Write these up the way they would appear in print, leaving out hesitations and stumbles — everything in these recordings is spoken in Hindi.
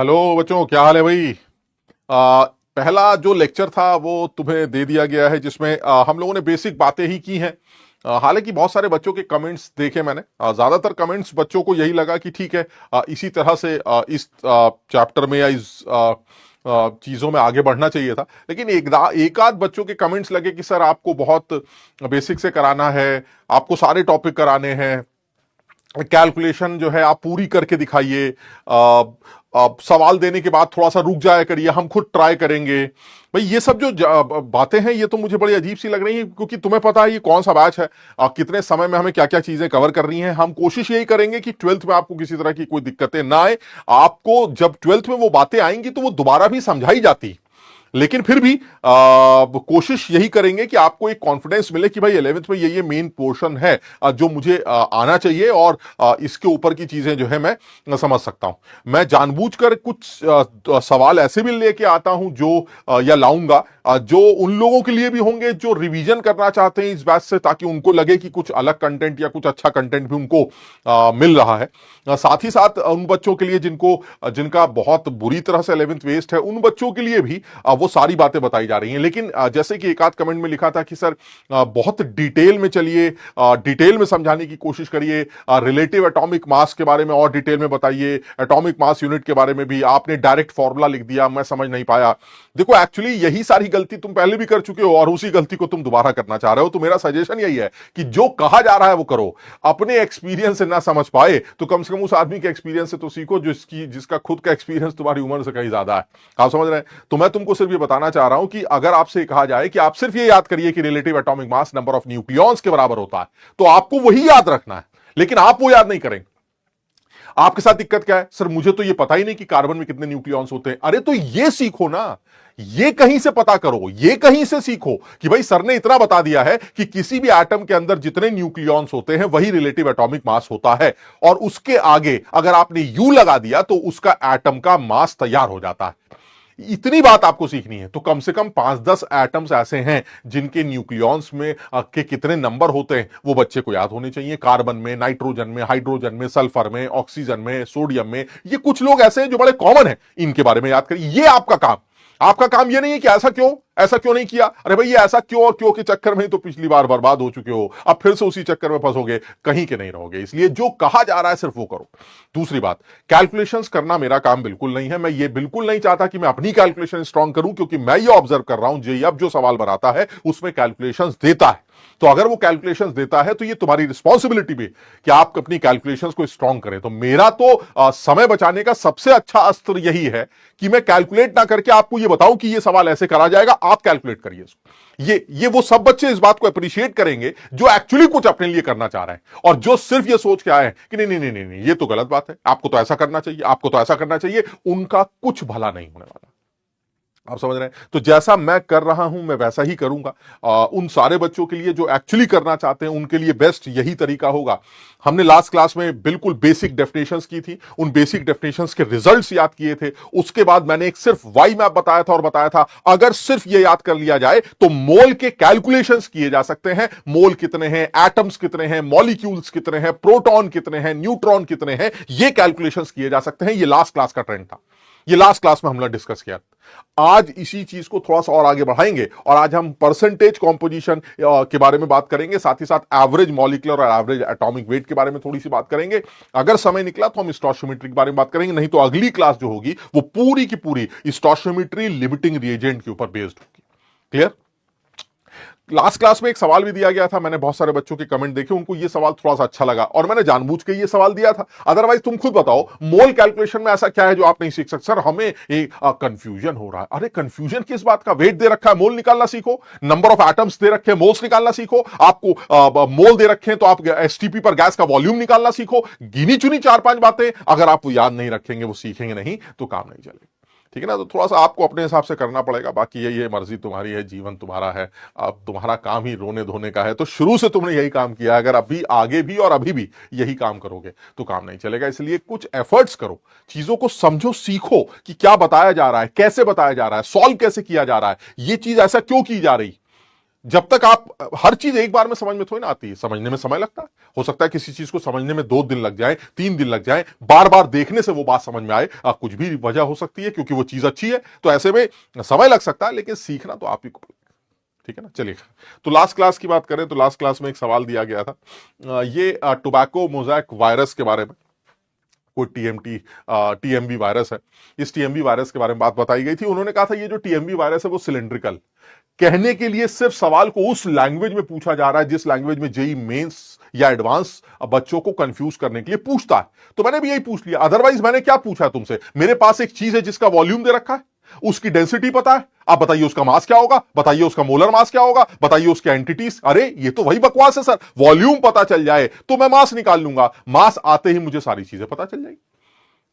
हेलो बच्चों, क्या हाल है भाई। पहला जो लेक्चर था वो तुम्हें दे दिया गया है, जिसमें हम लोगों ने बेसिक बातें ही की हैं। हालांकि बहुत सारे बच्चों के कमेंट्स देखे मैंने। ज्यादातर कमेंट्स बच्चों को यही लगा कि ठीक है, इसी तरह से इस चैप्टर में या इस चीजों में आगे बढ़ना चाहिए था। लेकिन एक आध बच्चों के कमेंट्स लगे कि सर आपको बहुत बेसिक से कराना है, आपको सारे टॉपिक कराने हैं, कैलकुलेशन जो है आप पूरी करके दिखाइए। सवाल देने के बाद थोड़ा सा रुक जाया करिए, हम खुद ट्राई करेंगे। भाई ये सब जो बातें हैं ये तो मुझे बड़ी अजीब सी लग रही है, क्योंकि तुम्हें पता है ये कौन सा बैच है, कितने समय में हमें क्या क्या चीजें कवर करनी है। हम कोशिश यही करेंगे कि ट्वेल्थ में आपको किसी तरह की कोई दिक्कतें ना आए। आपको जब ट्वेल्थ में वो बातें आएंगी तो वो दोबारा भी समझाई जाती, लेकिन फिर भी कोशिश यही करेंगे कि आपको एक कॉन्फिडेंस मिले कि भाई 11th में ये मेन पोर्शन है जो मुझे आना चाहिए, और इसके ऊपर की चीजें जो है मैं समझ सकता हूं। मैं जानबूझकर कुछ सवाल ऐसे भी लेके आता हूं जो या लाऊंगा जो उन लोगों के लिए भी होंगे जो रिवीजन करना चाहते हैं इस बैच से, ताकि उनको लगे कि कुछ अलग कंटेंट या कुछ अच्छा कंटेंट भी उनको मिल रहा है। साथ ही साथ उन बच्चों के लिए जिनका बहुत बुरी तरह से 11th वेस्ट है, उन बच्चों के लिए भी वो सारी बातें बताई जा रही हैं। लेकिन जैसे कि एक आध कमेंट में लिखा था कि सर बहुत डिटेल में चलिए, डिटेल में समझाने की कोशिश करिए, रिलेटिव एटॉमिक मास के बारे में और डिटेल में बताइए, एटॉमिक मास यूनिट के बारे में भी। आपने डायरेक्ट फॉर्मूला लिख दिया, मैं समझ नहीं पाया। देखो एक्चुअली यही सारी गलती तुम पहले भी कर चुके हो और उसी गलती को तुम दोबारा करना चाह रहे हो। तो मेरा सजेशन यही है कि जो कहा जा रहा है वो करो। अपने एक्सपीरियंस से ना समझ पाए तो कम से कम उस आदमी के एक्सपीरियंस से तो सीखो जिसका खुद का एक्सपीरियंस तुम्हारी उम्र से कहीं ज्यादा है। आप समझ रहे हैं? तो मैं तुमको सिर्फ ये बताना चाह रहा हूं कि अगर आपसे कहा जाए कि आप सिर्फ ये याद करिए कि relative atomic mass number of nucleons के बराबर होता है, तो आपको वही याद रखना है। लेकिन आप वो याद नहीं करेंगे। आपके साथ दिक्कत क्या है? सर मुझे तो ये पता ही नहीं कि कार्बन में कितने न्यूक्लियॉन्स होते हैं। अरे तो ये सीखो ना, ये कहीं से पता करो, ये कहीं से सीखो कि भाई सर ने इतना बता दिया है कि किसी भी एटम के अंदर जितने न्यूक्लियॉन्स होते हैं वही रिलेटिव एटॉमिक मास होता है, और उसके आगे अगर आपने यू लगा दिया तो उसका एटम का मास तैयार हो जाता है। इतनी बात आपको सीखनी है। तो कम से कम 5-10 एटम्स ऐसे हैं जिनके न्यूक्लियॉन्स में के कितने नंबर होते हैं वो बच्चे को याद होने चाहिए। कार्बन में, नाइट्रोजन में, हाइड्रोजन में, सल्फर में, ऑक्सीजन में, सोडियम में। ये कुछ लोग ऐसे हैं जो बड़े कॉमन हैं, इनके बारे में याद करिए। ये आपका काम। आपका काम ये नहीं है कि ऐसा क्यों नहीं किया। अरे भाई ये ऐसा क्यों और क्यों के चक्कर में ही तो पिछली बार बर्बाद हो चुके हो, अब फिर से उसी चक्कर में फंसोगे, कहीं के नहीं रहोगे। इसलिए जो कहा जा रहा है सिर्फ वो करो। दूसरी बात, कैलकुलेशंस करना मेरा काम बिल्कुल नहीं है। मैं ये बिल्कुल नहीं चाहता कि मैं अपनी कैलकुलेशन स्ट्रांग करूं, क्योंकि मैं ये ऑब्जर्व कर रहा हूं जे अब जो सवाल बनाता है उसमें कैलकुलेशंस देता है। तो अगर वो कैलकुलेशंस देता है तो ये तुम्हारी रिस्पॉन्सिबिलिटी भी कि आप अपनी कैलकुलेशंस को स्ट्रांग करें। तो मेरा तो समय बचाने का सबसे अच्छा अस्त्र यही है कि मैं कैलकुलेट ना करके आपको ये बताऊं कि ये सवाल ऐसे करा जाएगा, आप कैलकुलेट करिए इसको। ये वो सब बच्चे इस बात को अप्रिशिएट करेंगे जो एक्चुअली कुछ अपने लिए करना चाह रहे हैं, और जो सिर्फ ये सोच के आए हैं कि नहीं नहीं नहीं नहीं नहीं, ये तो गलत बात है, आपको तो ऐसा करना चाहिए, आपको तो ऐसा करना चाहिए, उनका कुछ भला नहीं होने वाला। आप समझ रहे हैं? तो जैसा मैं कर रहा हूं मैं वैसा ही करूंगा। उन सारे बच्चों के लिए जो एक्चुअली करना चाहते हैं उनके लिए बेस्ट यही तरीका होगा। हमने लास्ट क्लास में बिल्कुल बेसिक डेफिनेशंस की थी, उन बेसिक डेफिनेशंस के रिजल्ट्स याद किए थे। उसके बाद मैंने एक सिर्फ वाई मैप बताया था, और बताया था अगर सिर्फ ये याद कर लिया जाए तो मोल के कैलकुलेशंस किए जा सकते हैं। मोल कितने हैं, एटम्स कितने हैं, मॉलिक्यूल्स कितने हैं, प्रोटॉन कितने हैं, न्यूट्रॉन कितने हैं, ये कैलकुलेशंस किए जा सकते हैं। ये लास्ट क्लास का ट्रेंड था, ये लास्ट क्लास में हमने डिस्कस किया। आज इसी चीज को थोड़ा सा और आगे बढ़ाएंगे, और आज हम परसेंटेज कंपोजिशन के बारे में बात करेंगे, साथ ही साथ एवरेज मॉलिक्यूलर और एवरेज एटॉमिक वेट के बारे में थोड़ी सी बात करेंगे। अगर समय निकला तो हम स्टोइचियोमेट्री के बारे में बात करेंगे, नहीं तो अगली क्लास जो होगी वो पूरी की पूरी स्टोइचियोमेट्री लिमिटिंग रिएजेंट के ऊपर बेस्ड होगी। क्लियर? लास्ट क्लास में एक सवाल भी दिया गया था, मैंने बहुत सारे बच्चों के कमेंट देखे, उनको ये सवाल थोड़ा सा अच्छा लगा और मैंने जानबूझ के ये सवाल दिया था। अदरवाइज तुम खुद बताओ मोल कैलकुलेशन में ऐसा क्या है जो आप नहीं सीख सकते? सर हमें एक कंफ्यूजन हो रहा है। अरे कंफ्यूजन किस बात का? वेट दे रखा है, मोल निकालना सीखो। नंबर ऑफ एटम्स दे रखे हैं, मोल्स निकालना सीखो। आपको मोल दे रखे हैं तो आप एसटीपी पर गैस का वॉल्यूम निकालना सीखो। गिनी चुनी 4-5 बातें अगर आप वो याद नहीं रखेंगे, वो सीखेंगे नहीं, तो काम नहीं चलेगा। ठीक है ना? तो थोड़ा सा आपको अपने हिसाब से करना पड़ेगा। बाकी ये मर्जी तुम्हारी है, जीवन तुम्हारा है, अब तुम्हारा काम ही रोने धोने का है। तो शुरू से तुमने यही काम किया, अगर अभी आगे भी और अभी भी यही काम करोगे तो काम नहीं चलेगा। इसलिए कुछ एफर्ट्स करो, चीजों को समझो, सीखो कि क्या बताया जा रहा है, कैसे बताया जा रहा है, सॉल्व कैसे किया जा रहा है, ये चीज ऐसा क्यों की जा रही। जब तक आप हर चीज एक बार में समझ में थोड़ी ना आती है, समझने में समय लगता है। हो सकता है किसी चीज को समझने में 2 दिन लग जाए, 3 दिन लग जाए, बार बार देखने से वो बात समझ में आए, कुछ भी वजह हो सकती है, क्योंकि वो चीज अच्छी है, तो ऐसे में समय लग सकता है, लेकिन सीखना तो आप ही को। ठीक है ना, चलिए। तो लास्ट क्लास की बात करें तो लास्ट क्लास में एक सवाल दिया गया था, ये टोबैको मोज़ैक वायरस के बारे में, कोई टीएमवी वायरस है। इस टीएमवी वायरस के बारे में बात बताई गई थी। उन्होंने कहा था ये जो टीएमवी वायरस है वो सिलेंड्रिकल, कहने के लिए सिर्फ सवाल को उस लैंग्वेज में पूछा जा रहा है जिस लैंग्वेज में जेई मेंस या एडवांस बच्चों को कंफ्यूज करने के लिए पूछता है। तो मैंने भी यही पूछ लिया, अदरवाइज मैंने क्या पूछा तुमसे? मेरे पास एक चीज है जिसका वॉल्यूम दे रखा है, उसकी डेंसिटी पता है, आप बताइए उसका मास क्या होगा, बताइए उसका मोलर मास क्या होगा, बताइए उसके एंटिटीज। अरे ये तो वही बकवास है सर, वॉल्यूम पता चल जाए तो मैं मास निकाल लूंगा, मास आते ही मुझे सारी चीजें पता चल जाएगी।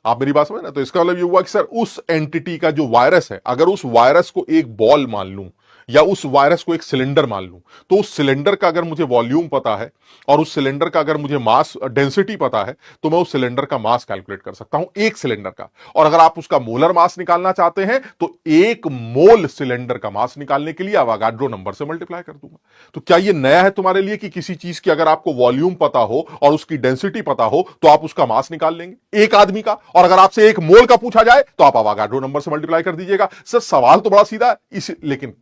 आप मेरी बात समझ ना? तो इसका मतलब ये हुआ कि सर उस एंटिटी का जो वायरस है, अगर उस वायरस को एक बॉल मान लूं या उस वायरस को एक सिलेंडर मान लूं, तो उस सिलेंडर का अगर मुझे वॉल्यूम पता है और उस सिलेंडर का अगर मुझे मास डेंसिटी पता है, तो मैं उस सिलेंडर का मास कैलकुलेट कर सकता हूं, एक सिलेंडर का। और अगर आप उसका मोलर मास निकालना चाहते हैं तो 1 मोल सिलेंडर का मास निकालने के लिए अवोगाड्रो नंबर से मल्टीप्लाई कर दूंगा। तो क्या यह नया है तुम्हारे लिए कि किसी चीज की अगर आपको वॉल्यूम पता हो और उसकी डेंसिटी पता हो तो आप उसका मास निकाल लेंगे एक आदमी का, और अगर आपसे 1 मोल का पूछा जाए तो आप अवोगाड्रो नंबर से मल्टीप्लाई कर दीजिएगा? सर सवाल तो बड़ा सीधा है इस, लेकिन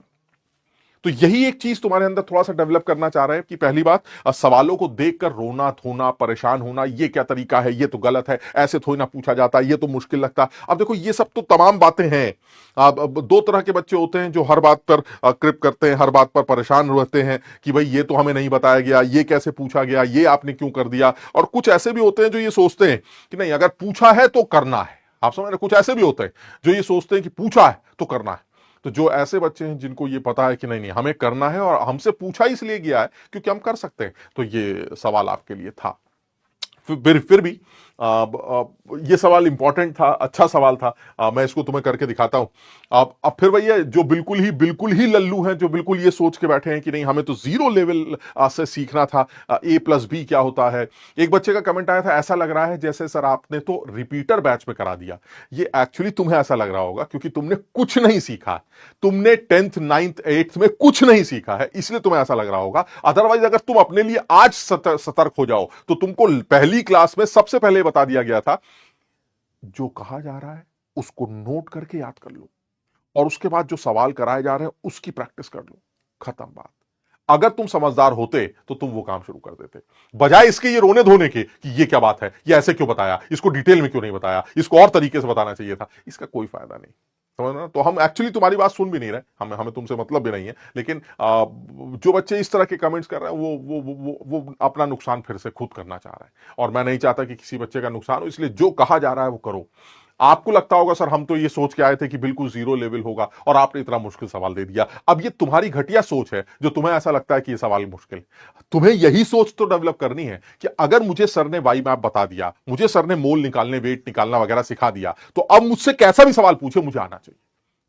तो यही एक चीज तुम्हारे अंदर थोड़ा सा डेवलप करना चाह रहे हैं कि पहली बात, सवालों को देखकर रोना धोना परेशान होना, ये क्या तरीका है, ये तो गलत है, ऐसे थोड़ी ना पूछा जाता, ये तो मुश्किल लगता। अब देखो ये सब तो तमाम बातें हैं। अब 2 तरह के बच्चे होते हैं जो हर बात पर क्रिप करते हैं, हर बात पर परेशान रहते हैं कि भाई ये तो हमें नहीं बताया गया, ये कैसे पूछा गया, ये आपने क्यों कर दिया। और कुछ ऐसे भी होते हैं जो ये सोचते हैं कि नहीं अगर पूछा है तो करना है। आप समझ रहे? कुछ ऐसे भी होते हैं जो ये सोचते हैं कि पूछा है तो करना है। तो जो ऐसे बच्चे हैं जिनको ये पता है कि नहीं नहीं हमें करना है और हमसे पूछा इसलिए गया है क्योंकि हम कर सकते हैं, तो ये सवाल आपके लिए था। फिर भी ये सवाल इंपॉर्टेंट था, अच्छा सवाल था। मैं इसको तुम्हें करके दिखाता हूं। अब फिर भैया जो बिल्कुल ही लल्लू हैं, जो बिल्कुल ये सोच के बैठे हैं कि नहीं हमें तो 0 लेवल से सीखना था, A+B क्या होता है। एक बच्चे का कमेंट आया था, ऐसा लग रहा है जैसे सर आपने तो रिपीटर बैच में करा दिया। ये एक्चुअली तुम्हें ऐसा लग रहा होगा क्योंकि तुमने कुछ नहीं सीखा, तुमने 10th 9th 8th में कुछ नहीं सीखा है, इसलिए तुम्हें ऐसा लग रहा होगा। अदरवाइज अगर तुम अपने लिए आज सतर्क हो जाओ तो तुमको पहली क्लास में सबसे पहले बता दिया गया था, जो कहा जा रहा है उसको नोट करके याद कर लो और उसके बाद जो सवाल कराए जा रहे हैं उसकी प्रैक्टिस कर लो, खत्म बात। अगर तुम समझदार होते तो तुम वो काम शुरू कर देते, बजाय इसके ये रोने धोने के कि ये क्या बात है, ये ऐसे क्यों बताया, इसको डिटेल में क्यों नहीं बताया, इसको और तरीके से बताना चाहिए था। इसका कोई फायदा नहीं, समझना? तो हम एक्चुअली तुम्हारी बात सुन भी नहीं रहे, हमें तुमसे मतलब भी नहीं है, लेकिन जो बच्चे इस तरह के कमेंट्स कर रहे हैं वो अपना नुकसान फिर से खुद करना चाह रहा है, और मैं नहीं चाहता कि किसी बच्चे का नुकसान हो, इसलिए जो कहा जा रहा है वो करो। आपको लगता होगा सर हम तो ये सोच के आए थे कि बिल्कुल 0 लेवल होगा और आपने इतना मुश्किल सवाल दे दिया। अब ये तुम्हारी घटिया सोच है जो तुम्हें ऐसा लगता है कि ये सवाल मुश्किल। तुम्हें यही सोच तो डेवलप करनी है कि अगर मुझे सर ने वाई मैप बता दिया, मुझे सर ने मोल निकालने वेट निकालना वगैरह सिखा दिया, तो अब मुझसे कैसा भी सवाल पूछे मुझे आना चाहिए।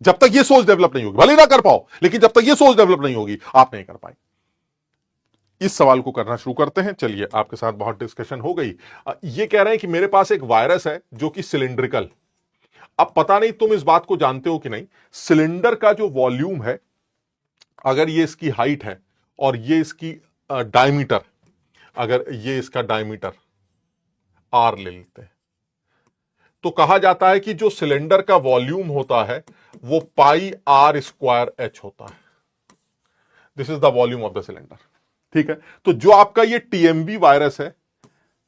जब तक ये सोच डेवलप नहीं होगी, भले ना कर पाओ, लेकिन जब तक ये सोच डेवलप नहीं होगी आप नहीं कर पाए। इस सवाल को करना शुरू करते हैं। चलिए, आपके साथ बहुत डिस्कशन हो गई। ये कह रहे हैं कि मेरे पास एक वायरस है जो कि सिलिंड्रिकल। अब पता नहीं तुम इस बात को जानते हो कि नहीं, सिलेंडर का जो वॉल्यूम है, अगर ये इसकी हाइट है और ये इसकी डायमीटर, अगर ये इसका डायमीटर आर ले लेते हैं, तो कहा जाता है कि जो सिलेंडर का वॉल्यूम होता है वो πr² होता है। This is the volume of the cylinder. ठीक है, तो जो आपका ये टीएमवी वायरस है,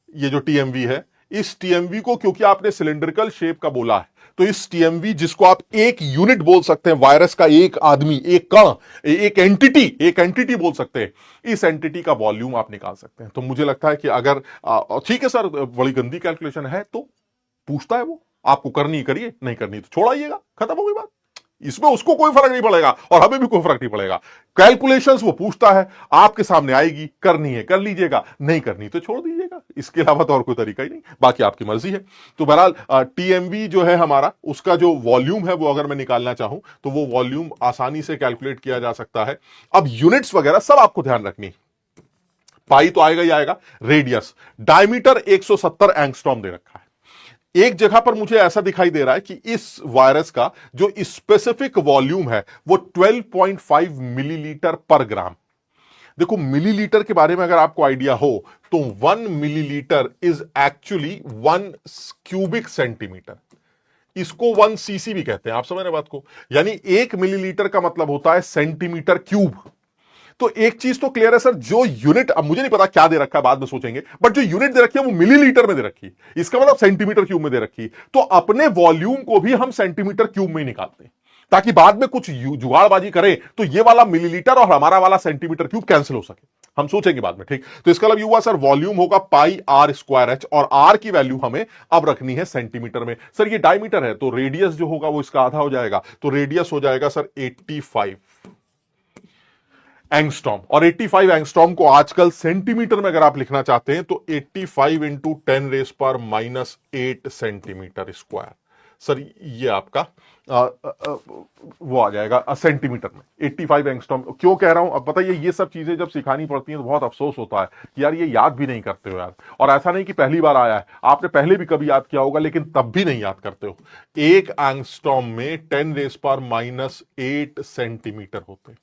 ये जो टीएमवी है, इस टीएमवी को क्योंकि आपने सिलेंड्रिकल शेप का बोला है, तो इस टीएमवी जिसको आप एक यूनिट बोल सकते हैं, वायरस का एक आदमी, एक कण, एक एंटिटी बोल सकते हैं, इस एंटिटी का वॉल्यूम आप निकाल सकते हैं। तो मुझे लगता है कि अगर ठीक है सर, बड़ी गंदी कैलकुलेशन है तो पूछता है वो, आपको करनी करिए, नहीं करनी तो छोड़ आइएगा, खत्म हो गई बात। इसमें उसको कोई फर्क नहीं पड़ेगा और हमें भी कोई फर्क नहीं पड़ेगा। कैलकुलेशंस वो पूछता है, आपके सामने आएगी, करनी है कर लीजिएगा, नहीं करनी तो छोड़ दीजिएगा। इसके अलावा तो और कोई तरीका ही नहीं, बाकी आपकी मर्जी है। तो बहरहाल टीएमवी जो है हमारा, उसका जो वॉल्यूम है वो अगर मैं निकालना चाहूं तो वो वॉल्यूम आसानी से कैलकुलेट किया जा सकता है। अब यूनिट्स वगैरह सब आपको ध्यान रखनी, पाई तो आएगा ही आएगा, रेडियस, डायमीटर 170 एंगस्ट्रॉम दे रखा है। एक जगह पर मुझे ऐसा दिखाई दे रहा है कि इस वायरस का जो स्पेसिफिक वॉल्यूम है वो 12.5 मिलीलीटर पर ग्राम, देखो मिलीलीटर के बारे में अगर आपको आइडिया हो तो 1 millilitre is actually 1 cubic centimetre. इसको 1 सीसी भी कहते हैं, आप समझ रहे बात को। यानी 1 मिलीलीटर का मतलब होता है सेंटीमीटर क्यूब। तो एक चीज तो क्लियर है सर, जो यूनिट, अब मुझे नहीं पता क्या दे रखा है, बाद में सोचेंगे, बट जो यूनिट दे रखी है वो मिलीलीटर में दे रखी है, इसका मतलब सेंटीमीटर क्यूब में दे रखी है। तो अपने वॉल्यूम को भी हम सेंटीमीटर क्यूब में ही निकालते हैं, ताकि बाद में कुछ जुगाड़बाजी करें तो ये वाला मिलीलीटर और हमारा वाला सेंटीमीटर क्यूब कैंसिल हो सके। हम सोचेंगे बाद में, ठीक। तो इसका मतलब ये हुआ सर, वॉल्यूम होगा पाई आर स्क्वायर एच, और आर की वैल्यू हमें अब रखनी है सेंटीमीटर में। सर ये डायमीटर है तो रेडियस जो होगा वो इसका आधा हो जाएगा, तो रेडियस हो जाएगा सर 85 एंगस्ट्रॉम। और 85 एंगस्ट्रॉम को आजकल सेंटीमीटर में अगर आप लिखना चाहते हैं तो 85 इंटू 10⁻⁻8 सेंटीमीटर स्क्वायर। सर ये आपका वो आ जाएगा सेंटीमीटर में 85 एंगस्ट्रॉम। क्यों कह रहा हूं अब बताइए, ये सब चीजें जब सिखानी पड़ती हैं तो बहुत अफसोस होता है कि यार ये याद भी नहीं करते हो यार। और ऐसा नहीं कि पहली बार आया है, आपने पहले भी कभी याद किया होगा लेकिन तब भी नहीं याद करते हो। 1 एंगस्ट्रॉम में 10⁻⁻8 सेंटीमीटर होते हैं।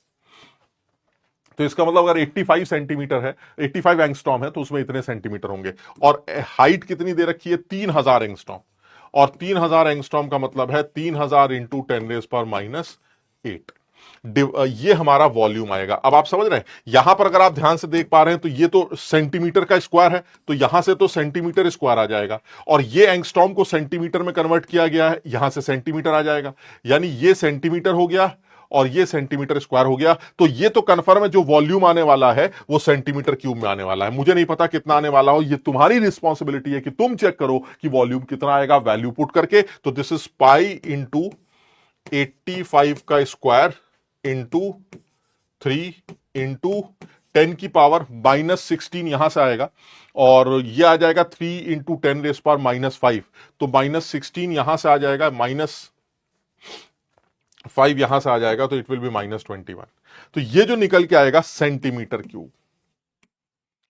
तो इसका मतलब अगर 85 सेंटीमीटर है, 85 एंगस्ट्रॉम है, तो उसमें इतने सेंटीमीटर होंगे। और हाइट कितनी दे रखी है? 3000 एंगस्ट्रॉम। और 3000 एंगस्ट्रॉम का मतलब है 3000 इंटू 10⁻⁻8। ये हमारा वॉल्यूम आएगा। अब आप समझ रहे हैं, यहां पर अगर आप ध्यान से देख पा रहे हैं तो ये तो सेंटीमीटर का स्क्वायर है, तो यहां से तो सेंटीमीटर स्क्वायर आ जाएगा, और ये एंगस्ट्रॉम को सेंटीमीटर में कन्वर्ट किया गया है, यहां से सेंटीमीटर आ जाएगा। यानी ये सेंटीमीटर हो गया और ये सेंटीमीटर स्क्वायर हो गया। तो ये तो कंफर्म है, जो वॉल्यूम आने वाला है वो सेंटीमीटर क्यूब में आने वाला है। मुझे नहीं पता कितना आने वाला हो, ये तुम्हारी रिस्पॉन्सिबिलिटी है कि तुम चेक करो कि वॉल्यूम कितना आएगा वैल्यू पुट करके। तो दिस इज पाई इंटू 85 का स्क्वायर इंटू 3 इंटू 10⁻⁻16 यहां से आएगा, और ये आ जाएगा 3 इंटू 10⁻⁻5। तो -16 यहां से आ जाएगा, -5 यहां से आ जाएगा, तो इट विल बी -21। तो ये जो निकल के आएगा सेंटीमीटर क्यूब।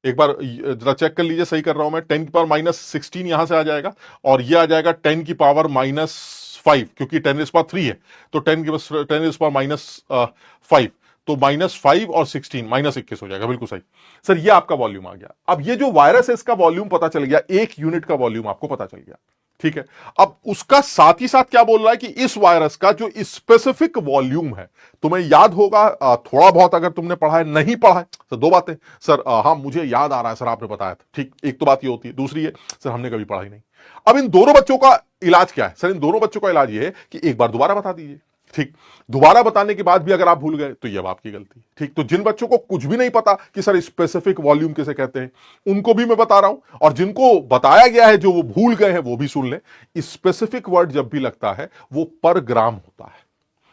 एक बार जरा चेक कर लीजिए, सही कर रहा हूं मैं। 10⁻⁻16 यहां से आ जाएगा, और ये आ जाएगा 10⁻⁻5, क्योंकि 10⁻3 है, तो 10⁻5, तो -5 और 16 -21 हो जाएगा। बिल्कुल सही सर, ये आपका वॉल्यूम आ गया। अब ये जो वायरस है इसका वॉल्यूम पता चल गया, 1 यूनिट का वॉल्यूम आपको पता चल गया, ठीक है। अब उसका साथ ही साथ क्या बोल रहा है कि इस वायरस का जो स्पेसिफिक वॉल्यूम है, तुम्हें याद होगा थोड़ा बहुत, अगर तुमने पढ़ा है, नहीं पढ़ा है सर, दो बातें। सर हाँ मुझे याद आ रहा है सर, आपने बताया था, ठीक। एक तो बात ये होती है, दूसरी है सर हमने कभी पढ़ा ही नहीं। अब इन दोनों बच्चों का इलाज क्या है? सर इन दोनों बच्चों का इलाज ये है कि एक बार दोबारा बता दीजिए, ठीक। दोबारा बताने के बाद भी अगर आप भूल गए तो ये अब आपकी गलती, ठीक। तो जिन बच्चों को कुछ भी नहीं पता कि सर स्पेसिफिक वॉल्यूम किसे कहते हैं, उनको भी मैं बता रहा हूं, और जिनको बताया गया है जो वो भूल गए हैं वो भी सुन लें। स्पेसिफिक वर्ड जब भी लगता है वो पर ग्राम होता है।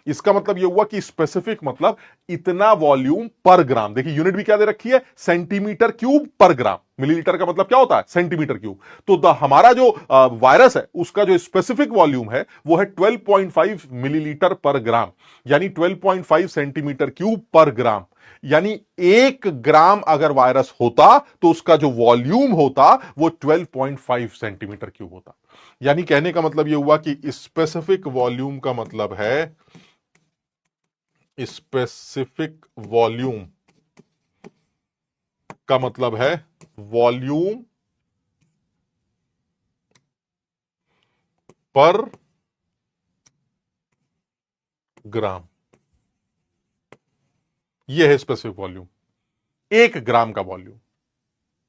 इसका मतलब यह हुआ कि स्पेसिफिक मतलब इतना वॉल्यूम पर ग्राम। देखिए यूनिट भी क्या दे रखी है, सेंटीमीटर क्यूब पर ग्राम। मिलीलीटर का मतलब क्या होता है, सेंटीमीटर क्यूब। तो हमारा जो वायरस है उसका जो स्पेसिफिक वॉल्यूम है वो है 12.5 मिलीलीटर पर ग्राम, यानी 12.5 सेंटीमीटर क्यूब पर ग्राम। यानी 1 ग्राम अगर वायरस होता तो उसका जो वॉल्यूम होता वो 12.5 सेंटीमीटर क्यूब होता। यानी कहने का मतलब यह हुआ कि स्पेसिफिक वॉल्यूम का मतलब है, स्पेसिफिक वॉल्यूम का मतलब है वॉल्यूम पर ग्राम। यह है स्पेसिफिक वॉल्यूम। 1 ग्राम का वॉल्यूम,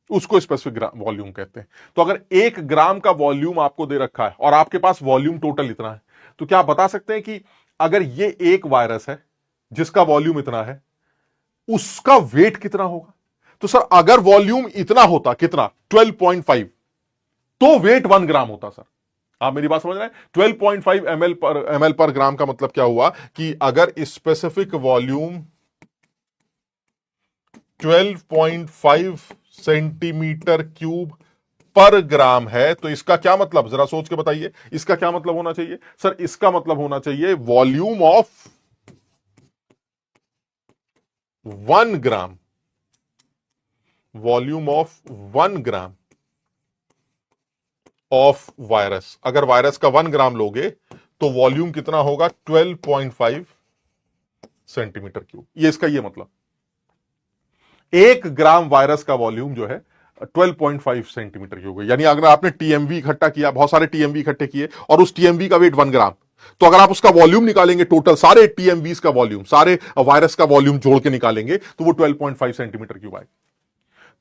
उसको स्पेसिफिक वॉल्यूम कहते हैं। तो अगर 1 ग्राम का वॉल्यूम आपको दे रखा है और आपके पास वॉल्यूम टोटल इतना है, तो क्या आप बता सकते हैं कि अगर ये एक वायरस है जिसका वॉल्यूम इतना है, उसका वेट कितना होगा? तो सर अगर वॉल्यूम इतना होता, कितना, 12.5, तो वेट 1 ग्राम होता। सर आप मेरी बात समझ रहे हैं? 12.5 ml पर ग्राम का मतलब क्या हुआ कि अगर स्पेसिफिक वॉल्यूम 12.5 सेंटीमीटर क्यूब पर ग्राम है, तो इसका क्या मतलब, जरा सोच के बताइए, इसका क्या मतलब होना चाहिए? सर इसका मतलब होना चाहिए volume of 1 gram, volume of 1 gram of virus. अगर वायरस का 1 ग्राम लोगे तो वॉल्यूम कितना होगा, 12.5 सेंटीमीटर क्यूब। ये इसका ये मतलब 1 ग्राम वायरस का वॉल्यूम जो है 12.5 सेंटीमीटर क्यूब है। यानी अगर आपने टीएमवी इकट्ठा किया, बहुत सारे टीएमवी इकट्ठे किए और उस टीएमवी का वेट 1 ग्राम, तो अगर आप उसका वॉल्यूम निकालेंगे, टोटल सारे टीएमवीज का वॉल्यूम, सारे वायरस का वॉल्यूम जोड़ के निकालेंगे, तो वो 12.5 सेंटीमीटर क्यूब आएगा।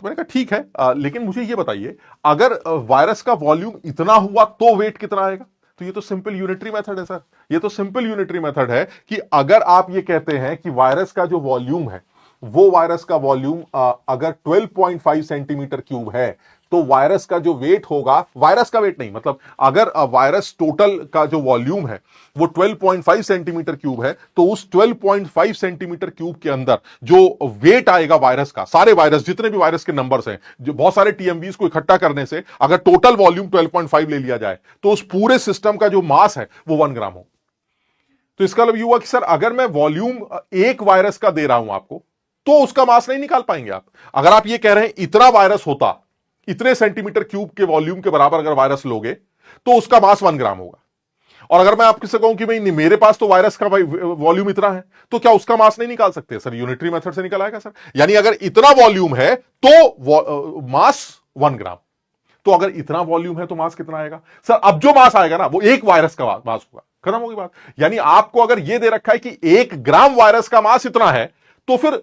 तो मैंने कहा ठीक है, लेकिन मुझे ये बताइए, अगर वायरस का वॉल्यूम इतना हुआ तो वेट कितना आएगा? तो ये तो सिंपल यूनिटरी मेथड है सर, ये तो सिंपल यूनिटरी मेथड है कि अगर आप ये कहते हैं कि वायरस का जो वॉल्यूम है, वो वायरस का वॉल्यूम अगर 12.5 सेंटीमीटर क्यूब है, तो वायरस का जो वेट होगा, वायरस का वेट नहीं, मतलब अगर वायरस टोटल का जो वॉल्यूम है वो 12.5 सेंटीमीटर क्यूब है, तो उस 12.5 सेंटीमीटर क्यूब के अंदर जो वेट आएगा वायरस का, सारे वायरस, जितने भी वायरस के नंबर्स हैं, जो बहुत सारे टीएमवीज को इकट्ठा करने से अगर टोटल वॉल्यूम 12.5 ले लिया जाए, तो उस पूरे सिस्टम का जो मास है वो 1 ग्राम हो। तो इसका मतलब ये हुआ कि सर अगर मैं वॉल्यूम एक वायरस का दे रहा हूं आपको, तो उसका मास नहीं निकाल पाएंगे आप। अगर आप ये कह रहे हैं इतना वायरस होता, इतने सेंटीमीटर क्यूब के वॉल्यूम के बराबर अगर वायरस लोगे, तो उसका मास 1 ग्राम होगा। और अगर मैं आपसे कहूं कि भाई मेरे पास तो वायरस का वॉल्यूम इतना है, तो क्या उसका मास नहीं निकाल सकते? सर यूनिटरी मेथड से निकल आएगा सर। यानी अगर इतना वॉल्यूम है तो मास 1 ग्राम। तो अगर इतना वॉल्यूम है तो मास कितना आएगा? सर अब जो मास आएगा ना, वो एक वायरस का मास होगा। खत्म होगी बात। यानी आपको अगर यह दे रखा है कि 1 ग्राम वायरस का मास इतना है, तो फिर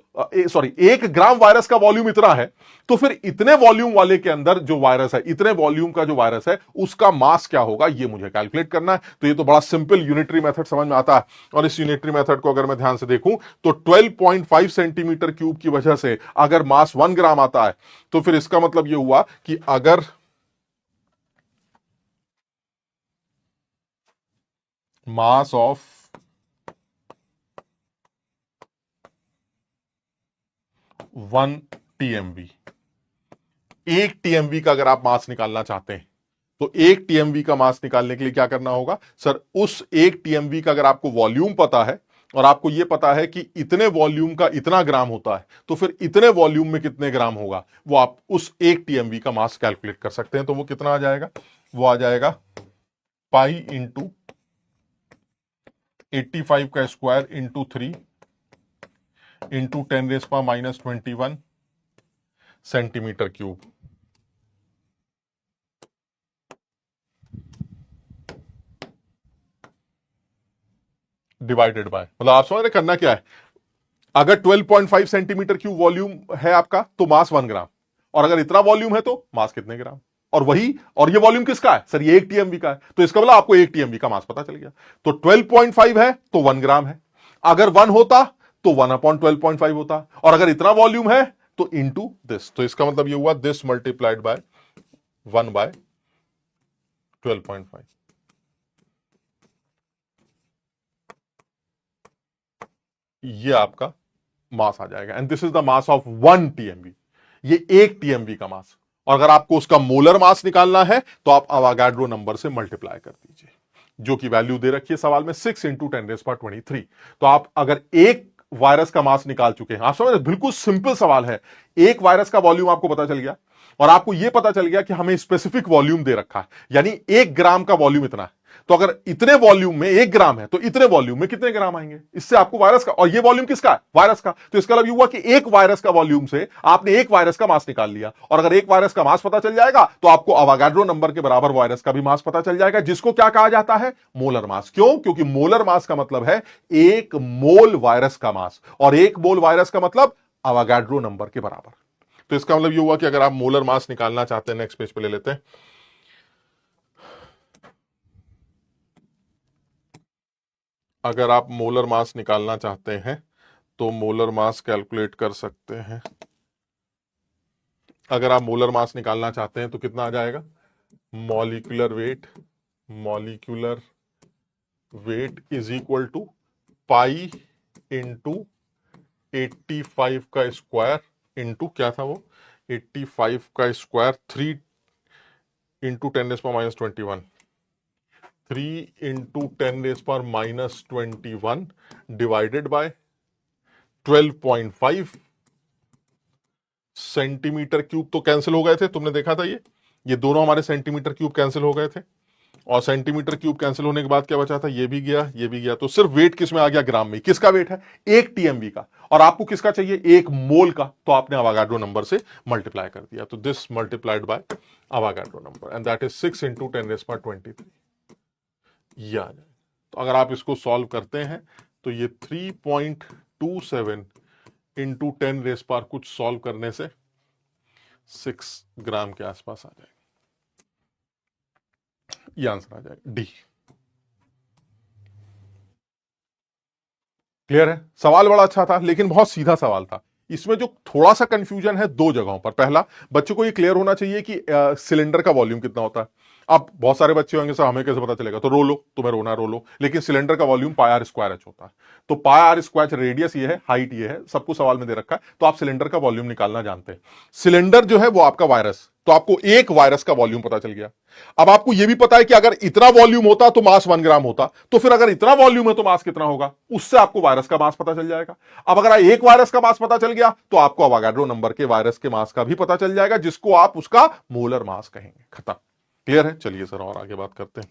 1 ग्राम वायरस का वॉल्यूम इतना है, तो फिर इतने वॉल्यूम वाले के अंदर जो वायरस है, इतने वॉल्यूम का जो वायरस है, उसका मास क्या होगा, ये मुझे कैलकुलेट करना है। तो ये तो बड़ा सिंपल यूनिटरी मेथड समझ में आता है। और इस यूनिटरी मेथड को अगर मैं ध्यान से देखूं, तो 12.5 सेंटीमीटर क्यूब की वजह से अगर मास 1 ग्राम आता है, तो फिर इसका मतलब यह हुआ कि अगर मास ऑफ 1 टीएमवी, 1 टीएमवी का अगर आप मास निकालना चाहते हैं, तो 1 टीएमवी का मास निकालने के लिए क्या करना होगा? सर उस 1 टीएमवी का अगर आपको वॉल्यूम पता है और आपको यह पता है कि इतने वॉल्यूम का इतना ग्राम होता है, तो फिर इतने वॉल्यूम में कितने ग्राम होगा, वो आप उस 1 टीएमवी का मास कैलकुलेट कर सकते हैं। तो वो कितना आ जाएगा? वो आ जाएगा पाई इंटू 85 का square into 3 into 10⁻⁻21 centimetre cube divided by, मतलब आप समझ रहे करना क्या है? अगर 12.5 सेंटीमीटर क्यूब वॉल्यूम है आपका, तो मास 1 ग्राम, और अगर इतना वॉल्यूम है तो मास कितने ग्राम। और वही, और ये वॉल्यूम किसका है? सर ये 1 टीएमवी का है, तो इसका मतलब आपको 1 टीएमवी का मास पता चल गया। तो 12.5 है तो 1 ग्राम है, अगर 1 होता तो 1/12.5 होता, और अगर इतना वॉल्यूम है तो इंटू दिस। तो इसका मतलब ये हुआ दिस मल्टीप्लाइड बाय 1/12.5। ये आपका मास आ जाएगा, and this is the mass of 1 TMV. ये 1 टीएमवी का मास। और अगर आपको उसका मोलर मास निकालना है, तो आप अवागाड्रो नंबर से मल्टीप्लाई कर दीजिए, जो की वैल्यू दे रखी है सवाल में 6 इंटू 10⁻23। तो आप अगर एक वायरस का मास निकाल चुके हैं, आप समझ, बिल्कुल सिंपल सवाल है। एक वायरस का वॉल्यूम आपको पता चल गया, और आपको यह पता चल गया कि हमें स्पेसिफिक वॉल्यूम दे रखा है, यानी 1 ग्राम का वॉल्यूम इतना है। तो अगर इतने वॉल्यूम में 1 ग्राम है, तो इतने वॉल्यूम में कितने ग्राम आएंगे? इससे आपको वायरस का, और ये वॉल्यूम किसका है? वायरस का। तो इसका मतलब ये हुआ कि एक वायरस का वॉल्यूम से आपने एक वायरस का मास निकाल लिया, और अगर एक वायरस का मास पता चल जाएगा, तो आपको अवागाड्रो नंबर के बराबर वायरस का भी मास पता चल जाएगा, जिसको क्या कहा जाता है? Molar mass. क्यों? क्योंकि मोलर मास का मतलब है 1 मोल वायरस का मास, और 1 मोल वायरस का मतलब अवागाड्रो नंबर के बराबर। तो इसका मतलब ये हुआ कि अगर आप मोलर मास निकालना चाहते हैं, नेक्स्ट पेज पे ले लेते हैं। अगर आप मोलर मास निकालना चाहते हैं, तो मोलर मास कैलकुलेट कर सकते हैं। अगर आप मोलर मास निकालना चाहते हैं तो कितना आ जाएगा? Molecular weight is equal to pi into 85 का स्क्वायर इंटू क्या था वो? 85 का square 3 into 10⁻⁻21, 3 into 10⁻⁻21 divided by 12.5 centimetre cube. तो कैंसिल हो गए थे, तुमने देखा था ये दोनों हमारे सेंटीमीटर क्यूब कैंसिल हो गए थे। और सेंटीमीटर क्यूब कैंसिल होने के बाद क्या बचा था, ये भी गया, ये भी गया। तो सिर्फ वेट किस में आ गया, ग्राम में। किसका वेट है, 1 TMV का, और आपको किसका चाहिए, 1 मोल का। तो आपने अवागाड्रो नंबर से मल्टीप्लाई कर दिया। तो this multiplied by Avogadro number and that is 6 × 10⁻²⁵ ये आ जाए। तो अगर आप इसको सॉल्व करते हैं तो ये 3.27 × 10⁻, कुछ सॉल्व करने से 6 ग्राम के आसपास आ जाएगा। ये आंसर आ जाएगा, डी। क्लियर है। सवाल बड़ा अच्छा था लेकिन बहुत सीधा सवाल था। इसमें जो थोड़ा सा कंफ्यूजन है 2 जगहों पर। पहला, बच्चों को ये क्लियर होना चाहिए कि सिलेंडर का वॉल्यूम कितना होता है। अब बहुत सारे बच्चे होंगे सर हमें कैसे पता चलेगा, तो रो लो, तुम्हें रोना रो लो, लेकिन सिलेंडर का वॉल्यूम πr² होता है। तो πr², रेडियस ये है, हाइट ये है, सबको सवाल में दे रखा है। तो आप सिलेंडर का वॉल्यूम निकालना जानते हैं। सिलेंडर जो है वो आपका वायरस, तो आपको एक वायरस का वॉल्यूम पता चल गया। अब आपको यह भी पता है कि अगर इतना वॉल्यूम होता तो मास 1 ग्राम होता, तो फिर अगर इतना वॉल्यूम है तो मास कितना होगा, उससे आपको वायरस का मास पता चल जाएगा। अब अगर एक वायरस का मास पता चल गया तो आपको अवागाड्रो नंबर के वायरस के मास का भी पता चल जाएगा, जिसको आप उसका मोलर मास कहेंगे। खत्म। क्लियर है। चलिए सर और आगे बात करते हैं।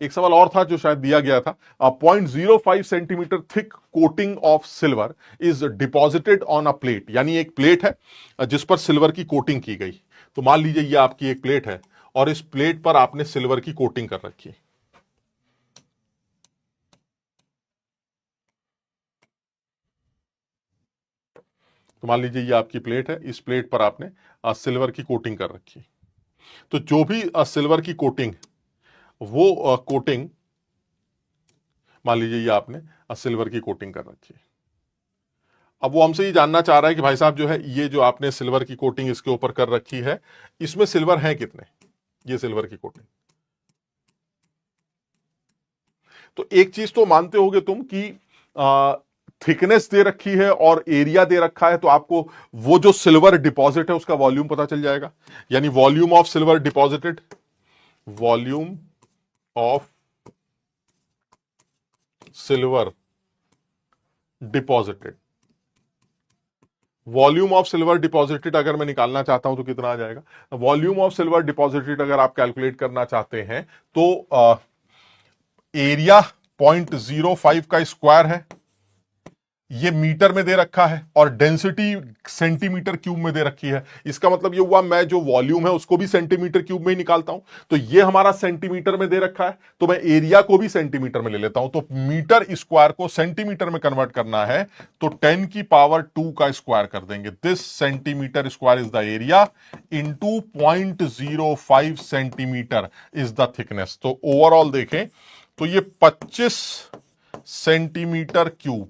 एक सवाल और था जो शायद दिया गया था, 0.05 centimetre thick coating of silver is deposited on a plate. यानी एक प्लेट है जिस पर सिल्वर की कोटिंग की गई। तो मान लीजिए ये आपकी एक प्लेट है और इस प्लेट पर आपने सिल्वर की कोटिंग कर रखी है। तो मान लीजिए ये आपकी प्लेट है, इस प्लेट पर आपने सिल्वर की कोटिंग कर रखी है। तो जो भी सिल्वर की कोटिंग, वो कोटिंग, मान लीजिए ये आपने सिल्वर की कोटिंग कर रखी है। अब वो हमसे ये जानना चाह रहा है कि भाई साहब जो है ये जो आपने सिल्वर की कोटिंग इसके ऊपर कर रखी है, इसमें सिल्वर है कितने, ये सिल्वर की कोटिंग। तो एक चीज तो मानते होगे तुम कि थिकनेस दे रखी है और एरिया दे रखा है, तो आपको वो जो सिल्वर डिपॉजिट है उसका वॉल्यूम पता चल जाएगा। यानी volume of silver deposited, volume of silver deposited, volume of silver deposited अगर मैं निकालना चाहता हूं तो कितना आ जाएगा। वॉल्यूम ऑफ सिल्वर डिपॉजिटेड अगर आप कैलकुलेट करना चाहते हैं तो एरिया 0.05 का स्क्वायर है, ये मीटर में दे रखा है, और डेंसिटी सेंटीमीटर क्यूब में दे रखी है। इसका मतलब ये हुआ मैं जो वॉल्यूम है उसको भी सेंटीमीटर क्यूब में ही निकालता हूं। तो ये हमारा सेंटीमीटर में दे रखा है, तो मैं एरिया को भी सेंटीमीटर में ले लेता हूं। तो मीटर स्क्वायर को सेंटीमीटर में कन्वर्ट करना है तो 10⁻² का स्क्वायर कर देंगे। This centimetre square is the area into 0.05 centimetre is the thickness. तो ओवरऑल देखें तो ये 25 सेंटीमीटर क्यूब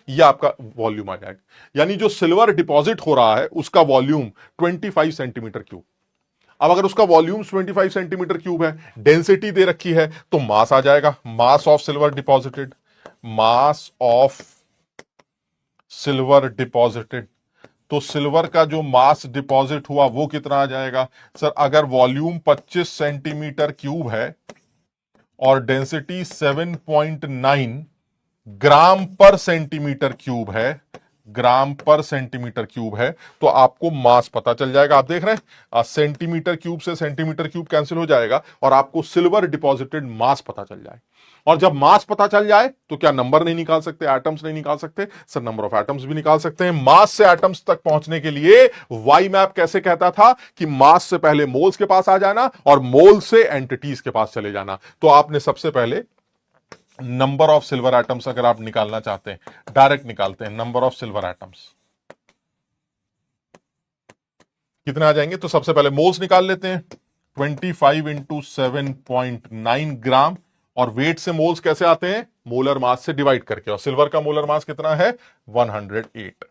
ये आपका वॉल्यूम आ जाएगा। यानी जो सिल्वर डिपॉजिट हो रहा है उसका वॉल्यूम 25 सेंटीमीटर क्यूब। अब अगर उसका वॉल्यूम 25 सेंटीमीटर क्यूब है, डेंसिटी दे रखी है, तो मास आ जाएगा, mass of silver deposited, mass of silver deposited. तो सिल्वर का जो मास डिपॉजिट हुआ वो कितना आ जाएगा सर, अगर वॉल्यूम 25 सेंटीमीटर क्यूब है और डेंसिटी 7.9 ग्राम पर सेंटीमीटर क्यूब है, ग्राम पर सेंटीमीटर क्यूब है, तो आपको मास पता चल जाएगा। आप देख रहे हैं सेंटीमीटर क्यूब से सेंटीमीटर क्यूब कैंसिल हो जाएगा और आपको सिल्वर डिपॉजिटेड मास पता चल जाए। और जब मास पता चल जाए तो क्या नंबर नहीं निकाल सकते, एटम्स नहीं निकाल सकते सर, नंबर ऑफ एटम्स भी निकाल सकते हैं। मास से एटम्स तक पहुंचने के लिए वाई मैप कैसे कहता था कि मास से पहले मोल्स के पास आ जाना और मोल से एंटिटीज के पास चले जाना। तो आपने सबसे पहले नंबर ऑफ सिल्वर एटम्स अगर आप निकालना चाहते हैं, डायरेक्ट निकालते हैं नंबर ऑफ सिल्वर एटम्स कितने आ जाएंगे। तो सबसे पहले मोल्स निकाल लेते हैं, 25 × 7.9 ग्राम, और वेट से मोल्स कैसे आते हैं, मोलर मास से डिवाइड करके, और सिल्वर का मोलर मास कितना है 108।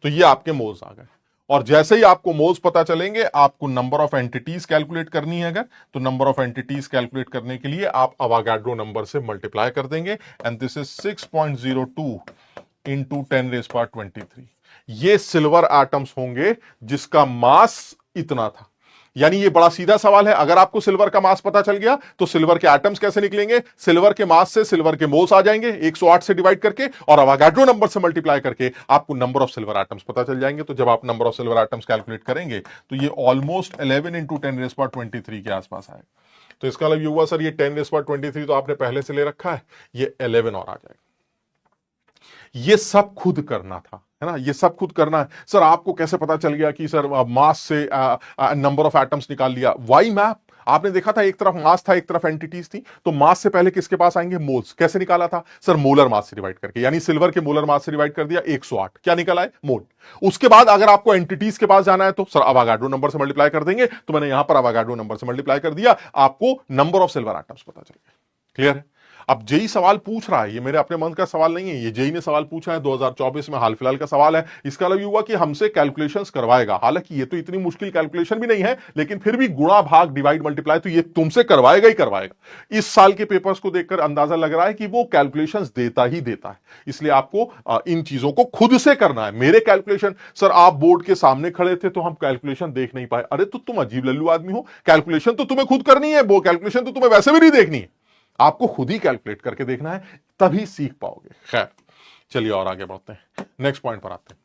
तो ये आपके मोल्स आ गए। और जैसे ही आपको मोल्स पता चलेंगे आपको नंबर ऑफ एंटिटीज कैलकुलेट करनी है अगर, तो नंबर ऑफ एंटिटीज कैलकुलेट करने के लिए आप अवागाड्रो नंबर से मल्टीप्लाई कर देंगे एंड दिस इज 6.02 × 10⁻23। ये सिल्वर एटम्स होंगे जिसका मास इतना था। यानी ये बड़ा सीधा सवाल है। अगर आपको सिल्वर का मास पता चल गया तो सिल्वर के एटम्स कैसे निकलेंगे? सिल्वर के मास से सिल्वर के मोल्स आ जाएंगे 108 से डिवाइड करके, और अवोगाड्रो नंबर से मल्टीप्लाई करके आपको नंबर ऑफ सिल्वर एटम्स पता चल जाएंगे। तो जब आप number of silver atoms calculate करेंगे तो ये ऑलमोस्ट 11 इंटू 10⁻23 के आसपास आएगा। तो इसका मतलब ये हुआ सर, ये 10⁻23 तो आपने पहले से ले रखा है, ये 11 और आ जाएगा। ये सब खुद करना था, है ना, ये सब खुद करना है। सर आपको कैसे पता चल गया कि सर मास से नंबर ऑफ एटम्स निकाल लिया? Y map. आपने देखा था एक तरफ मास था, एक तरफ एंटिटीज थी, तो मास से पहले किसके पास आएंगे? मोल्स। कैसे निकाला था? सर मोलर मास से डिवाइड करके, यानी सिल्वर के मोलर मास से डिवाइड कर दिया 108, क्या निकला है? मोल। उसके बाद अगर आपको एंटिटीज के पास जाना है तो सर अवोगाड्रो नंबर से मल्टीप्लाई कर देंगे, तो मैंने यहां पर अवोगाड्रो नंबर से मल्टीप्लाई कर दिया, आपको नंबर ऑफ सिल्वर एटम्स पता चल गया। क्लियर है? अब जेई सवाल पूछ रहा है, ये मेरे अपने मन का सवाल नहीं है, ये जेई ने सवाल पूछा है, 2024 में हाल फिलहाल का सवाल है। इसका मतलब हुआ कि हमसे कैलकुलेशंस करवाएगा। हालांकि ये तो इतनी मुश्किल कैलकुलेशन भी नहीं है, लेकिन फिर भी गुणा भाग डिवाइड मल्टीप्लाई तो ये तुमसे करवाएगा ही करवाएगा। इस साल के पेपर्स को देखकर अंदाजा लग रहा है कि वो कैलकुलेशंस देता ही देता है, इसलिए आपको इन चीजों को खुद से करना है। मेरे कैलकुलेशन, सर आप बोर्ड के सामने खड़े थे तो हम कैलकुलेशन देख नहीं पाए। अरे तो तुम अजीब लल्लू आदमी हो, कैलकुलेशन तो तुम्हें खुद करनी है, वो कैलकुलेशन तो तुम्हें वैसे भी नहीं देखनी है, आपको खुद ही कैलकुलेट करके देखना है, तभी सीख पाओगे। खैर चलिए और आगे बढ़ते हैं, नेक्स्ट पॉइंट पर आते हैं।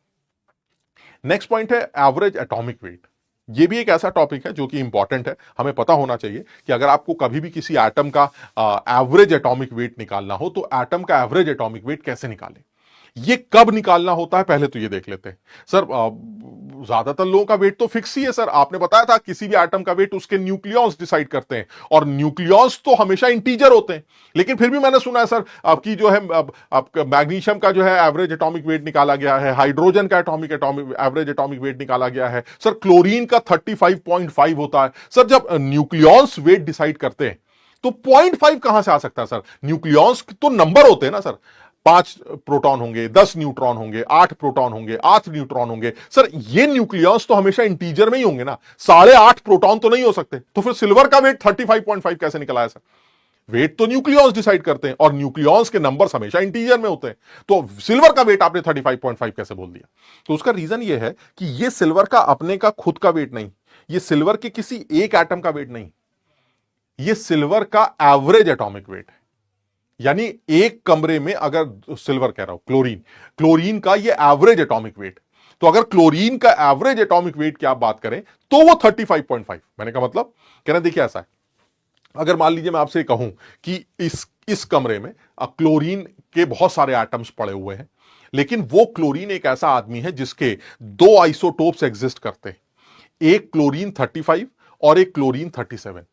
नेक्स्ट पॉइंट है एवरेज एटॉमिक वेट। ये भी एक ऐसा टॉपिक है जो कि इंपॉर्टेंट है, हमें पता होना चाहिए कि अगर आपको कभी भी किसी एटम का एवरेज एटॉमिक वेट निकालना हो तो एटम का एवरेज एटॉमिक वेट कैसे निकालें, ये कब निकालना होता है, पहले तो ये देख लेते हैं। सर ज्यादातर लोगों का वेट तो फिक्स ही है सर, आपने बताया था किसी भी एटम का वेट उसके न्यूक्लियॉन्स डिसाइड करते हैं, और न्यूक्लियॉन्स तो हमेशा इंटीजर होते हैं। लेकिन फिर भी मैंने सुना है सर आपकी जो है आपका मैग्नीशियम का जो है एवरेज एटॉमिक वेट निकाला गया है, हाइड्रोजन का एटॉमिक एवरेज एटॉमिक वेट निकाला गया है, सर क्लोरीन का 35.5 होता है। सर जब न्यूक्लियॉन्स वेट डिसाइड करते हैं तो 0.5 कहां से आ सकता है? सर न्यूक्लियॉन्स तो नंबर होते हैं ना सर, 5 प्रोटॉन होंगे, 10 न्यूट्रॉन होंगे, 8 प्रोटॉन होंगे, 8 न्यूट्रॉन होंगे। सर ये न्यूक्लियस तो हमेशा इंटीजर में ही होंगे ना, 8.5 प्रोटॉन तो नहीं हो सकते। तो फिर सिल्वर का वेट 35.5 कैसे निकला है? सर वेट तो न्यूक्लियस डिसाइड करते हैं, और न्यूक्लियस के नंबर्स हमेशा इंटीजर में होते हैं, तो सिल्वर का वेट आपने 35.5 कैसे बोल दिया? तो उसका रीजन ये है कि ये सिल्वर का अपने का खुद का वेट नहीं, ये सिल्वर के किसी एक एटम का वेट नहीं, ये सिल्वर का एवरेज एटॉमिक वेट है। यानी एक कमरे में, अगर सिल्वर कह रहा हूं, क्लोरीन का ये एवरेज एटॉमिक वेट, तो अगर क्लोरीन का एवरेज एटॉमिक वेट की आप बात करें तो वो 35.5। मैंने कहा मतलब कहना, देखिए ऐसा है, अगर मान लीजिए मैं आपसे कहूं कि इस कमरे में क्लोरीन के बहुत सारे एटम्स पड़े हुए हैं, लेकिन वो क्लोरीन एक ऐसा आदमी है जिसके 2 आइसोटोप्स एग्जिस्ट करते हैं, एक क्लोरीन 35 और एक क्लोरीन 37।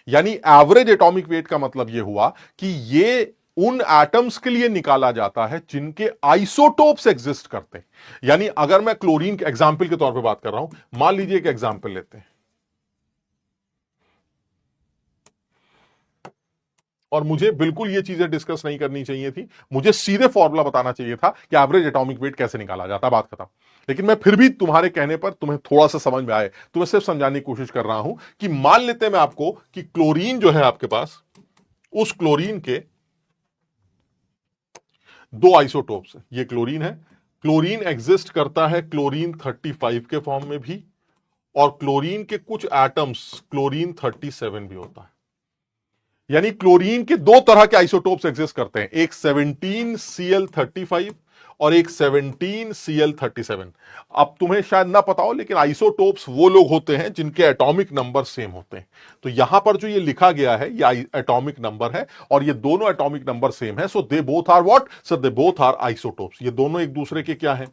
यानी एवरेज एटॉमिक वेट का मतलब यह हुआ कि ये उन एटम्स के लिए निकाला जाता है जिनके आइसोटोप्स एग्जिस्ट करते हैं। यानी अगर मैं क्लोरीन के एग्जाम्पल के तौर पे बात कर रहा हूं, मान लीजिए एक एग्जाम्पल लेते हैं, और मुझे बिल्कुल ये चीजें डिस्कस नहीं करनी चाहिए थी, मुझे सीधे फॉर्मूला बताना चाहिए था कि एवरेज एटॉमिक वेट कैसे निकाला जाता, बात खत्म। लेकिन मैं फिर भी तुम्हारे कहने पर तुम्हें थोड़ा सा समझ में आए, तुम्हें सिर्फ समझाने की कोशिश कर रहा हूं कि मान लेते हैं मैं आपको कि क्लोरीन जो है आपके पास, उस क्लोरीन के 2 आइसोटोप्स है, ये क्लोरीन है, क्लोरीन एग्जिस्ट करता है क्लोरीन 35 के फॉर्म में भी, और क्लोरीन के कुछ एटम्स क्लोरीन 37 भी होता है। यानी क्लोरीन के 2 तरह के आइसोटोप्स एग्जिस्ट करते हैं, एक 17Cl35 और एक 17Cl37। अब तुम्हें शायद ना पता हो, लेकिन आइसोटोप्स वो लोग होते हैं जिनके एटॉमिक नंबर सेम होते हैं। तो यहां पर जो ये लिखा गया है ये एटॉमिक नंबर है, और ये दोनों एटॉमिक नंबर सेम है, so they both are what? Sir they both are isotopes. ये दोनों एक दूसरे के क्या है?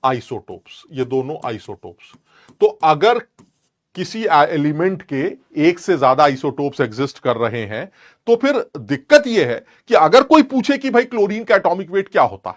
आइसोटोप्स। ये दोनों आइसोटोप्स। तो अगर किसी एलिमेंट के एक से ज्यादा आइसोटोप्स एग्जिस्ट कर रहे हैं, तो फिर दिक्कत यह है कि अगर कोई पूछे कि भाई क्लोरीन का एटॉमिक वेट क्या होता है,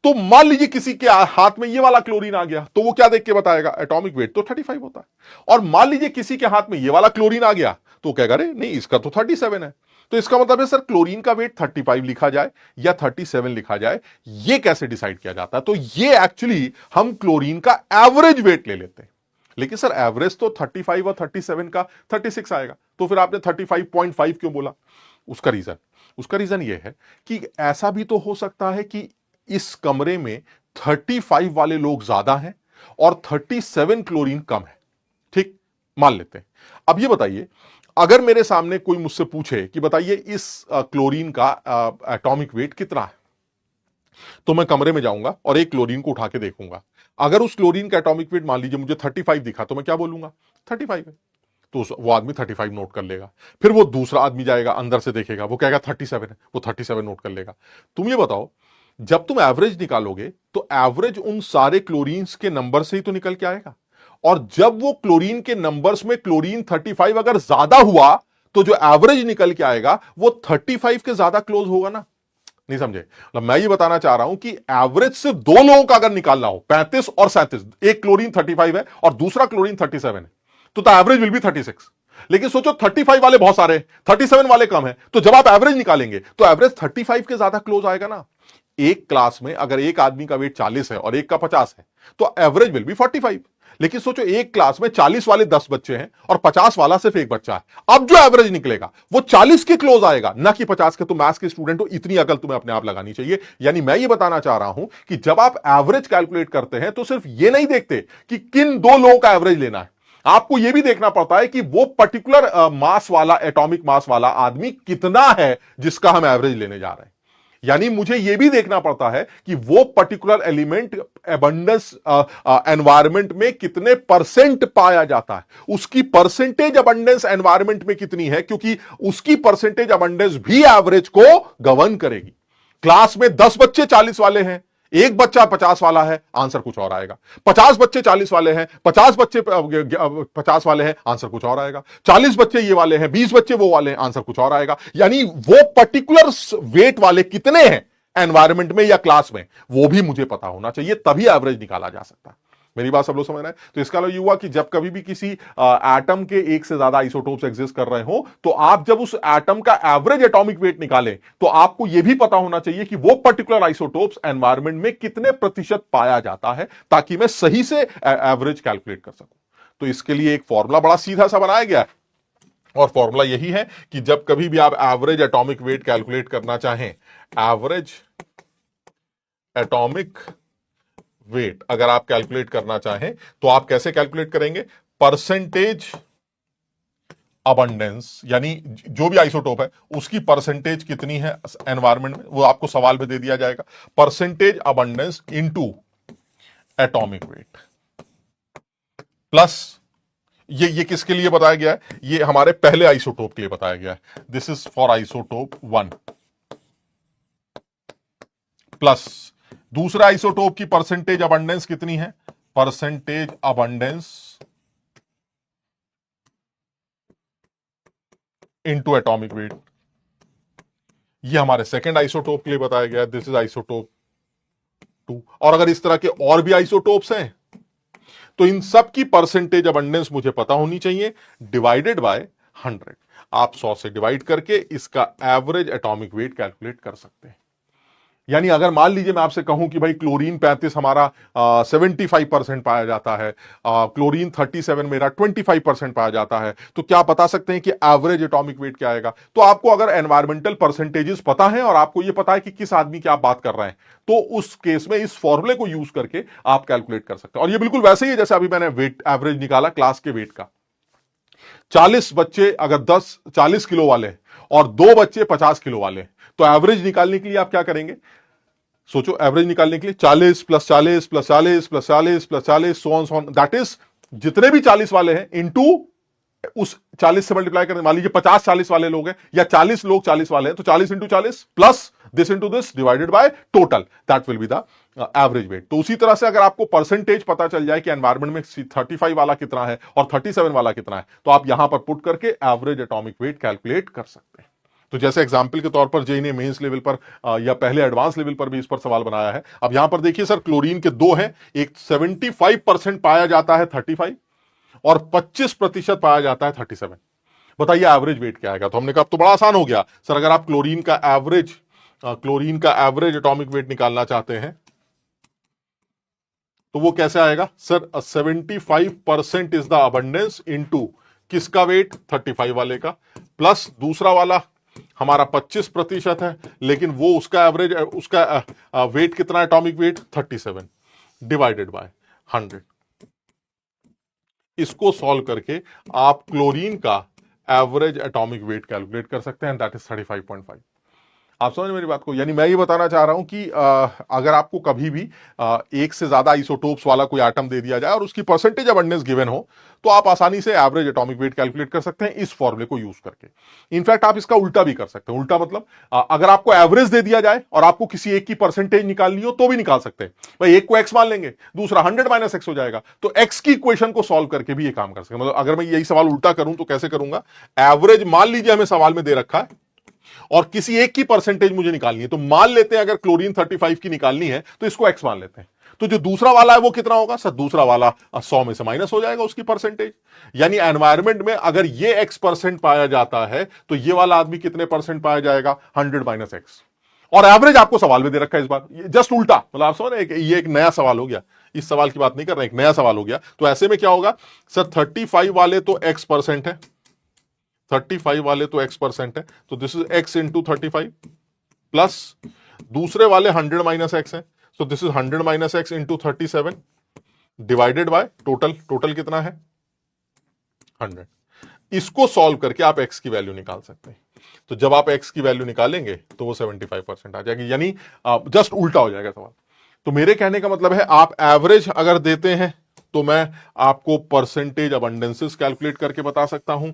तो मान लीजिए किसी के हाथ में ये वाला क्लोरीन आ गया, तो वो क्या देख के बताएगा? एटॉमिक वेट तो 35 होता है। और मान लीजिए किसी के हाथ में ये वाला क्लोरीन आ गया, तो कहेगा अरे नहीं, इसका तो 37 है। तो इसका मतलब है सर क्लोरीन का वेट 35 लिखा जाए या 37 लिखा जाए, ये कैसे डिसाइड किया जाता है? तो ये एक्चुअली हम क्लोरीन का एवरेज वेट ले लेते हैं। लेकिन सर एवरेज तो 35 और 37 का 36 आएगा, तो फिर आपने 35.5 क्यों बोला? उसका रीजन यह है कि ऐसा भी तो हो सकता है कि इस कमरे में 35 वाले लोग ज्यादा हैं और 37 क्लोरीन कम है। ठीक, मान लेते हैं। अब ये बताइए, अगर मेरे सामने कोई मुझसे पूछे कि बताइए इस क्लोरीन का एटॉमिक वेट कितना है, तो मैं कमरे में जाऊंगा और एक क्लोरीन को उठा के देखूंगा। अगर उस क्लोरीन का एटॉमिक वेट मान लीजिए मुझे 35 दिखा, तो मैं क्या बोलूंगा? 35 है। तो वो आदमी 35 नोट कर लेगा। फिर वो दूसरा आदमी जाएगा, अंदर से देखेगा, वो कहेगा 37 है, वो 37 नोट कर लेगा। तुम ये बताओ, जब तुम एवरेज निकालोगे तो एवरेज उन सारे क्लोरीन्स के नंबर से ही तो निकल के आएगा। और जब वो क्लोरीन के नंबर्स में क्लोरीन 35 अगर ज्यादा हुआ, तो जो एवरेज निकल के आएगा वो 35 के ज्यादा क्लोज होगा ना। नहीं समझे? मतलब मैं ये बताना चाह रहा हूं कि एवरेज सिर्फ दो लोगों का अगर निकालना हो, 35 और 37, एक क्लोरीन 35 है और दूसरा क्लोरीन 37 है, तो एवरेज विल बी 36। लेकिन सोचो 35 वाले बहुत सारे, 37 वाले कम है, तो जब आप एवरेज निकालेंगे तो एवरेज 35 के ज्यादा क्लोज आएगा ना। एक क्लास में अगर एक आदमी का वेट 40 है और एक का 50 है, तो एवरेज विल बी 45। लेकिन सोचो एक क्लास में 40 वाले 10 बच्चे हैं और 50 वाला सिर्फ एक बच्चा है, अब जो एवरेज निकलेगा वो 40 के क्लोज आएगा, ना कि 50 के। तो मैथ्स के स्टूडेंट हो, इतनी अकल तुम्हें अपने आप लगानी चाहिए। यानी मैं ये बताना चाह रहा हूं कि जब आप एवरेज कैलकुलेट करते हैं तो सिर्फ ये नहीं देखते कि किन दो लोगों का एवरेज लेना है, आपको यह भी देखना पड़ता है कि वो पर्टिकुलर मास वाला, एटॉमिक मास वाला आदमी कितना है जिसका हम एवरेज लेने जा रहे हैं। यानी मुझे यह भी देखना पड़ता है कि वो पर्टिकुलर एलिमेंट एबंडेंस एनवायरमेंट में कितने परसेंट पाया जाता है, उसकी परसेंटेज अबंडेंस एनवायरमेंट में कितनी है, क्योंकि उसकी परसेंटेज अबंडेंस भी एवरेज को गवर्न करेगी। क्लास में 10 बच्चे 40 वाले हैं, एक बच्चा 50 वाला है, आंसर कुछ और आएगा। 50 बच्चे 40 वाले हैं, 50 बच्चे 50 वाले हैं, आंसर कुछ और आएगा। 40 बच्चे ये वाले हैं, 20 बच्चे वो वाले हैं, आंसर कुछ और आएगा। यानी वो पर्टिकुलर वेट वाले कितने हैं एनवायरमेंट में या क्लास में, वो भी मुझे पता होना चाहिए, तभी एवरेज निकाला जा सकता है। मेरी बात सब लोग समझ रहे हैं? तो इसका मतलब ये हुआ कि जब कभी भी किसी एटम के एक से ज्यादा आइसोटोप्स एग्जिस्ट कर रहे हो, तो आप जब उस एटम का एवरेज एटॉमिक वेट निकालें, तो आपको यह भी पता होना चाहिए कि वो पर्टिकुलर आइसोटोप्स एनवायरमेंट में कितने प्रतिशत पाया जाता है, ताकि मैं सही से एवरेज कैलकुलेट कर सकूं। तो इसके लिए एक फॉर्मूला बड़ा सीधा सा बनाया गया है, और फॉर्मूला यही है कि जब कभी भी आप एवरेज एटॉमिक वेट कैलकुलेट करना चाहें, एवरेज एटॉमिक वेट अगर आप कैलकुलेट करना चाहें, तो आप कैसे कैलकुलेट करेंगे? परसेंटेज अबंडेंस, यानी जो भी आइसोटोप है उसकी परसेंटेज कितनी है एनवायरमेंट में, वो आपको सवाल में दे दिया जाएगा। Percentage abundance into atomic weight plus, ये किसके लिए बताया गया है? ये हमारे पहले आइसोटोप के लिए बताया गया है। This is for isotope 1 plus दूसरा आइसोटोप की परसेंटेज अबंडेंस कितनी है? Percentage abundance into atomic weight. ये हमारे सेकंड आइसोटोप के लिए बताया गया, दिस इज आइसोटोप 2। और अगर इस तरह के और भी आइसोटोप्स हैं, तो इन सब की परसेंटेज अबंडेंस मुझे पता होनी चाहिए, डिवाइडेड बाय 100। आप 100 से डिवाइड करके इसका एवरेज एटॉमिक वेट कैलकुलेट कर सकते हैं। यानी अगर मान लीजिए मैं आपसे कहूं कि भाई क्लोरीन 35 हमारा 75% पाया जाता है, क्लोरीन 37 मेरा 25% पाया जाता है, तो क्या बता सकते हैं कि एवरेज एटॉमिक वेट क्या आएगा? तो आपको अगर एनवायरमेंटल परसेंटेजेस पता है और आपको यह पता है कि किस आदमी की आप बात कर रहे हैं, तो उस केस में इस फॉर्मूले को यूज करके आप कैलकुलेट कर सकते हैं। और ये बिल्कुल वैसे ही है जैसे अभी मैंने वेट एवरेज निकाला क्लास के वेट का। 40 बच्चे अगर 40 किलो वाले हैं और 2 बच्चे 50 किलो वाले हैं, तो एवरेज निकालने के लिए आप क्या करेंगे? सोचो, एवरेज निकालने के लिए 40 plus 40 plus 40 plus 40 plus 40 so on that is जितने भी 40 वाले हैं इनटू उस 40 से मल्टीप्लाई करने, मान लीजिए 50 40 वाले लोग हैं या 40 लोग 40 वाले हैं, तो 40 into 40 plus this into this divided by total, that will be the average weight. तो उसी तरह से अगर आपको परसेंटेज पता चल जाए कि एनवायरमेंट में 35 वाला कितना है और 37 वाला कितना है, तो आप यहां पर पुट करके एवरेज एटॉमिक वेट कैलकुलेट कर सकते हैं। तो जैसे एग्जाम्पल के तौर पर जेई ने मेंस लेवल पर या पहले एडवांस लेवल पर भी इस पर सवाल बनाया है। अब यहां पर देखिए सर, क्लोरीन के दो हैं, एक 75% पाया जाता है 35 और 25% पाया जाता है 37। बताइए एवरेज वेट क्या आएगा? तो हमने कहा अब तो बड़ा आसान हो गया सर, अगर आप क्लोरीन का एवरेज एटॉमिक वेट निकालना चाहते हैं, तो वो कैसे आएगा sir? 75% is the abundance into किसका वेट? 35 वाले का, प्लस दूसरा वाला हमारा 25% है, लेकिन वो उसका एवरेज, उसका वेट कितना? Atomic weight 37 divided by 100। इसको सॉल्व करके आप क्लोरीन का एवरेज एटॉमिक वेट कैलकुलेट कर सकते हैं, दैट इज 35.5। आप समझ मेरी बात को? यानी मैं ये बताना चाह रहा हूं कि अगर आपको कभी भी एक से ज्यादा आइसोटोप्स वाला कोई एटम दे दिया जाए और उसकी परसेंटेज अबंडेंस गिवन हो, तो आप आसानी से एवरेज एटॉमिक वेट कैलकुलेट कर सकते हैं इस फॉर्मूले को यूज करके। इनफैक्ट आप इसका उल्टा भी कर सकते हैं। उल्टा मतलब अगर आपको एवरेज दे दिया जाए और आपको किसी एक की परसेंटेज निकालनी हो तो भी निकाल सकते हैं। भाई एक को एक्स मान लेंगे, दूसरा 100 माइनस एक्स हो जाएगा, तो एक्स की इक्वेशन को सॉल्व करके भी ये काम कर सकते हैं। मतलब अगर मैं यही सवाल उल्टा करूं तो कैसे करूंगा? एवरेज मान लीजिए हमें सवाल में दे रखा है और किसी एक की परसेंटेज मुझे निकालनी है, तो मान लेते हैं अगर क्लोरीन 35 की निकालनी है तो इसको एक्स मान लेते हैं। तो जो दूसरा वाला है वो कितना होगा सर? दूसरा वाला 100 में से माइनस हो जाएगा उसकी परसेंटेज। यानी एनवायरमेंट में अगर ये x% पाया जाता है तो ये वाला आदमी कितने परसेंट पाया जाएगा? 100 माइनस एक्स। और एवरेज आपको सवाल में दे रखा है इस बार, जस्ट उल्टा। मतलब आप समझ रहे, ये एक नया सवाल हो गया। इस सवाल की बात नहीं कर रहे, एक नया सवाल हो गया। तो ऐसे में क्या होगा सर? 35 वाले तो x% है, 35 वाले तो x% है, तो this is x into 35 plus दूसरे वाले 100 माइनस एक्स है, so this is 100 minus x into 37 divided by total कितना है? 100। इसको सॉल्व करके आप x की वैल्यू निकाल सकते हैं। तो जब आप x की वैल्यू निकालेंगे तो वो 75% आ जाएगी, यानी जस्ट उल्टा हो जाएगा सवाल। तो मेरे कहने का मतलब है आप एवरेज अगर देते हैं तो मैं आपको परसेंटेज अबंडेंसेस कैलकुलेट करके बता सकता हूं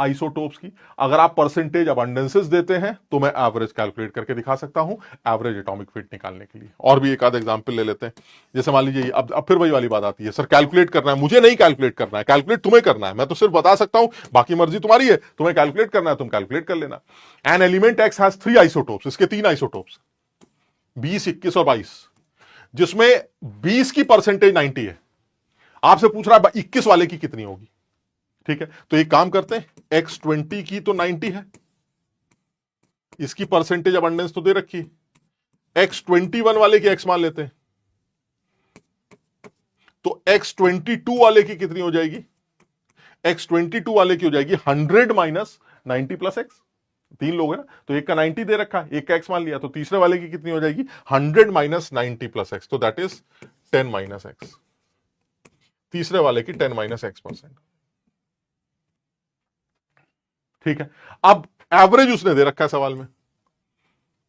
आइसोटोप्स की। अगर आप परसेंटेज अबंडेंसेस देते हैं तो मैं एवरेज कैलकुलेट करके दिखा सकता हूं एवरेज एटॉमिक वेट निकालने के लिए। और भी एक आध एग्जांपल ले लेते हैं। जैसे मान लीजिए अब फिर वही वाली बात आती है, सर कैलकुलेट करना है। मुझे नहीं कैलकुलेट करना है, कैलकुलेट तुम्हें करना है। मैं तो सिर्फ बता सकता हूं, बाकी मर्जी तुम्हारी है। तुम्हें कैलकुलेट करना है तुम कैलकुलेट कर लेना। An element x has 3 isotopes, इसके 3 आइसोटोप्स 20, 21 और 22, जिसमें 20 की परसेंटेज 90 है। आपसे पूछ रहा है 21 वाले की कितनी होगी? ठीक है, तो एक काम करते हैं, X20 की तो 90 है, इसकी परसेंटेज अबंडेंस तो दे रखी है। X21 वाले की X मान लेते हैं, तो X22 वाले की कितनी हो जाएगी? X22 वाले की हो जाएगी 100 माइनस 90 प्लस एक्स। 3 लोग है ना, तो एक का 90 दे रखा है, एक का एक्स मान लिया, तो तीसरे वाले की कितनी हो जाएगी? 100 माइनस 90 प्लस एक्स, तो दैट इज 10 माइनस एक्स। तीसरे वाले की 10 माइनस x%। ठीक है, अब एवरेज उसने दे रखा है सवाल में,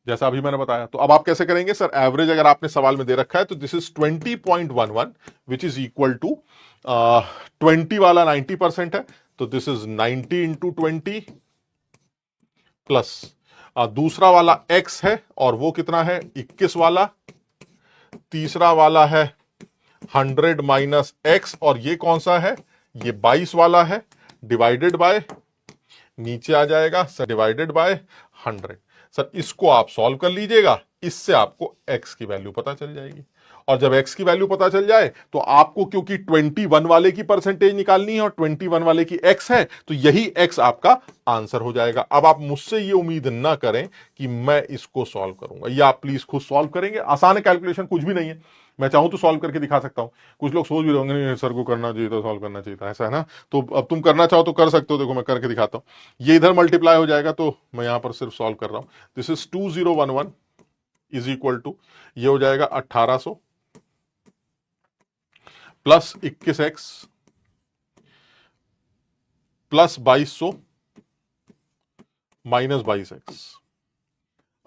जैसा अभी मैंने बताया। तो अब आप कैसे करेंगे सर? एवरेज अगर आपने सवाल में दे रखा है तो this is 20.11 which is equal to 20 वाला 90% है, तो दिस इज 90 इंटू 20 प्लस दूसरा वाला x है और वो कितना है? 21 वाला। तीसरा वाला है 100 माइनस एक्स, और ये कौन सा है? ये 22 वाला है, डिवाइडेड बाय, नीचे आ जाएगा सर डिवाइडेड बाय 100। सर इसको आप सॉल्व कर लीजिएगा, इससे आपको x की वैल्यू पता चल जाएगी। और जब x की वैल्यू पता चल जाए तो आपको, क्योंकि 21 वाले की परसेंटेज निकालनी है और 21 वाले की x है, तो यही x आपका आंसर हो जाएगा। अब आप मुझसे ये उम्मीद ना करें कि मैं इसको सॉल्व करूंगा, या आप प्लीज खुद सॉल्व करेंगे। आसान है, कैलकुलेशन कुछ भी नहीं है। मैं चाहूं तो सॉल्व करके दिखा सकता हूं। कुछ लोग सोच भी रहे होंगे सर को करना चाहिए था, सॉल्व करना चाहिए था, ऐसा है ना। तो अब तुम करना चाहो तो कर सकते हो। देखो मैं करके दिखाता हूं। ये इधर मल्टीप्लाई हो जाएगा, तो मैं यहां पर सिर्फ सॉल्व कर रहा हूं। This is 2011 is equal to, ये हो जाएगा 1800 plus 21x plus 2200 minus 22x।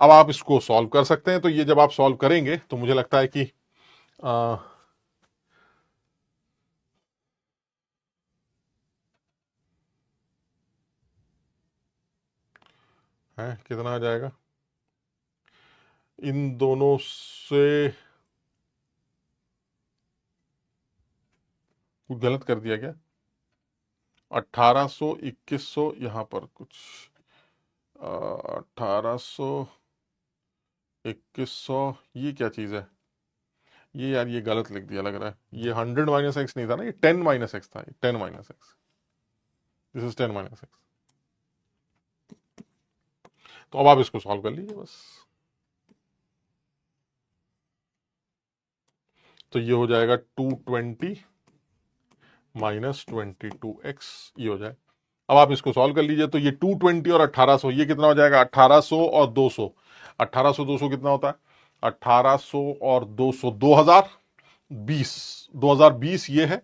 अब आप इसको सॉल्व कर सकते हैं। तो ये जब आप सॉल्व करेंगे तो मुझे लगता है कि है कितना आ जाएगा इन दोनों से? कुछ गलत कर दिया क्या? 1800, 2100, यहां पर कुछ 1800, 2100, ये क्या चीज है? ये यार ये गलत लिख दिया लग रहा है। ये 100 माइनस एक्स नहीं था ना, ये 10 माइनस एक्स था। 10 minus x, this is 10 minus x. तो अब आप इसको सॉल्व कर लीजिए बस। तो ये हो जाएगा 220 माइनस 22x, ये हो जाए। अब आप इसको सॉल्व कर लीजिए। तो ये 220 और 1800, ये कितना हो जाएगा? 1800 और 200। 1800 200 कितना होता है? 1800 और 200 2020। 2020 ये है,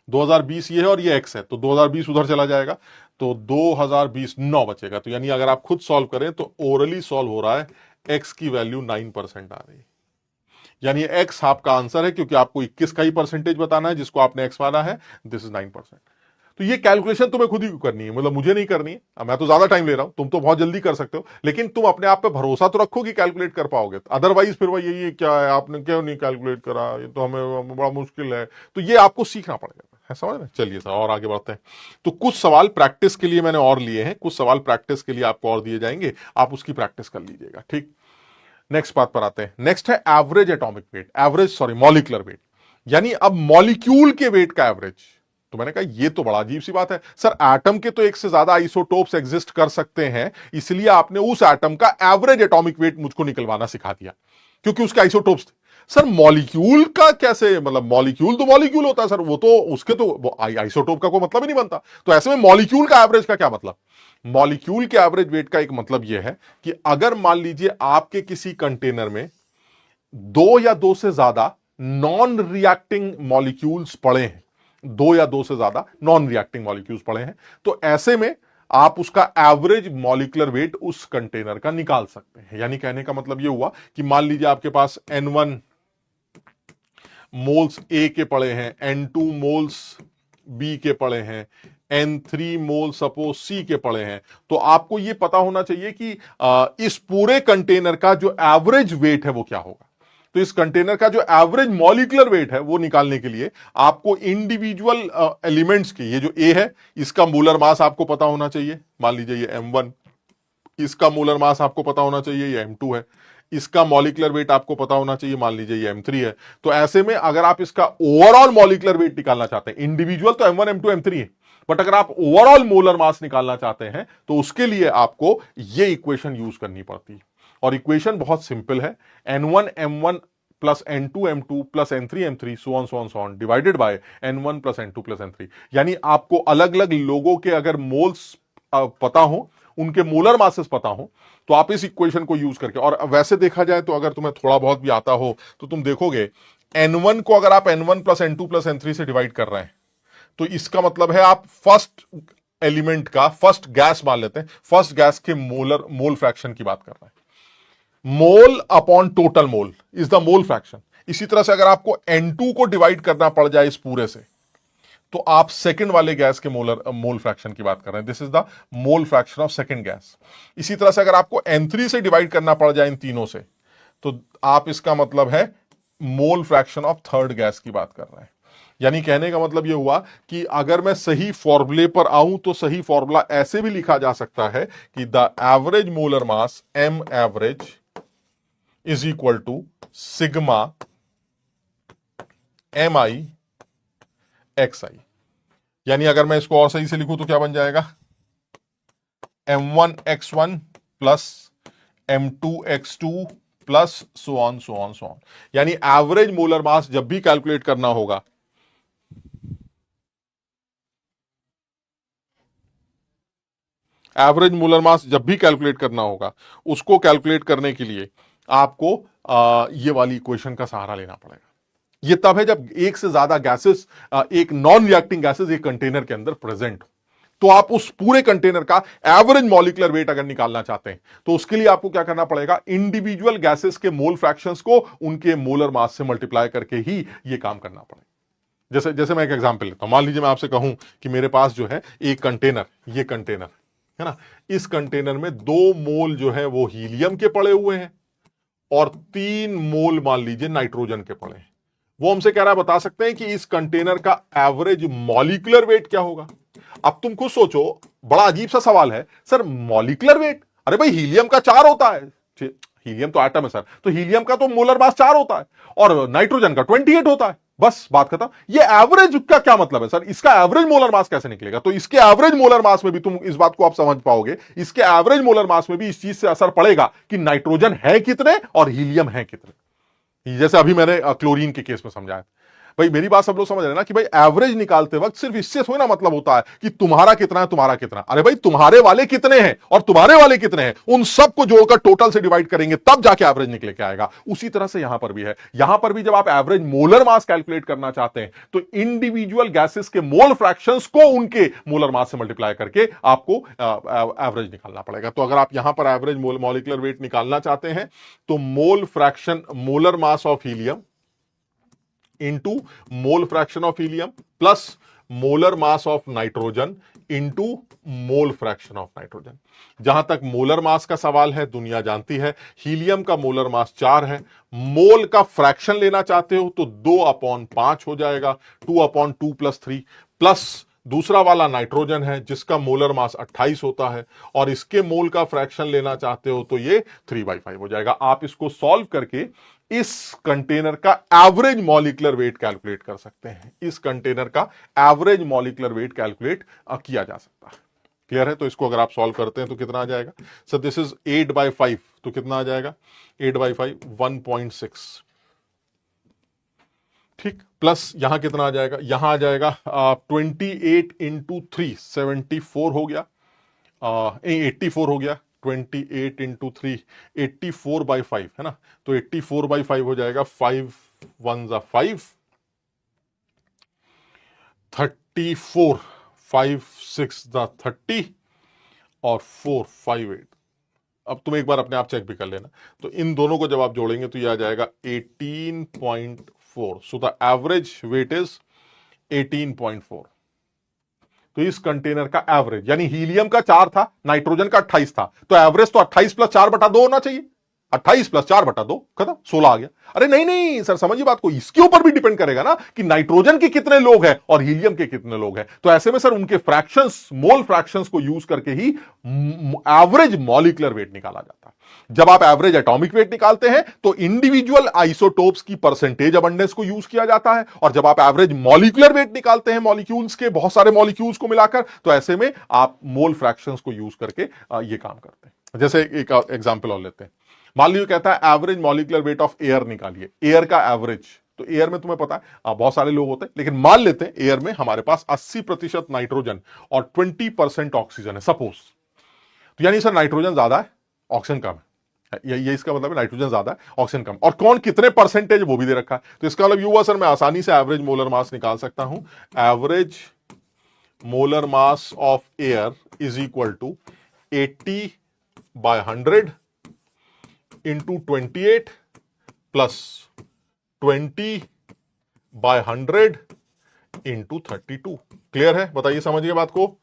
2020 ये है और ये x है, तो 2020 उधर चला जाएगा, तो 2020 9 बचेगा। तो यानी अगर आप खुद सॉल्व करें तो ओरली सॉल्व हो रहा है, x की वैल्यू 9% आ रही है। यानी x आपका आंसर है, क्योंकि आपको 21 का ही परसेंटेज बताना है जिसको आपने x माना है, दिस इज 9%। तो ये कैलकुलेशन तुम्हें खुद ही करनी है, मतलब मुझे नहीं करनी है, मैं तो ज्यादा टाइम ले रहा हूं, तुम तो बहुत जल्दी कर सकते हो, लेकिन तुम अपने आप पे भरोसा तो रखो कि कैलकुलेट कर पाओगे। अदरवाइज फिर वही यही क्या है, आपने क्यों नहीं कैलकुलेट करा, ये तो हमें बड़ा मुश्किल है। तो ये आपको सीखना पड़ेगा, है समझ में। चलिए सर और आगे बढ़ते हैं। तो कुछ सवाल प्रैक्टिस के लिए मैंने और लिए हैं, कुछ सवाल प्रैक्टिस के लिए आपको और दिए जाएंगे, आप उसकी प्रैक्टिस कर लीजिएगा, ठीक। नेक्स्ट बात पर आते हैं। नेक्स्ट है average atomic weight, average sorry molecular weight, यानी अब मॉलिक्यूल के वेट का एवरेज। तो मैंने कहा ये तो बड़ा अजीब सी बात है सर, एटम के तो एक से ज्यादा आइसोटोप्स एग्जिस्ट कर सकते हैं, इसलिए आपने उस एटम का एवरेज एटॉमिक वेट मुझको निकलवाना सिखा दिया क्योंकि उसके आइसोटोप्स थे। सर मॉलिक्यूल का कैसे, मतलब मॉलिक्यूल तो मॉलिक्यूल होता है सर, वो तो उसके तो आइसोटोप का कोई मतलब ही नहीं बनता। तो ऐसे में मॉलिक्यूल का एवरेज का क्या मतलब। मॉलिक्यूल के एवरेज वेट का एक मतलब यह है कि अगर मान लीजिए आपके किसी कंटेनर में दो या दो से ज्यादा नॉन रिएक्टिंग मॉलिक्यूल्स पड़े हैं, दो या दो से ज्यादा नॉन रिएक्टिंग मॉलिक्यूल्स पड़े हैं, तो ऐसे में आप उसका एवरेज मॉलिक्यूलर वेट उस कंटेनर का निकाल सकते हैं। यानी कहने का मतलब यह हुआ कि मान लीजिए आपके पास N1 मोल्स ए के पड़े हैं, N2 मोल्स बी के पड़े हैं, N3 मोल सपोज सी के पड़े हैं, तो आपको यह पता होना चाहिए कि इस पूरे कंटेनर का जो एवरेज वेट है वो क्या होगा। तो इस कंटेनर का जो एवरेज मॉलिक्यूलर वेट है वो निकालने के लिए आपको इंडिविजुअल एलिमेंट्स के, ये जो ए है इसका मोलर मास आपको पता होना चाहिए, मान लीजिए ये M1, इसका मोलर मास आपको पता होना चाहिए ये M2 है, इसका मॉलिक्यूलर वेट आपको पता होना चाहिए, मान लीजिए ये M3 है। तो ऐसे में अगर आप इसका ओवरऑल मॉलिक्यूलर वेट निकालना चाहते हैं, इंडिविजुअल तो M1 M2 M3 है, बट अगर आप ओवरऑल मोलर मास निकालना चाहते हैं तो उसके लिए आपको ये इक्वेशन यूज करनी पड़ती है। और इक्वेशन बहुत सिंपल है, N1 M1 plus N2 M2 plus N3 M3 so on divided by N1 plus N2 plus N3। यानी आपको अलग अलग लोगों के अगर मोल्स पता हो, उनके मोलर मासेस पता हो, तो आप इस इक्वेशन को यूज करके, और वैसे देखा जाए तो अगर तुम्हें थोड़ा बहुत भी आता हो तो तुम देखोगे N1 को अगर आप N1 plus N2 plus N3 से डिवाइड कर रहे हैं तो इसका मतलब है आप फर्स्ट एलिमेंट का, फर्स्ट गैस मान लेते हैं, फर्स्ट गैस के मोल फ्रैक्शन की बात कर रहे हैं। Mole upon total mole is the mole fraction. इसी तरह से अगर आपको N2 को डिवाइड करना पड़ जाए इस पूरे से, तो आप सेकंड वाले गैस के मोल फ्रैक्शन की बात कर रहे हैं, this is the mole fraction of second gas. इसी तरह से अगर आपको N3 से डिवाइड करना पड़ जाए इन तीनों से, तो आप इसका मतलब है mole fraction of third gas की बात कर रहे हैं। यानी कहने का मतलब यह हुआ कि अगर मैं सही फॉर्मूले पर आऊं तो सही फॉर्मूला ऐसे भी लिखा जा सकता है कि the average molar mass M average is equal to sigma MI XI। यानी अगर मैं इसको और सही से लिखूं तो क्या बन जाएगा, M1 X1 plus M2 X2 plus so on. यानी एवरेज मोलर मास जब भी कैलकुलेट करना होगा, एवरेज मोलर मास जब भी कैलकुलेट करना होगा, उसको कैलकुलेट करने के लिए आपको ये वाली इक्वेशन का सहारा लेना पड़ेगा। ये तब है जब एक से ज्यादा गैसेस, एक नॉन रिएक्टिंग गैसेस एक कंटेनर के अंदर प्रेजेंट हो। तो आप उस पूरे कंटेनर का एवरेज मॉलिक्यूलर वेट अगर निकालना चाहते हैं तो उसके लिए आपको क्या करना पड़ेगा, इंडिविजुअल गैसेस के मोल फ्रैक्शंस को उनके मोलर मास से मल्टीप्लाई करके ही ये काम करना पड़ेगा। जैसे जैसे मैं एक एग्जांपल लेता हूं, मान लीजिए मैं आपसे कहूं कि मेरे पास जो है एक कंटेनर, ये कंटेनर है ना, इस कंटेनर में 2 मोल जो है वो हीलियम के पड़े हुए हैं और 3 मोल मान लीजिए नाइट्रोजन के पड़े हैं। वो हमसे कह रहा है बता सकते हैं कि इस कंटेनर का एवरेज मॉलिक्यूलर वेट क्या होगा। अब तुम खुद सोचो, बड़ा अजीब सा सवाल है सर, मॉलिक्यूलर वेट, अरे भाई हीलियम का 4 होता है, हीलियम तो एटम है सर, तो हीलियम का तो मोलर मास 4 होता है और नाइट्रोजन का 28 होता है, बस बात खत्म। ये एवरेज का क्या मतलब है सर, इसका एवरेज मोलर मास कैसे निकलेगा। तो इसके एवरेज मोलर मास में भी तुम इस बात को आप समझ पाओगे, इसके एवरेज मोलर मास में भी इस चीज से असर पड़ेगा कि नाइट्रोजन है कितने और हीलियम है कितने। जैसे अभी मैंने क्लोरीन के केस में समझाया, भाई मेरी बात सब लोग समझ रहे हैं ना कि भाई एवरेज निकालते वक्त सिर्फ इससे थोड़ी ना मतलब होता है कि तुम्हारा कितना है तुम्हारा कितना। अरे भाई तुम्हारे वाले कितने हैं और तुम्हारे वाले कितने हैं, उन सबको जोड़कर टोटल से डिवाइड करेंगे तब जाके एवरेज निकले के आएगा। उसी तरह से यहां पर भी है। यहां पर भी जब आप एवरेज मोलर मास कैलकुलेट करना चाहते हैं तो इंडिविजुअल गैसेस के मोल फ्रैक्शंस को उनके मोलर मास से मल्टीप्लाई करके आपको एवरेज निकालना पड़ेगा। तो अगर आप यहां पर एवरेज मॉलिक्यूलर वेट निकालना चाहते हैं तो mole fraction molar mass of helium into mole fraction of helium plus molar mass of nitrogen into mole fraction of nitrogen. जहां तक मोलर मास का सवाल है, दुनिया जानती है हीलियम का मोलर मास 4 है। मोल का फ्रैक्शन लेना चाहते हो तो 2/5 हो जाएगा, 2/2 + 3 प्लस दूसरा वाला नाइट्रोजन है जिसका मोलर मास 28 होता है और इसके मोल का फ्रैक्शन लेना चाहते हो तो ये 3/5 हो जाएगा। आप इसको सॉल्व करके इस कंटेनर का एवरेज मॉलिक्यूलर वेट कैलकुलेट कर सकते हैं। इस कंटेनर का एवरेज मॉलिक्यूलर वेट कैलकुलेट किया जा सकता है। क्लियर है? तो इसको अगर आप सॉल्व करते हैं तो कितना आ जाएगा सर? दिस इज 8/5 तो कितना आ जाएगा? 8/5 1.6, ठीक, प्लस यहां कितना आ जाएगा? यहां आ जाएगा 28 × 3 74 हो गया, 84 हो गया। 28 × 3 84/5 है ना, तो 84/5 हो जाएगा। 5 1 5, 34, 5 6 30 और 4 5 8। अब तुम एक बार अपने आप चेक भी कर लेना। तो इन दोनों को जब आप जोड़ेंगे तो यह आ जाएगा 18.4। So the average weight is 18.4। तो इस कंटेनर का एवरेज, यानी हीलियम का 4 था, नाइट्रोजन का 28 था, तो एवरेज तो 28 + 4/2 होना चाहिए। 28 + 4/2 खत्म, 16 आ गया। अरे नहीं नहीं सर, समझिए बात को, इसके ऊपर भी डिपेंड करेगा ना कि नाइट्रोजन के कितने लोग हैं और हीलियम के कितने लोग हैं। तो ऐसे में सर उनके फ्रैक्शंस, मोल फ्रैक्शंस को यूज करके ही एवरेज मॉलिक्यूलर वेट निकाला जाता है। जब आप एवरेज एटॉमिक वेट निकालते हैं तो इंडिविजुअल आइसोटोप्स की परसेंटेज अबंडेंस को यूज किया जाता है, और जब आप एवरेज मॉलिक्यूलर वेट निकालते हैं मॉलिक्यूल्स के, बहुत सारे मॉलिक्यूल्स को मिलाकर, तो ऐसे में आप मोल फ्रैक्शंस को यूज करके ये काम करते हैं। जैसे एक एग्जांपल और लेते हैं। मान लीजिए कहता है average molecular weight of air निकालिए, एयर का एवरेज। तो एयर में तुम्हें पता है बहुत सारे लोग होते हैं, लेकिन मान लेते हैं एयर में हमारे पास 80% नाइट्रोजन और 20% ऑक्सीजन है सपोज। तो यानी सर नाइट्रोजन ज्यादा है, ऑक्सीजन कम है, ये इसका मतलब है नाइट्रोजन ज्यादा है, ऑक्सीजन कम। और कौन कितने परसेंटेज वो भी दे रखा है। तो इसका मतलब ये हुआ सर मैं आसानी से एवरेज मोलर मास निकाल सकता हूं। Average molar mass of air is equal to 80/100 into 28 plus 20/100 into 32। Clear है? बताइए, समझिए बात को।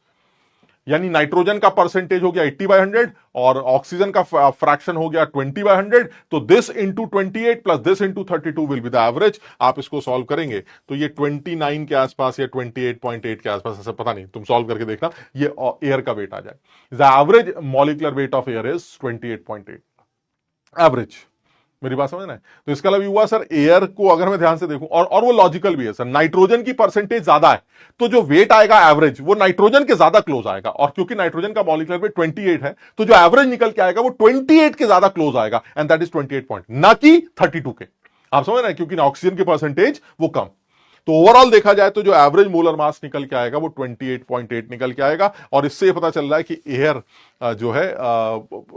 यानी नाइट्रोजन का परसेंटेज हो गया 80/100 और ऑक्सीजन का फ्रैक्शन हो गया 20/100। तो this into 28 plus this into 32 will be the average. आप इसको सॉल्व करेंगे तो ये 29 के आसपास या 28.8 के आसपास, ऐसा पता नहीं, तुम सॉल्व करके देखना, ये एयर का वेट आ जाए। The average molecular weight of air is 28.8 average. मेरी बात समझ रहे हैं? तो इसका मतलब हुआ सर एयर को अगर मैं ध्यान से देखूं, और वो लॉजिकल भी है सर, नाइट्रोजन की परसेंटेज ज्यादा है तो जो वेट आएगा एवरेज वो नाइट्रोजन के ज्यादा क्लोज आएगा, और क्योंकि नाइट्रोजन का मॉलिक्यूलर वेट 28 है तो जो एवरेज निकल के आएगा वो 28 के ज्यादा क्लोज आएगा, एंड दैट इज 28 पॉइंट, ना कि 32 के। आप समझ रहे हैं? क्योंकि ऑक्सीजन की परसेंटेज वो कम। तो ओवरऑल देखा जाए तो जो एवरेज मोलर मास निकल के आएगा वो 28.8 निकल के आएगा। और इससे पता चल रहा है कि एयर जो है,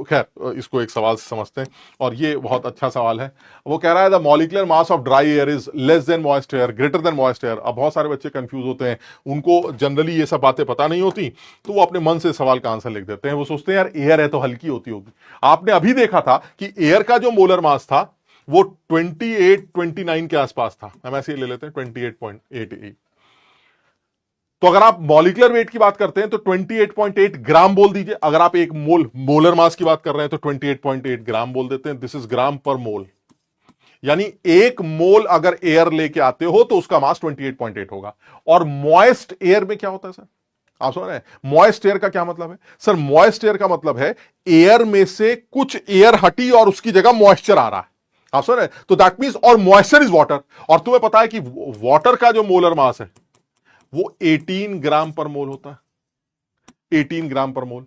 खैर इसको एक सवाल से समझते हैं, और ये बहुत अच्छा सवाल है। वो कह रहा है the molecular mass of dry air is less than moist air, greater than moist air. अब बहुत सारे बच्चे कंफ्यूज होते हैं, उनको जनरली ये सब बातें पता नहीं होती, तो वो अपने मन से सवाल का आंसर लिख देते हैं। वो सोचते हैं यार एयर है तो हल्की होती होगी। आपने अभी देखा था कि एयर का जो मोलर मास था वो 28-29 के आसपास था। हम ऐसे ही ले लेते हैं 28.88। तो अगर आप मॉलिक्यूलर वेट की बात करते हैं तो 28.8 ग्राम बोल दीजिए। अगर आप एक मोलर मास की बात कर रहे हैं तो 28.8 ग्राम बोल देते हैं। दिस इज ग्राम पर मोल। यानी एक मोल अगर एयर लेके आते हो तो उसका मास 28.8 होगा। और मॉइस्ट एयर में क्या होता है सर? आप समझ रहे हैं? मॉइस्ट एयर का क्या मतलब है सर? मॉइस्ट एयर का मतलब है एयर में से कुछ एयर हटी और उसकी जगह मॉइस्चर आ रहा है। आप समझ रहे हैं? तो दैट मींस, और मॉइस्चर इज वाटर। और तुम्हें पता है कि वाटर का जो मोलर मास है वो 18 ग्राम पर मोल होता है। 18 ग्राम पर मोल।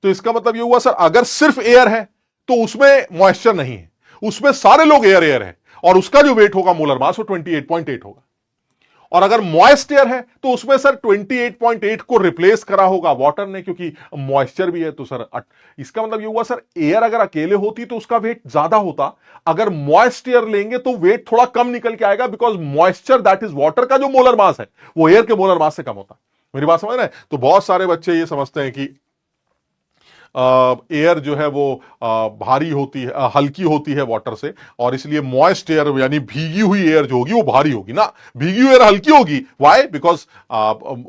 तो इसका मतलब ये हुआ सर अगर सिर्फ एयर है तो उसमें मॉइस्चर नहीं है, उसमें सारे लोग एयर एयर है, और उसका जो वेट होगा मोलर मास वो 28.8 होगा। और अगर मॉइस्ट एयर है तो उसमें सर 28.8 को रिप्लेस करा होगा वाटर ने, क्योंकि मॉइस्चर भी है। तो सर इसका मतलब ये हुआ सर, एयर अगर अकेले होती तो उसका वेट ज्यादा होता, अगर मॉइस्ट एयर लेंगे तो वेट थोड़ा कम निकल के आएगा, because moisture that is water का जो मोलर मास है वो एयर के मोलर मास से कम होता है। मेरी बात समझ रहे हैं? तो बहुत सारे बच्चे ये समझते हैं कि एयर जो है वो भारी होती है, हल्की होती है वाटर से, और इसलिए मॉइस्ट एयर यानी भीगी हुई एयर जो होगी वो भारी होगी। ना, भीगी हुई एयर हल्की होगी। व्हाई? बिकॉज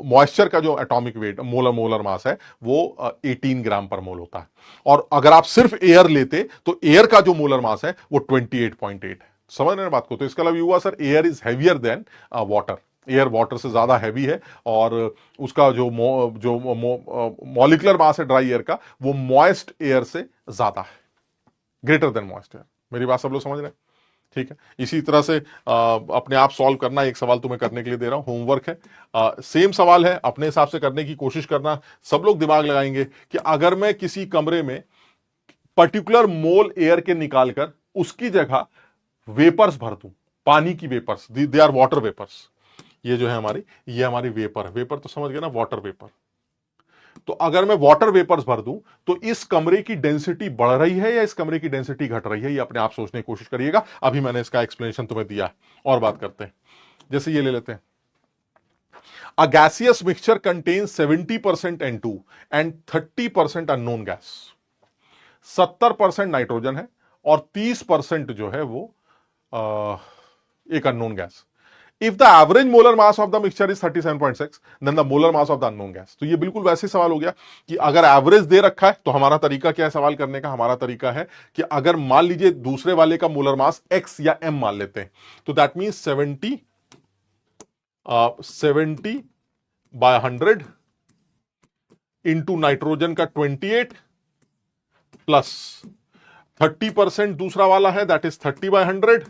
मॉइस्चर का जो एटॉमिक वेट मोलर मास है वो 18 ग्राम पर मोल होता है, और अगर आप सिर्फ एयर लेते तो एयर का जो मोलर मास है वो 28.8 है। समझ रहे हैं बात को? तो इसका मतलब हुआ sir, air is heavier than water. Air water से ज्यादा हैवी है, और उसका जो मॉलिक्यूलर मास है ड्राई एयर का वो मॉइस्ट एयर से ज्यादा है, ग्रेटर देन मॉइस्ट एयर। मेरी बात सब लोग समझ रहे हैं? ठीक है। इसी तरह से अपने आप सॉल्व करना। एक सवाल तुम्हें करने के लिए दे रहा हूं, होमवर्क है, सेम सवाल है, अपने हिसाब से करने की कोशिश करना। सब लोग दिमाग लगाएंगे कि अगर मैं किसी कमरे में पर्टिकुलर मोल एयर के निकालकर उसकी जगह वेपर्स भर दूं, पानी की vapours, they are water vapours, ये जो है हमारी, ये हमारी वेपर, वेपर तो समझ गए ना, वाटर वेपर। तो अगर मैं वाटर वेपर्स भर दूं तो इस कमरे की डेंसिटी बढ़ रही है या इस कमरे की डेंसिटी घट रही है, ये अपने आप सोचने की कोशिश करिएगा। अभी मैंने इसका एक्सप्लेनेशन तुम्हें दिया है, और बात करते हैं। जैसे ये ले लेते हैं, अ gaseous mixture contains 70% N2 and 30% unknown gas. 70% nitrogen है और 30% जो है वो एक unknown gas. If the average molar mass of the mixture is 37.6, then the molar mass of the unknown gas। तो ये बिल्कुल वैसे सवाल हो गया कि अगर एवरेज दे रखा है तो हमारा तरीका क्या है सवाल करने का? हमारा तरीका है कि अगर मान लीजिए दूसरे वाले का मोलर मास x या m मान लेते हैं, तो that mean 70 by 100 into nitrogen का 28 प्लस 30% दूसरा वाला है, दैट इज 30/100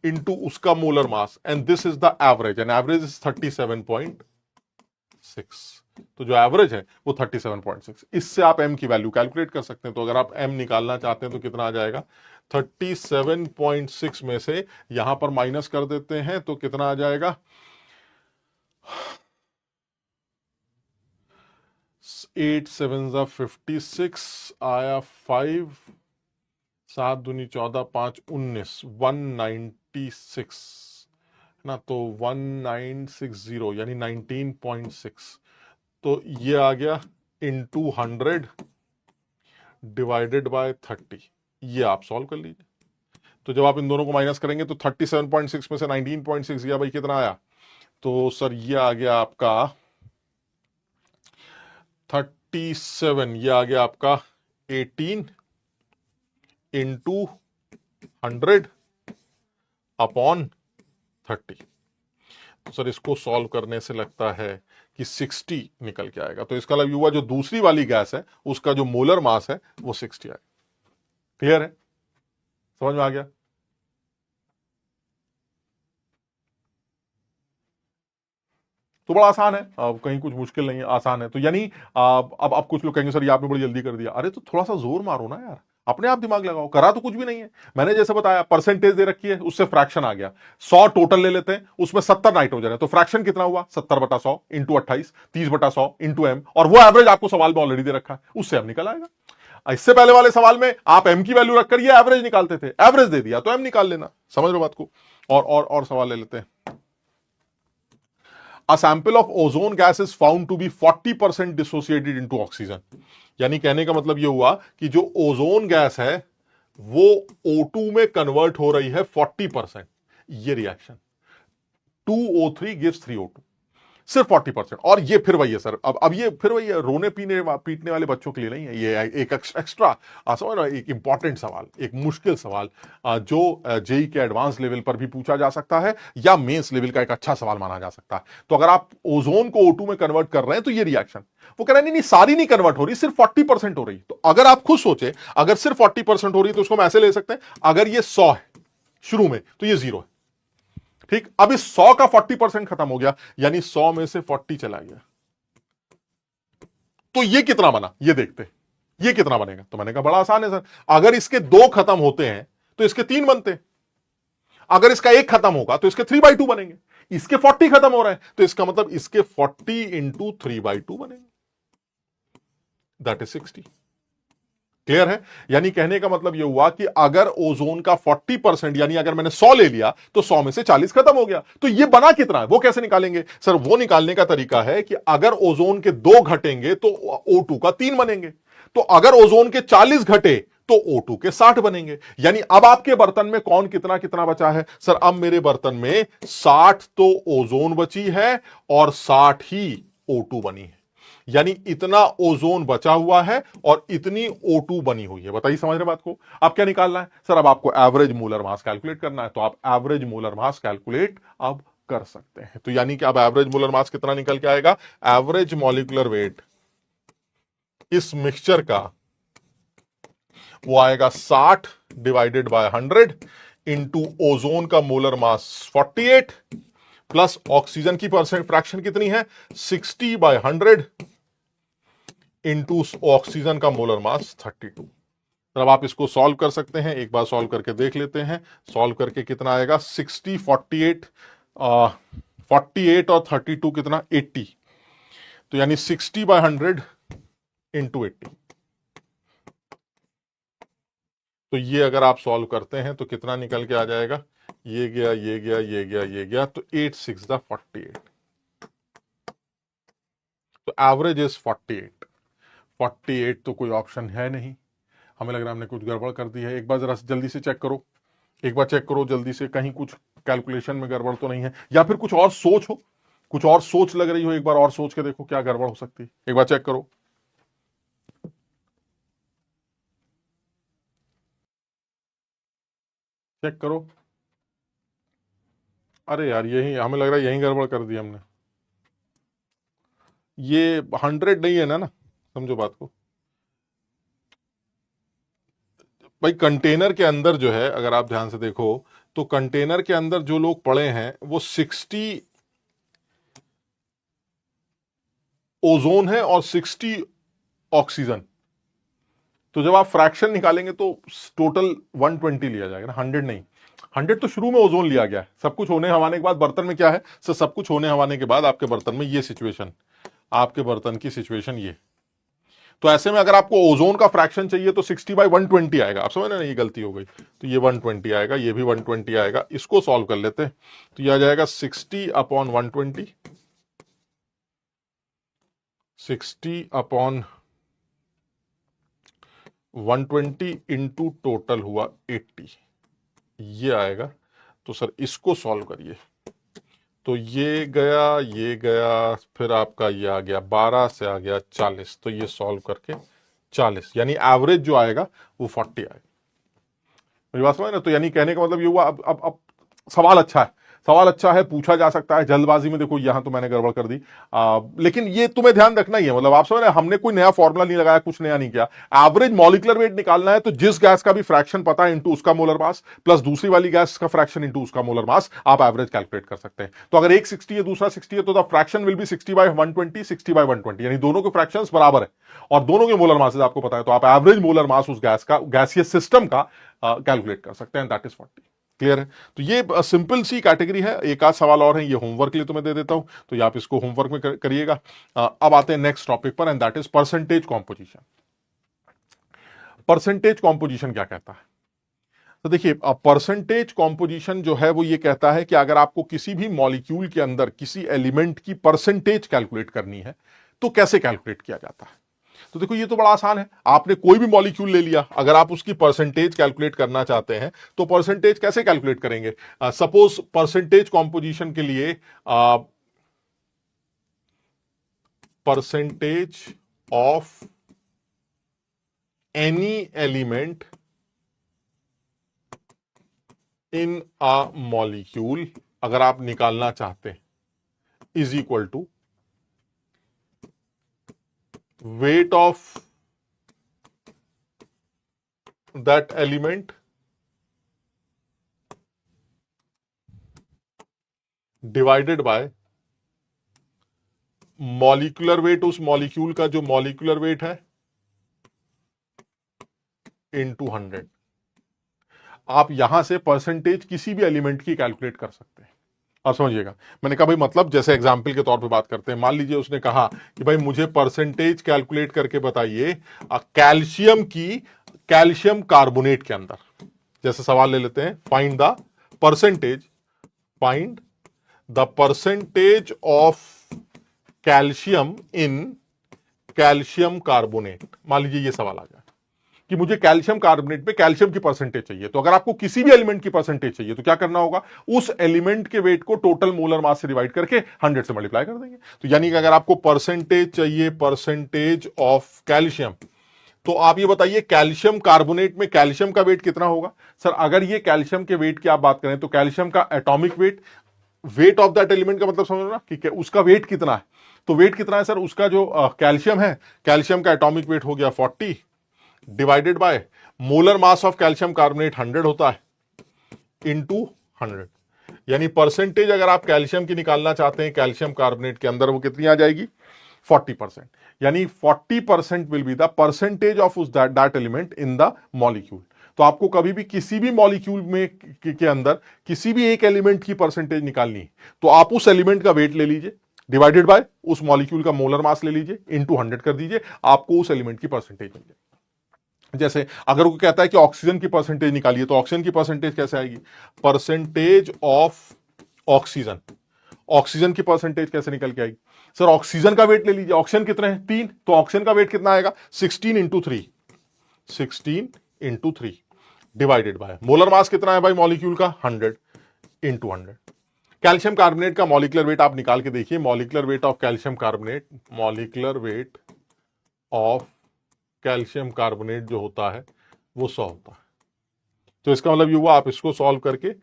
इंटू उसका molar mass, and this is the average, and average is 37.6। तो जो एवरेज है वो 37.6। इससे आप m की वैल्यू कैलकुलेट कर सकते हैं। तो अगर आप m निकालना चाहते हैं तो कितना आ जाएगा? 37.6 में से यहां पर माइनस कर देते हैं तो कितना आ जाएगा? 8 7 56 आया 5, 7 दूनी 14, 5 19, 196 ना, तो 1960 यानी 19.6। तो ये आ गया इंटू 100 डिवाइडेड बाय 30। ये आप सॉल्व कर लीजिए। तो जब आप इन दोनों को माइनस करेंगे तो 37.6 में से 19.6 गया भाई, कितना आया? तो सर ये आ गया आपका 37, ये आ गया आपका 18 इंटू 100 अपॉन 30। तो सर इसको सॉल्व करने से लगता है कि 60 निकल के आएगा। तो इसका मतलब हुआ जो दूसरी वाली गैस है उसका जो मोलर मास है वो 60 आएगा। क्लियर है? समझ में आ गया? तो बड़ा आसान है, कहीं कुछ मुश्किल नहीं है, आसान है। तो यानी अब कुछ लोग कहेंगे सर ये आपने बड़ी जल्दी कर दिया। अरे तो थोड़ा सा जोर मारो ना यार, अपने आप दिमाग लगाओ, करा तो कुछ भी नहीं है। मैंने जैसे बताया परसेंटेज दे रखी है, उससे फ्रैक्शन आ गया। 100 टोटल ले लेते हैं, उसमें 70 नाइट्रोजन है, तो फ्रैक्शन कितना हुआ? 70/100 इंटू 28, 30/100 इंटू m, और वो एवरेज आपको सवाल में ऑलरेडी दे रखा है, उससे हम निकल आएगा। इससे पहले वाले सवाल में आप m की वैल्यू रखकर ये एवरेज निकालते थे, एवरेज दे दिया तो m निकाल लेना। समझ लो बात को? और सवाल ले लेते हैं। A sample of ozone gas is found to be 40% dissociated into oxygen। यानी कहने का मतलब यह हुआ कि जो ओजोन गैस है वो O2 में कन्वर्ट हो रही है 40%। ये रिएक्शन 2O3 gives 3O2, सिर्फ 40%। और ये फिर वही है सर, अब ये फिर वही है, रोने पीटने वाले बच्चों के लिए नहीं है। ये एक एक्स्ट्रा समझ रहे, एक इंपॉर्टेंट सवाल, एक मुश्किल सवाल जो जेई के एडवांस लेवल पर भी पूछा जा सकता है या मेंस लेवल का एक अच्छा सवाल माना जा सकता है। तो अगर आप ओजोन को O2 में कन्वर्ट कर रहे हैं तो ये रिएक्शन, वो कह रहे हैं नहीं सारी नहीं कन्वर्ट हो रही, सिर्फ 40% हो रही। तो अगर आप खुद सोचे, अगर सिर्फ 40% हो रही है तो उसको हम ऐसे ले सकते हैं, अगर ये 100 है शुरू में तो ये 0 है। ठीक, अब इस 100 का 40% खत्म हो गया, यानी 100 में से 40 चला गया, तो ये कितना बना ये देखते, ये कितना बनेगा? तो मैंने कहा बड़ा आसान है सर, अगर इसके 2 खत्म होते हैं तो इसके 3 बनते, अगर इसका 1 खत्म होगा तो इसके 3/2 बनेंगे। इसके 40 खत्म हो रहे हैं, तो इसका मतलब इसके 40 इंटू 3/2 बनेंगे, दैट इज 60। क्लियर है? यानी कहने का मतलब यह हुआ कि अगर ओजोन का 40%, यानी अगर मैंने 100 ले लिया तो 100 में से 40 खत्म हो गया, तो यह बना कितना है वो कैसे निकालेंगे सर? वो निकालने का तरीका है कि अगर ओजोन के 2 घटेंगे तो O2 का 3 बनेंगे, तो अगर ओजोन के 40 घटे तो O2 के 60 बनेंगे। यानी अब आपके बर्तन में कौन कितना कितना बचा है सर? अब मेरे बर्तन में 60 तो ओजोन बची है और 60 ही O2 बनी है, यानी इतना ओजोन बचा हुआ है और इतनी O2 बनी हुई है। बताइए, समझ रहे बात को? अब क्या निकालना है सर? अब आपको एवरेज मोलर मास कैलकुलेट करना है, तो आप एवरेज मोलर मास कैलकुलेट अब कर सकते हैं। तो यानी कि अब एवरेज मोलर मास कितना निकल के आएगा? एवरेज मॉलिक्यूलर वेट इस मिक्सचर का वो आएगा 60 डिवाइडेड बाय 100 इंटू ओजोन का मोलर मास 48 प्लस ऑक्सीजन की परसेंट फ्रैक्शन कितनी है? 60/100 इंटू ऑक्सीजन का मोलर मास 32। अब आप इसको सॉल्व कर सकते हैं, एक बार सॉल्व करके देख लेते हैं। सॉल्व करके कितना आएगा? 60, 48, 48 और 32 कितना? 80। तो यानी 60/100 इंटू 80। तो ये अगर आप सॉल्व करते हैं तो कितना निकल के आ जाएगा? ये गया, ये गया, ये गया, ये गया, तो 8 6 48। तो एवरेज इज 48। 48 तो कोई ऑप्शन है नहीं, हमें लग रहा है हमने कुछ गड़बड़ कर दी है। एक बार जरा जल्दी से चेक करो, एक बार चेक करो जल्दी से, कहीं कुछ कैलकुलेशन में गड़बड़ तो नहीं है, या फिर कुछ और सोच हो, कुछ और सोच लग रही हो। एक बार और सोच के देखो क्या गड़बड़ हो सकती है, एक बार चेक करो। चेक करो। अरे यार, यही हमें लग रहा है, यही गड़बड़ कर दी हमने। ये 100 नहीं है ना समझो बात को भाई। कंटेनर के अंदर जो है, अगर आप ध्यान से देखो तो कंटेनर के अंदर जो लोग पड़े हैं वो 60 ओजोन है और 60 ऑक्सीजन। तो जब आप फ्रैक्शन निकालेंगे तो टोटल 120 लिया जाएगा ना, 100 नहीं। 100 तो शुरू में ओजोन लिया गया है। सब कुछ होने हवाने के बाद बर्तन में क्या है सर? सब कुछ होने हवाने के बाद आपके बर्तन में ये सिचुएशन, आपके बर्तन की सिचुएशन ये। तो ऐसे में अगर आपको ओजोन का फ्रैक्शन चाहिए तो 60/120 आएगा। आप समझ रहे ना, ये गलती हो गई। तो ये 120 आएगा, ये भी 120 आएगा। इसको सॉल्व कर लेते हैं तो ये आ जाएगा 60/120, 60/120 इंटू टोटल हुआ 80, ये आएगा। तो सर इसको सॉल्व करिए, तो ये गया, ये गया, फिर आपका ये आ गया 12 से आ गया 40। तो ये सॉल्व करके 40, यानी एवरेज जो आएगा वो 40 आएगा। मेरी बात समझ ना? तो यानी कहने का मतलब ये हुआ, अब सवाल अच्छा है, सवाल अच्छा है, पूछा जा सकता है। जल्दबाजी में देखो यहां तो मैंने गड़बड़ कर दी, लेकिन ये तुम्हें ध्यान रखना ही है। मतलब आप समझ रहे हैं, हमने कोई नया फॉर्मूला नहीं लगाया, कुछ नया नहीं किया। एवरेज मॉलिक्यूलर वेट निकालना है तो जिस गैस का भी फ्रैक्शन पता है इंटू उसका मोलर मास प्लस दूसरी वाली गैस का फ्रैक्शन इंटू उसका मोलर मास, आप एवरेज कैलकुलेट कर सकते हैं। तो अगर एक 60 है दूसरा 60 है तो द फ्रैक्शन विल बी 60/120, 60/120, यानी दोनों के फ्रैक्शंस बराबर है और दोनों के मोलर मासेस आपको पता है, तो आप एवरेज मोलर मास उस गैस का, गैसीय सिस्टम का कैलकुलेट कर सकते हैं। That is 40। क्लियर है? तो ये सिंपल सी कैटेगरी है। एक आध सवाल और है, ये होमवर्क के लिए तुम्हें दे देता हूं, तो ये आप इसको होमवर्क में करिएगा। अब आते हैं नेक्स्ट टॉपिक पर, and that is percentage composition. Percentage composition क्या कहता है? तो देखिए, परसेंटेज कॉम्पोजिशन जो है वो ये कहता है कि अगर आपको किसी भी मॉलिक्यूल के अंदर किसी एलिमेंट की परसेंटेज कैलकुलेट करनी है तो कैसे कैलकुलेट किया जाता है। तो देखो, ये तो बड़ा आसान है। आपने कोई भी मॉलिक्यूल ले लिया, अगर आप उसकी परसेंटेज कैलकुलेट करना चाहते हैं तो परसेंटेज कैसे कैलकुलेट करेंगे? सपोज परसेंटेज कॉम्पोजिशन के लिए percentage of any element in a molecule अगर आप निकालना चाहते हैं is equal to weight of that element divided by molecular weight, उस मॉलिक्यूल का जो मॉलिक्यूलर वेट है, इनटू 100। आप यहां से परसेंटेज किसी भी एलिमेंट की कैलकुलेट कर सकते हैं। अब समझिएगा, मैंने कहा भाई मतलब जैसे एग्जाम्पल के तौर पे बात करते हैं, मान लीजिए उसने कहा कि भाई मुझे परसेंटेज कैलकुलेट करके बताइए कैल्शियम की कैल्शियम कार्बोनेट के अंदर। जैसे सवाल ले लेते हैं, find the percentage of calcium in calcium carbonate. मान लीजिए ये सवाल आ जाए कि मुझे कैल्शियम कार्बोनेट पे कैल्शियम की परसेंटेज चाहिए। तो अगर आपको किसी भी एलिमेंट की परसेंटेज चाहिए तो क्या करना होगा, उस एलिमेंट के वेट को टोटल मोलर मास से डिवाइड करके 100 से मल्टीप्लाई कर देंगे। तो यानी कि अगर आपको परसेंटेज चाहिए, परसेंटेज ऑफ कैल्शियम, तो आप ये बताइए कैल्शियम कार्बोनेट में कैल्शियम का वेट कितना होगा। सर अगर ये कैल्शियम के वेट की आप बात करें तो कैल्शियम का atomic weight of that element का मतलब समझ ना कि उसका वेट कितना है। तो वेट कितना है सर, उसका जो कैल्शियम है, कैल्शियम का एटॉमिक वेट हो गया 40 divided by molar mass of calcium carbonate 100 होता है इंटू 100। यानी परसेंटेज अगर आप कैल्शियम की निकालना चाहते हैं कैल्शियम कार्बोनेट के अंदर, वो कितनी आ जाएगी 40%। यानी 40% will be the percentage of उस that element in the molecule. तो आपको कभी भी किसी भी मॉलिक्यूल में के अंदर किसी भी एक एलिमेंट की परसेंटेज निकालनी है तो आप उस एलिमेंट का वेट ले लीजिए डिवाइडेड बाय उस मॉलिक्यूल का मोलर मास ले लीजिए इंटू 100 कर दीजिए, आपको उस एलिमेंट की परसेंटेज मिल जाएगी। जैसे अगर वो कहता है कि ऑक्सीजन की परसेंटेज निकालिए तो ऑक्सीजन की परसेंटेज कैसे आएगी, परसेंटेज ऑफ ऑक्सीजन। ऑक्सीजन की परसेंटेज कैसे निकल के आएगी, सर ऑक्सीजन का वेट ले लीजिए, ऑक्सीजन कितने हैं 3, तो ऑक्सीजन का वेट कितना आएगा 16 into 3, 16 into 3 divided by molar mass कितना है भाई मॉलिक्यूल का 100 इंटू 100। कैल्शियम कार्बोनेट का मॉलिक्यूलर वेट आप निकाल के देखिए, molecular weight of calcium carbonate, molecular weight of calcium carbonate जो होता है वो 100 होता है। तो इसका मतलब ये हुआ आप इसको सॉल्व करके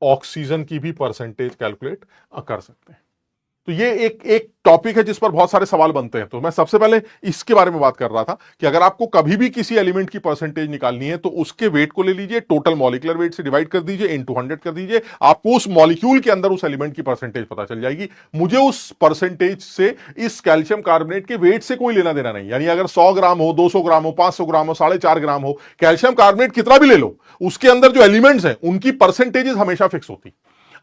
ऑक्सीजन की भी परसेंटेज कैलकुलेट कर सकते हैं। तो ये एक टॉपिक है जिस पर बहुत सारे सवाल बनते हैं। तो मैं सबसे पहले इसके बारे में बात कर रहा था कि अगर आपको कभी भी किसी एलिमेंट की परसेंटेज निकालनी है तो उसके वेट को ले लीजिए, टोटल मॉलिक्यूलर वेट से डिवाइड कर दीजिए, इनटू 100 कर दीजिए, आपको उस मॉलिक्यूल के अंदर उस एलिमेंट की परसेंटेज पता चल जाएगी। मुझे उस परसेंटेज से इस कैल्शियम कार्बोनेट के वेट से कोई लेना देना नहीं। यानी अगर 100 ग्राम हो, 200 ग्राम हो, 500 ग्राम हो, 4.5 ग्राम हो, कैल्शियम कार्बोनेट कितना भी ले लो, उसके अंदर जो एलिमेंट्स हैं उनकी परसेंटेजेस हमेशा फिक्स होती।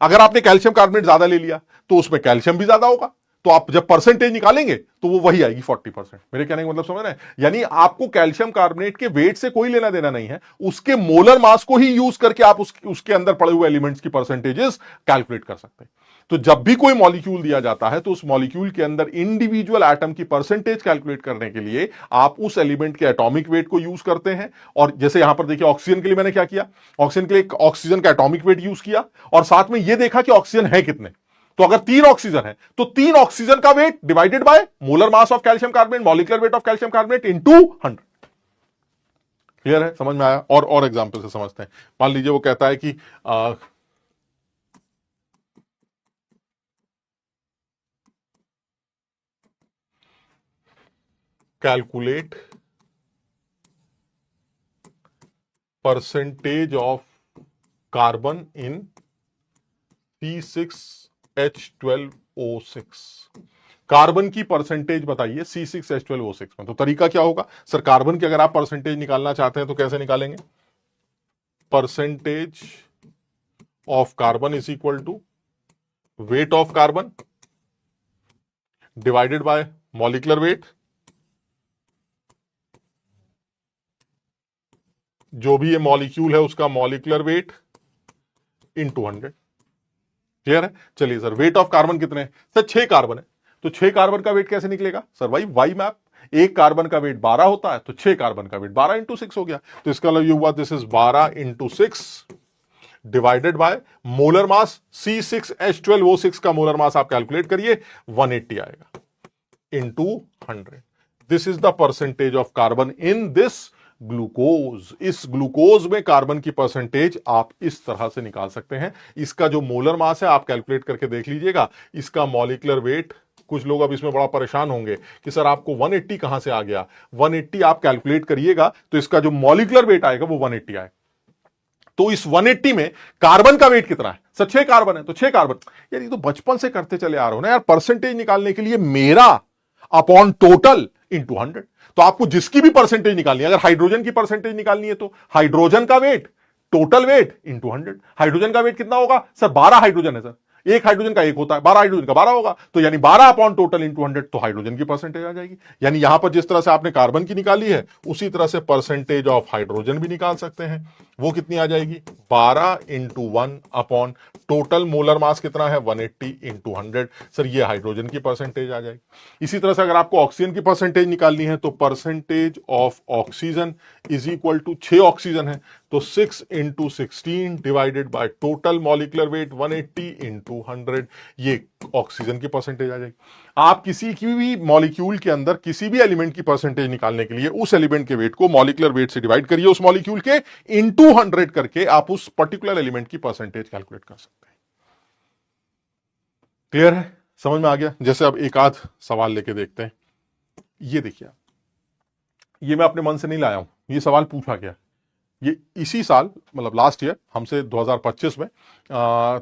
अगर आपने कैल्शियम कार्बोनेट ज्यादा ले लिया तो उसमें कैल्शियम भी ज्यादा होगा, तो आप जब परसेंटेज निकालेंगे तो वो वही आएगी 40%। मेरे कहने का मतलब समझ रहे हैं, यानी आपको कैल्शियम कार्बोनेट के वेट से कोई लेना देना नहीं है, उसके मोलर मास को ही यूज करके आप उसके अंदर पड़े हुए एलिमेंट्स की परसेंटेजेस कैलकुलेट कर सकते हैं। तो जब भी कोई मॉलिक्यूल दिया जाता है तो उस मॉलिक्यूल के अंदर इंडिविजुअल एटम की परसेंटेज कैलकुलेट करने के लिए आप उस एलिमेंट के एटॉमिक वेट को यूज करते हैं। और जैसे यहां पर देखिए ऑक्सीजन के लिए मैंने क्या किया, ऑक्सीजन के लिए ऑक्सीजन का एटॉमिक वेट यूज किया और साथ में यह देखा कि ऑक्सीजन है कितने। तो अगर 3 ऑक्सीजन है तो 3 ऑक्सीजन का weight divided by molar mass of calcium carbonate, molecular weight of calcium carbonate into 100। Clear है, समझ में आया। और एग्जांपल से समझते हैं। मान लीजिए वो कहता है कि calculate percentage of carbon in C6H12O6। Carbon की परसेंटेज बताइए C6H12O6 में। तो तरीका क्या होगा सर, कार्बन की अगर आप परसेंटेज निकालना चाहते हैं तो कैसे निकालेंगे, percentage of carbon is equal to weight of carbon divided by molecular weight, जो भी ये मॉलिक्यूल है उसका मॉलिक्यूलर वेट इनटू 100। क्लियर है। चलिए सर वेट ऑफ कार्बन कितने हैं, सर 6 कार्बन है, तो 6 कार्बन का वेट कैसे निकलेगा सर, भाई वाई मैप, एक कार्बन का वेट 12 होता है तो 6 कार्बन का वेट 12 इंटू 6 हो गया। तो इसका मतलब ये हुआ this is 12 into 6 divided by molar mass C6H12O6 का मोलर मास आप कैलकुलेट करिए 180 आएगा into 100। This is the percentage of carbon in this glucose. इस ग्लूकोज में कार्बन की परसेंटेज आप इस तरह से निकाल सकते हैं। इसका जो मोलर मास है आप कैलकुलेट करके देख लीजिएगा, इसका मॉलिक्यूलर वेट, कुछ लोग अब इसमें बड़ा परेशान होंगे कि सर आपको 180 कहां से आ गया, 180 आप कैलकुलेट करिएगा तो इसका जो मॉलिक्यूलर वेट आएगा वो 180 आएगा। तो इस 180 में कार्बन का वेट कितना है सर, 6 कार्बन है तो 6 कार्बन। यार ये तो बचपन से करते चले आ रहे हो ना यार, परसेंटेज निकालने के लिए मेरा अपॉन टोटल इंटू 100। तो आपको जिसकी भी परसेंटेज निकालनी है, अगर हाइड्रोजन की परसेंटेज निकालनी है तो हाइड्रोजन का wait total weight into 100। Hydrogen का वेट कितना होगा सर, 12 हाइड्रोजन है सर, एक हाइड्रोजन का एक होता है, 12 हाइड्रोजन का 12 होगा, तो यानी 12 अपॉन टोटल इंटू 100, तो हाइड्रोजन की परसेंटेज आ जाएगी। यानी यहां पर जिस तरह से आपने कार्बन की निकाली है उसी तरह से परसेंटेज ऑफ हाइड्रोजन भी निकाल सकते हैं। वो कितनी आ जाएगी, 12 into 1 upon total molar mass कितना है 180 इंटू 100। सर ये हाइड्रोजन की परसेंटेज आ जाएगी। इसी तरह से अगर आपको ऑक्सीजन की परसेंटेज निकालनी है तो percentage of oxygen is equal to 6 oxygen है तो 6 into 16 divided by total molecular weight 180 into 100, ये ऑक्सीजन की परसेंटेज आ जाएगी। आप किसी की भी मॉलिक्यूल के अंदर किसी भी एलिमेंट की परसेंटेज निकालने के लिए उस एलिमेंट के वेट को मॉलिक्यूलर वेट से डिवाइड करिए उस मॉलिक्यूल के, इंटू 100 करके आप उस पर्टिकुलर एलिमेंट की परसेंटेज कैलकुलेट कर सकते हैं। क्लियर है, समझ में आ गया? जैसे अब एक आध सवाल लेके देखते हैं। ये देखिए, ये मैं अपने मन से नहीं लाया हूं, ये सवाल पूछा गया। ये इसी साल मतलब लास्ट ईयर हमसे 2025 में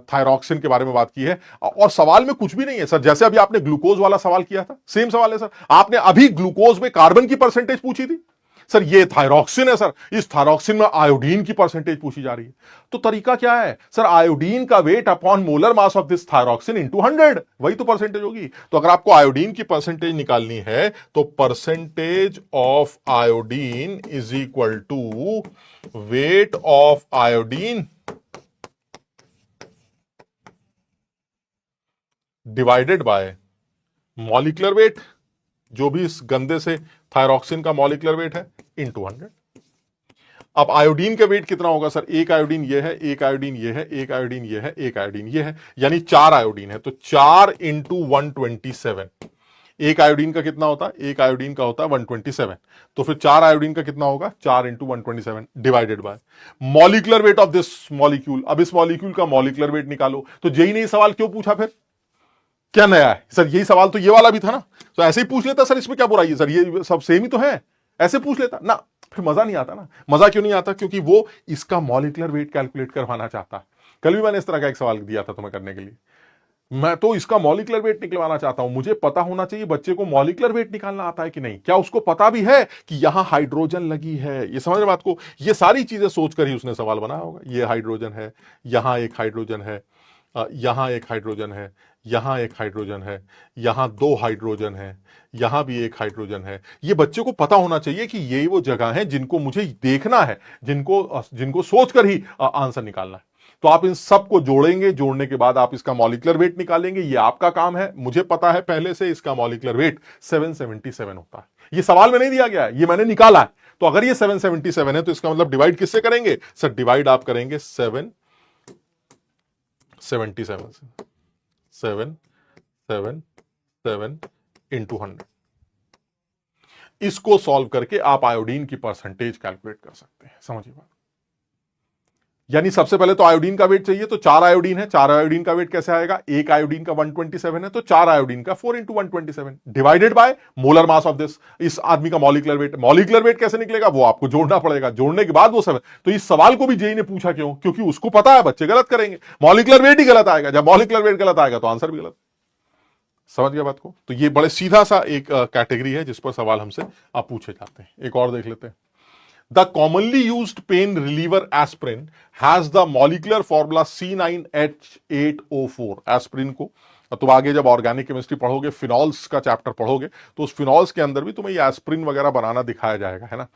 थायरॉक्सिन के बारे में बात की है, और सवाल में कुछ भी नहीं है सर। जैसे अभी आपने ग्लूकोज वाला सवाल किया था, सेम सवाल है सर। आपने अभी ग्लूकोज में कार्बन की परसेंटेज पूछी थी, सर ये थायरॉक्सिन है सर, इस थायरॉक्सिन में आयोडीन की परसेंटेज पूछी जा रही है। तो तरीका क्या है सर, आयोडीन का wait upon molar mass of this thyroxine into 100, वही तो परसेंटेज होगी। तो अगर आपको आयोडीन की परसेंटेज निकालनी है तो percentage of iodine is equal to weight of iodine divided by molecular weight, जो भी इस गंदे से थायरॉक्सिन का मॉलिक्यूलर वेट है, इनटू 100। अब आयोडीन का वेट कितना होगा सर, एक आयोडीन ये है, एक आयोडीन ये है, एक आयोडीन ये है, एक आयोडीन ये है, यानी 4 आयोडीन है, तो 4 इंटू 127। एक आयोडीन का कितना होता है, एक आयोडीन का होता है 127, तो फिर 4 आयोडीन का कितना होगा, 4 into 127 divided by molecular weight of this molecule. अब इस मॉलिक्यूल का मॉलिक्यूलर वेट निकालो। तो जेई ने सवाल क्यों पूछा, फिर क्या नया है सर? यही सवाल तो ये वाला भी था ना, तो ऐसे ही पूछ लेता सर, इसमें क्या बुराई है सर, ये सब सेम ही तो है, ऐसे पूछ लेता ना, फिर मजा नहीं आता ना। मजा क्यों नहीं आता, क्योंकि वो इसका मॉलिक्यूलर वेट कैलकुलेट करवाना चाहता है। कल भी मैंने इस तरह का एक सवाल दिया था तुम्हें करने के लिए, मैं तो इसका मॉलिक्यूलर वेट निकलवाना चाहता हूं। मुझे पता होना चाहिए बच्चे को मॉलिक्यूलर वेट निकालना आता है कि नहीं, क्या उसको पता भी है कि यहां हाइड्रोजन लगी है, ये समझ रहे बात को? ये सारी चीजें सोचकर ही उसने सवाल बनाया होगा। ये हाइड्रोजन है, यहां एक हाइड्रोजन है, यहां एक हाइड्रोजन है, यहां एक हाइड्रोजन है, यहां 2 हाइड्रोजन है, यहां भी एक हाइड्रोजन है। ये बच्चे को पता होना चाहिए कि ये वो जगह है जिनको मुझे देखना है, जिनको सोचकर ही आंसर निकालना है। तो आप इन सब को जोड़ेंगे, जोड़ने के बाद आप इसका मॉलिक्यूलर वेट निकालेंगे, ये आपका काम है। मुझे पता है पहले से इसका मॉलिक्यूलर वेट 777 होता है। ये सवाल में नहीं दिया गया है, ये मैंने निकाला है। तो अगर ये 777 है तो इसका मतलब डिवाइड किससे करेंगे सर? डिवाइड आप करेंगे 777 से, 777 इंटू 100। इसको सॉल्व करके आप आयोडीन की परसेंटेज कैलकुलेट कर सकते हैं। समझिए बात, यानी सबसे पहले तो आयोडीन का वेट चाहिए, तो 4 आयोडीन है, 4 आयोडीन का वेट कैसे आएगा, एक आयोडीन का 127 है, तो 4 आयोडीन का 4 into 127 divided by molar mass of this, इस आदमी का मॉलिक्यूलर वेट। मॉलिक्यूलर वेट कैसे निकलेगा, वो आपको जोड़ना पड़ेगा, जोड़ने के बाद वो सब। तो इस सवाल को भी जेई ने पूछा क्यों, क्योंकि उसको पता है बच्चे गलत करेंगे, मॉलिक्यूलर वेट ही गलत आएगा। जब मॉलिक्यूलर वेट गलत आएगा तो आंसर भी गलत। समझ गया बात को? तो ये बड़े सीधा सा एक कैटेगरी है जिस पर सवाल हमसे आप पूछे जाते हैं। एक और देख लेते हैं। The commonly used pain reliever aspirin has the molecular formula C9H8O4। Aspirin को तुम आगे जब ऑर्गेनिक केमिस्ट्री पढ़ोगे, फिनॉल्स का चैप्टर पढ़ोगे, तो उस फिनॉल्स के अंदर भी तुम्हें ये एस्प्रिन वगैरह बनाना दिखाया जाएगा, है ना।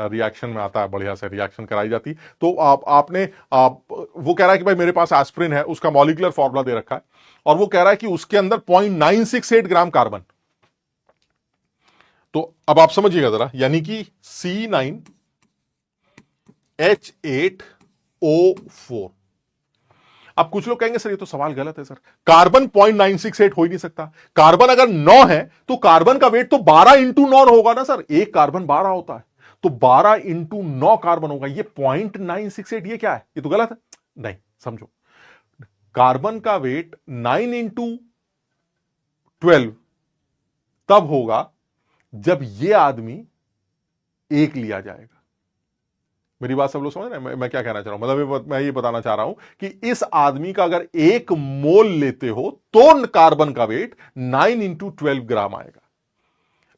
रिएक्शन में आता है, बढ़िया से रिएक्शन कराई जाती। तो वो कह रहा है कि भाई मेरे पास एस्प्रिन है, उसका मॉलिक्यूलर फॉर्मूला दे रखा है, और वो कह रहा है कि उसके अंदर 0.968 ग्राम कार्बन। तो अब आप समझिएगा जरा, यानी कि C9H8O4। अब कुछ लोग कहेंगे सर ये तो सवाल गलत है सर, कार्बन 0.968 हो ही नहीं सकता। कार्बन अगर 9 है तो कार्बन का वेट तो 12 इंटू 9 होगा ना सर, एक कार्बन 12 होता है, तो 12 इंटू 9 कार्बन होगा। ये 0.968 ये क्या है, ये तो गलत है। नहीं, समझो, कार्बन का वेट 9 इंटू 12 तब होगा जब ये आदमी एक लिया जाएगा। मेरी बात सब लोग समझ रहे हैं मैं क्या कहना चाह रहा हूं? मतलब मैं ये बताना चाह रहा हूं कि इस आदमी का अगर 1 मोल लेते हो तो कार्बन का वेट 9 इंटू 12 ग्राम आएगा।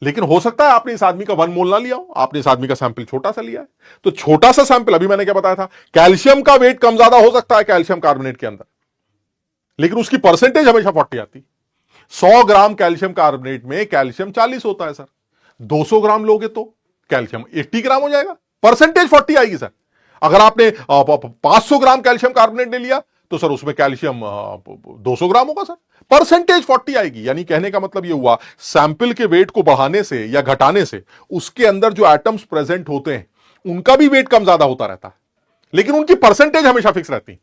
लेकिन हो सकता है आपने इस आदमी का 1 मोल ना लिया हो, आपने इस आदमी का सैंपल छोटा सा लिया है। तो छोटा सा सैंपल, अभी मैंने क्या बताया था, कैल्शियम का वेट कम ज्यादा हो सकता है कैल्शियम कार्बोनेट के अंदर, लेकिन उसकी परसेंटेज हमेशा 40 आती। 100 ग्राम कैल्शियम कार्बोनेट में कैल्शियम 40 होता है सर, 200 ग्राम लोगे तो कैल्शियम 80 ग्राम हो जाएगा, परसेंटेज 40 आएगी सर। अगर आपने 500 ग्राम कैल्शियम कार्बोनेट ले लिया तो सर उसमें कैल्शियम 200 ग्राम होगा सर, परसेंटेज 40 आएगी। यानी कहने का मतलब यह हुआ, सैंपल के वेट को बढ़ाने से या घटाने से उसके अंदर जो एटम्स प्रेजेंट होते हैं उनका भी वेट कम ज्यादा होता रहता है, लेकिन उनकी परसेंटेज हमेशा फिक्स रहती।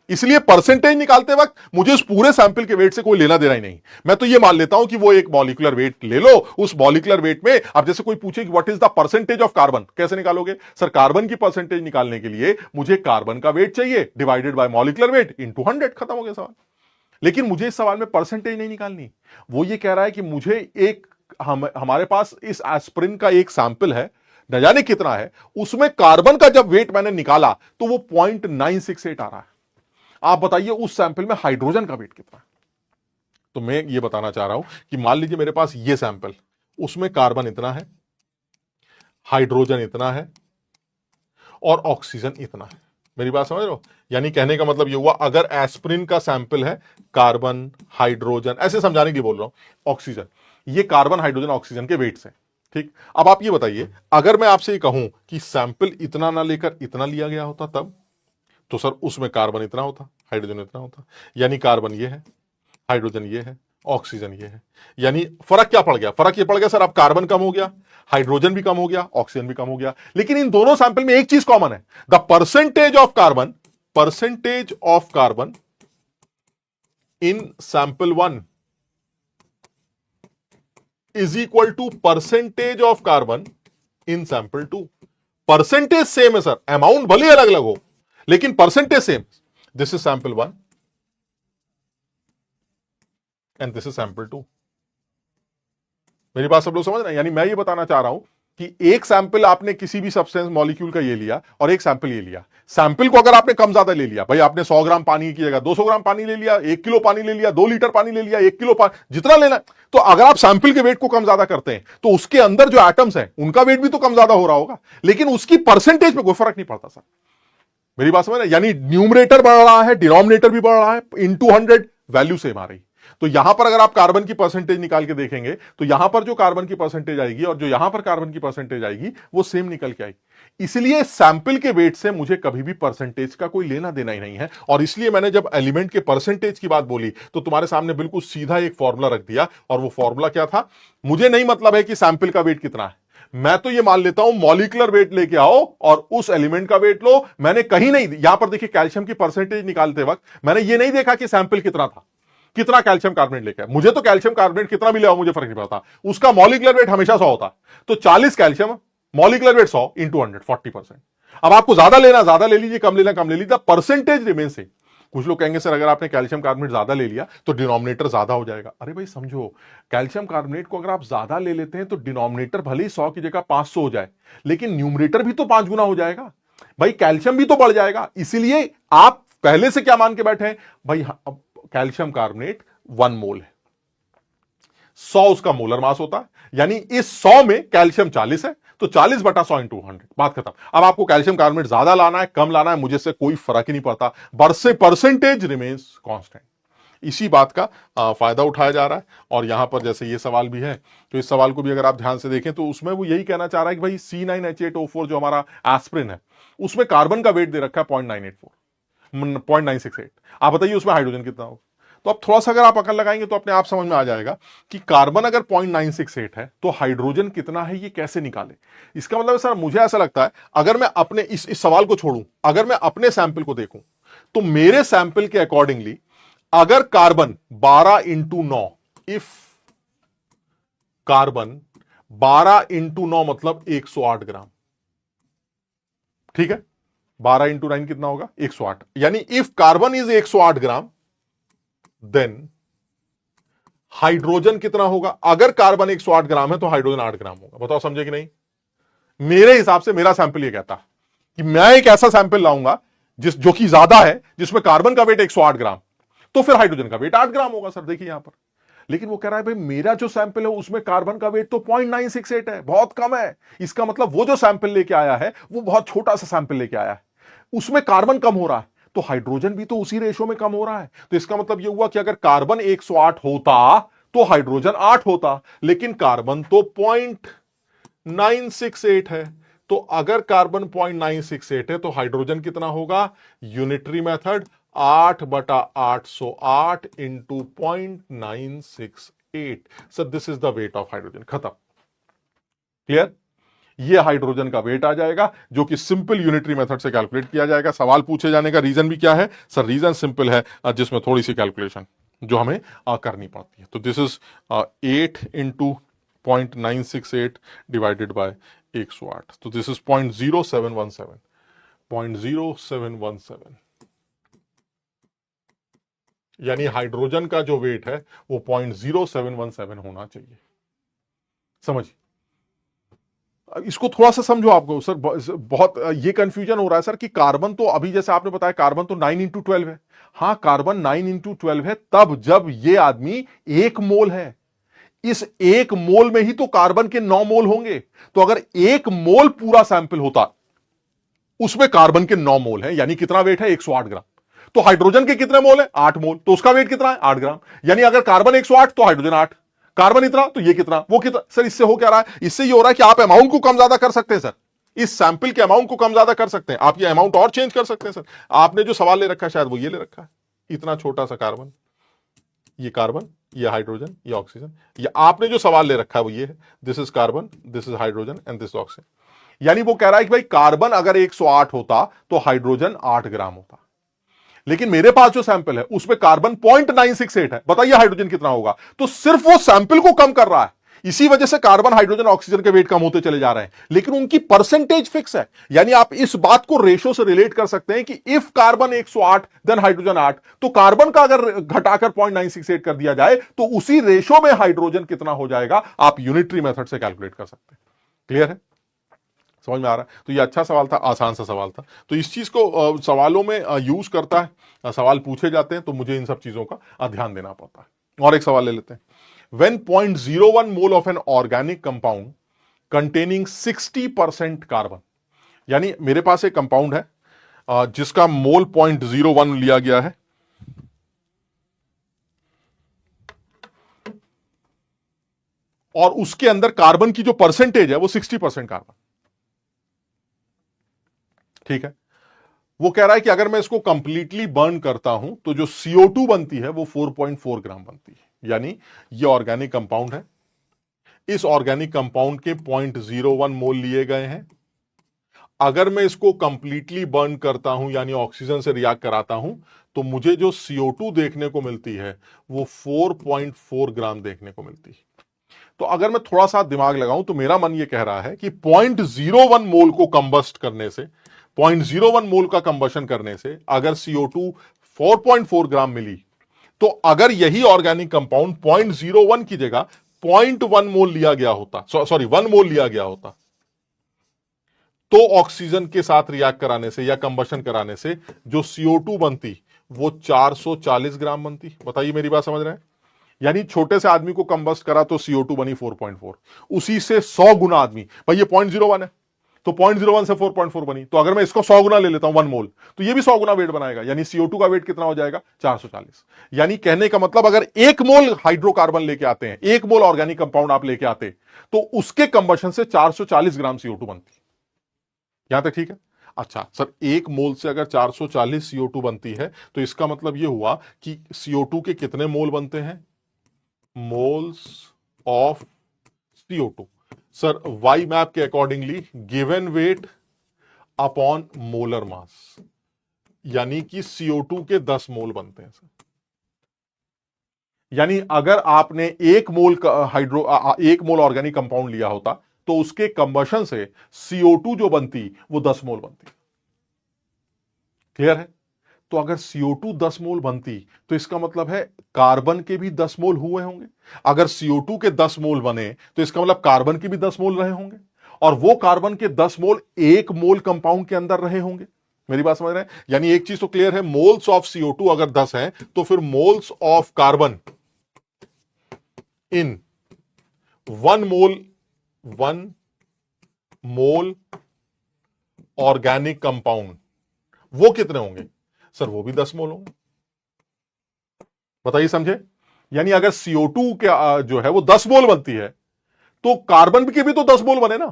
इसलिए परसेंटेज निकालते वक्त मुझे उस पूरे सैंपल के वेट से कोई लेना देना ही नहीं। मैं तो ये मान लेता हूं कि वो एक मॉलिक्यूलर वेट ले लो, उस मॉलिक्यूलर वेट में अब जैसे कोई पूछे कि what is the percentage of carbon, कैसे निकालोगे सर? कार्बन की परसेंटेज निकालने के लिए मुझे कार्बन का वेट चाहिए divided by molecular weight into 100, खत्म हो गया सवाल। लेकिन मुझे इस सवाल में परसेंटेज नहीं निकालनी। वो ये कह रहा है कि मुझे एक हमारे पास इस एस्पिरिन का एक सैंपल है, न जाने कितना है, उसमें कार्बन का जब वेट मैंने निकाला तो वो 0.968 आ रहा है। आप बताइए उस सैंपल में हाइड्रोजन का वेट कितना है? तो मैं ये बताना चाह रहा हूं कि मान लीजिए मेरे पास ये सैंपल, उसमें कार्बन इतना है, हाइड्रोजन इतना है और ऑक्सीजन इतना है। मेरी बात समझ रहे हो? यानी कहने का मतलब ये हुआ, अगर एस्पिरिन का सैंपल है, कार्बन, हाइड्रोजन, ऐसे समझाने के लिए बोल रहा हूं, ऑक्सीजन, ये कार्बन, हाइड्रोजन, ऑक्सीजन के वेट से। ठीक, अब आप ये बताइए, अगर मैं आपसे ये कहूं कि सैंपल इतना ना लेकर इतना लिया गया होता तब, तो सर उसमें कार्बन इतना होता, हाइड्रोजन इतना होता। यानी कार्बन ये है, हाइड्रोजन ये है, ऑक्सीजन ये है। यानी फर्क क्या पड़ गया? फर्क ये पड़ गया सर, अब कार्बन कम हो गया, हाइड्रोजन भी कम हो गया, ऑक्सीजन भी कम हो गया, लेकिन इन दोनों सैंपल में एक चीज कॉमन है, the percentage of carbon, percentage of carbon in sample 1 is equal to percentage of carbon in sample 2। Percentage same है सर, अमाउंट भले अलग अलग हो, लेकिन percentage same. This is sample 1 and this is sample 2। मेरी बात सब लोग समझ रहे हैं? यानी मैं ये बताना चाह रहा हूं कि एक सैंपल आपने किसी भी सब्सटेंस मॉलिक्यूल का ये लिया और एक सैंपल ये लिया। सैंपल को अगर आपने कम ज्यादा ले लिया, भाई आपने 100 ग्राम पानी की जगह 200 ग्राम पानी ले लिया, 1 किलो पानी ले लिया, 2 लीटर पानी ले लिया, 1 किलो पानी, जितना लेना, तो अगर आप सैंपल के वेट को कम ज्यादा करते हैं तो उसके अंदर जो एटम्स हैं उनका वेट भी तो कम ज्यादा हो रहा होगा, लेकिन उसकी परसेंटेज में कोई फर्क नहीं पड़ता सर। मेरी बात समझ रहे? यानी न्यूमरेटर बढ़ रहा है, डिनोमिनेटर भी बढ़ रहा है, इनटू 100 वैल्यू सेम आ रही। तो यहां पर अगर आप कार्बन की परसेंटेज निकाल के देखेंगे तो यहां पर जो कार्बन की परसेंटेज आएगी और जो यहां पर कार्बन की परसेंटेज आएगी वो सेम निकल के आएगी। इसलिए सैंपल के वेट से मुझे कभी भी परसेंटेज का कोई लेना देना ही नहीं है। और इसलिए मैंने जब एलिमेंट के परसेंटेज की बात बोली तो तुम्हारे सामने बिल्कुल सीधा एक फॉर्मूला रख दिया, और वो फॉर्मूला क्या था? मुझे नहीं मतलब है कि सैंपल का वेट कितना है, मैं तो ये मान लेता हूं मॉलिक्यूलर वेट लेके आओ और उस एलिमेंट का वेट लो। मैंने कहीं नहीं, यहां पर देखिए कैल्शियम की परसेंटेज निकालते वक्त मैंने ये नहीं देखा कि सैंपल कितना था, कितना कैल्शियम कार्बोनेट लेके आया। मुझे तो कैल्शियम कार्बोनेट कितना भी ले आओ मुझे फर्क नहीं पड़ता, उसका मॉलिक्यूलर वेट हमेशा 100 होता। तो 40 कैल्शियम, मॉलिक्यूलर वेट 100 इंटू 100, 40%। अब आपको ज्यादा लेना ज्यादा ले लीजिए, कम लेना कम ले लीजिए, परसेंटेज रिमेन सेम। कुछ लोग कहेंगे सर अगर आपने कैल्शियम कार्बोनेट ज्यादा ले लिया तो डिनोमिनेटर ज्यादा हो जाएगा। अरे भाई समझो, कैल्शियम कार्बोनेट को अगर आप ज्यादा ले लेते हैं तो डिनोमिनेटर भले ही 100 की जगह 500 हो जाए, लेकिन न्यूमरेटर भी तो 5 गुना हो जाएगा भाई, कैल्शियम भी तो बढ़ जाएगा। इसीलिए आप पहले से क्या मान के बैठे हैं भाई, कैल्शियम कार्बोनेट 1 मोल है, 100 उसका मोलर मास होता है, यानी इस 100 में कैल्शियम 40 है, तो 40 बटा 100 इंटू 100, बात खत्म। अब आपको कैल्शियम कार्बोनेट ज्यादा लाना है कम लाना है मुझे से कोई फर्क ही नहीं पड़ता, बरसे परसेंटेज रिमेन्स कांस्टेंट। इसी बात का फायदा उठाया जा रहा है। और यहां पर जैसे ये सवाल भी है, तो इस सवाल को भी अगर आप ध्यान से देखें तो उसमें वो यही कहना चाह रहा है कि भाई C9H8O4 जो हमारा एस्पिरिन है उसमें कार्बन का वेट दे रखा है 0.968। आप बताइए उसमें हाइड्रोजन कितना होगा? तो अब थोड़ा सा अगर आप अकल लगाएंगे तो अपने आप समझ में आ जाएगा कि कार्बन अगर 0.968 है तो हाइड्रोजन कितना है ये कैसे निकाले। इसका मतलब सर मुझे ऐसा लगता है, अगर मैं अपने इस सवाल को छोड़ूं, अगर मैं अपने सैंपल को देखूं तो मेरे सैंपल के अकॉर्डिंगली अगर carbon 12 into 9, if carbon 12 into 9 मतलब 108 ग्राम, ठीक है, 12 इंटू 9 कितना होगा? 108। यानी if carbon is 108 gram then hydrogen कितना होगा? अगर कार्बन 108 ग्राम है तो हाइड्रोजन 8 ग्राम होगा। बताओ समझे कि नहीं? मेरे हिसाब से मेरा सैंपल ये कहता है कि मैं एक ऐसा सैंपल लाऊंगा जो कि ज्यादा है, जिसमें कार्बन का वेट 108 ग्राम, तो फिर हाइड्रोजन का वेट 8 ग्राम होगा सर। देखिए यहां पर, लेकिन वो कह रहा है भाई मेरा जो सैंपल है उसमें कार्बन का वेट तो 0.968 है, बहुत कम है। इसका मतलब वो जो सैंपल लेके आया है वो बहुत छोटा सा सैंपल लेके आया है, उसमें कार्बन कम हो रहा है, तो हाइड्रोजन भी तो उसी रेशो में कम हो रहा है। तो इसका मतलब यह हुआ कि अगर कार्बन 108 होता तो हाइड्रोजन 8 होता, लेकिन कार्बन तो 0.968 है। तो अगर कार्बन 0.968 है तो हाइड्रोजन कितना होगा? Unitary method 8/808 into 0.968। Sir this is the weight of hydrogen. खत्म। क्लियर? ये हाइड्रोजन का वेट आ जाएगा, जो कि सिंपल यूनिटरी मेथड से कैलकुलेट किया जाएगा। सवाल पूछे जाने का रीजन भी क्या है सर? रीजन सिंपल है, जिसमें थोड़ी सी कैलकुलेशन जो हमें करनी पड़ती है। तो this is 8 into 0.968 divided by 108। तो दिस इज 0.0717। 0.0717 यानी हाइड्रोजन का जो वेट है वो 0.0717 होना चाहिए। समझ? इसको थोड़ा सा समझो। आपको सर बहुत ये कंफ्यूजन हो रहा है सर कि कार्बन तो अभी जैसे आपने बताया कार्बन तो 9x12 है। हां, कार्बन 9x12 है तब जब ये आदमी 1 मोल है। इस 1 मोल में ही तो कार्बन के 9 मोल होंगे। तो अगर 1 मोल पूरा सैंपल होता, उसमें कार्बन के 9 मोल है, यानी कितना वेट है? 108 ग्राम। तो हाइड्रोजन के कितने मोल है? 8 मोल। तो उसका वेट कितना है? 8 ग्राम। यानी अगर कार्बन 108 तो हाइड्रोजन 8। कार्बन इतना तो ये कितना, वो कितना। सर इससे हो क्या रहा है? इससे ये हो रहा है कि आप अमाउंट को कम ज्यादा कर सकते हैं सर। इस सैंपल के अमाउंट को कम ज्यादा कर सकते हैं आप। ये अमाउंट और चेंज कर सकते हैं सर। आपने जो सवाल ले रखा है शायद वो ये ले रखा है, इतना छोटा सा कार्बन, ये कार्बन, ये हाइड्रोजन, ये ऑक्सीजन। ये आपने जो सवाल ले रखा है वो ये है, this is carbon, this is hydrogen and this oxygen. यानी वो कह रहा है कि भाई कार्बन अगर 108 होता तो हाइड्रोजन 8 ग्राम होता। लेकिन मेरे पास जो सैंपल है उसमें कार्बन 0.968 है। बताइए हाइड्रोजन कितना होगा? तो सिर्फ वो सैंपल को कम कर रहा है। इसी वजह से कार्बन, हाइड्रोजन, ऑक्सीजन के वेट कम होते चले जा रहे हैं, लेकिन उनकी परसेंटेज फिक्स है। यानी आप इस बात को रेशो से रिलेट कर सकते हैं कि इफ कार्बन 108 देन हाइड्रोजन 8, तो कार्बन का अगर घटाकर 0.968 कर दिया जाए तो उसी रेशो में हाइड्रोजन कितना हो जाएगा, आप यूनिटरी मेथड से कैलकुलेट कर सकते हैं। क्लियर है? समझ में आ रहा है? तो ये अच्छा सवाल था, आसान सा सवाल था। तो इस चीज को सवालों में यूज करता है, सवाल पूछे जाते हैं तो मुझे इन सब चीजों का ध्यान देना पड़ता है। और एक सवाल ले लेते हैं। When 0.01 mole of an organic compound containing 60% carbon, यानी मेरे पास एक कंपाउंड है जिसका मोल 0.01 लिया गया है, और उसके अंदर कार्बन की जो परसेंटेज है वो 60% कार्बन। ठीक है? वो कह रहा है कि अगर मैं इसको कंप्लीटली बर्न करता हूं तो जो CO2 बनती है वो 4.4 ग्राम बनती है। यानी ये ऑर्गेनिक कंपाउंड है, इस ऑर्गेनिक कंपाउंड के 0.01 मोल लिए गए हैं। अगर मैं इसको कंप्लीटली बर्न करता हूं यानी ऑक्सीजन से रिएक्ट कराता हूं तो मुझे जो CO2 देखने को मिलती है वो 4.4 ग्राम देखने को मिलती है। तो अगर मैं थोड़ा सा दिमाग लगाऊं तो मेरा मन यह कह रहा है कि 0.01 मोल को कंबस्ट करने से, 0.01 मोल का कंबशन करने से अगर CO2 4.4 ग्राम मिली, तो अगर यही ऑर्गेनिक कंपाउंड 0.01 की जगह 0.1 मोल लिया गया होता, सॉरी 1 मोल लिया गया होता, तो ऑक्सीजन के साथ रिएक्ट कराने से या कंबशन कराने से जो CO2 बनती वो 440 ग्राम बनती। बताइए मेरी बात समझ रहे हैं? यानी छोटे से आदमी को कंबस्ट करा तो CO2 बनी 4.4, उसी से 100 गुना आदमी, भाई ये 0.01 है तो 0.01 से 4.4 बनी, तो अगर मैं इसको 100 गुना ले लेता हूं 1 मोल, तो ये भी 100 गुना वेट बनाएगा। यानी CO2 का वेट कितना हो जाएगा? 440। यानी कहने का मतलब अगर 1 मोल हाइड्रोकार्बन लेके आते हैं, 1 मोल ऑर्गेनिक कंपाउंड आप लेके आते, तो उसके कंबशन से 440 ग्राम CO2 बनती। यहां तक ठीक है? अच्छा सर, 1 मोल से अगर 440 CO2 बनती है तो इसका मतलब यह हुआ कि CO2 के कितने मोल बनते हैं? Moles of CO2। सर वाई मैप के accordingly given weight upon molar mass, यानी कि CO2 के 10 मोल बनते हैं सर। यानी अगर आपने 1 मोल का 1 मोल ऑर्गेनिक कंपाउंड लिया होता तो उसके कंबशन से CO2 जो बनती वो 10 मोल बनती। क्लियर है? तो अगर CO2 10 मोल बनती तो इसका मतलब है कार्बन के भी 10 मोल हुए होंगे। अगर CO2 के 10 मोल बने तो इसका मतलब कार्बन के भी 10 मोल रहे होंगे, और वो कार्बन के 10 मोल 1 मोल कंपाउंड के अंदर रहे होंगे। मेरी बात समझ रहे हैं? यानी एक चीज तो क्लियर है, मोल्स ऑफ CO2 अगर 10 है तो फिर moles of carbon in 1 mole organic compound वो कितने होंगे? सर वो भी 10 मोल होंगे। बताइए, समझे? यानी अगर CO2 के जो है वो 10 मोल बनती है तो कार्बन के भी तो 10 मोल बने ना।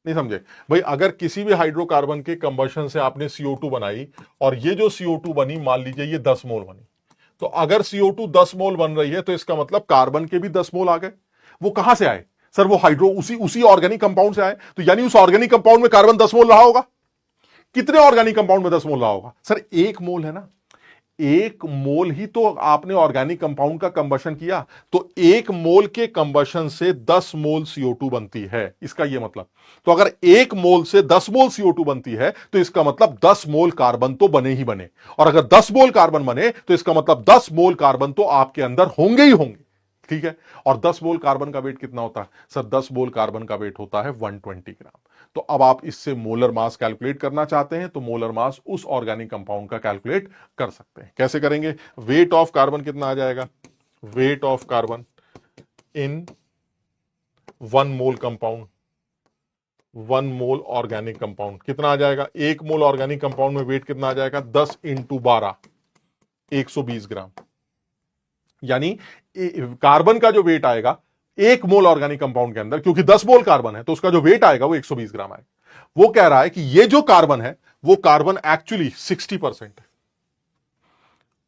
नहीं समझे भाई? अगर किसी भी हाइड्रोकार्बन के कंबशन से आपने CO2 बनाई और ये जो CO2 बनी, मान लीजिए ये 10 मोल बनी, तो अगर CO2 10 मोल बन रही है तो इसका मतलब कार्बन के भी 10 मोल आ गए। वो कहां से आए सर? वो हाइड्रो उसी ऑर्गेनिक कंपाउंड से आए। तो यानी उस ऑर्गेनिक कंपाउंड में कार्बन 10 मोल रहा होगा। कितने ऑर्गेनिक कंपाउंड में 10 मोल रहा होगा सर? 1 मोल है ना। 1 मोल ही तो आपने ऑर्गेनिक कंपाउंड का कंबशन किया, तो 1 मोल के कंबशन से 10 मोल CO2 बनती है, इसका यह मतलब। तो अगर 1 मोल से 10 मोल CO2 बनती है तो इसका मतलब 10 मोल कार्बन तो बने ही बने। और अगर 10 मोल कार्बन बने तो इसका मतलब 10 मोल कार्बन तो आपके अंदर होंगे ही होंगे। ठीक है? और 10 मोल कार्बन का वेट कितना होता है सर? 10 मोल कार्बन का वेट होता है 120 ग्राम। तो अब आप इससे मोलर मास कैलकुलेट करना चाहते हैं तो मोलर मास उस ऑर्गेनिक कंपाउंड का कैलकुलेट कर सकते हैं। कैसे करेंगे? वेट ऑफ कार्बन कितना आ जाएगा? Wait of carbon in 1 mole compound, 1 mole organic compound कितना आ जाएगा? 1 मोल ऑर्गेनिक कंपाउंड में वेट कितना आ जाएगा? 10 इंटू 12, 120 ग्राम। यानी कार्बन का जो वेट आएगा 1 मोल ऑर्गेनिक कंपाउंड के अंदर, क्योंकि 10 मोल कार्बन है तो उसका जो वेट आएगा वो 120 ग्राम आएगा। वो कह रहा है कि ये जो कार्बन है वो कार्बन एक्चुअली 60% है।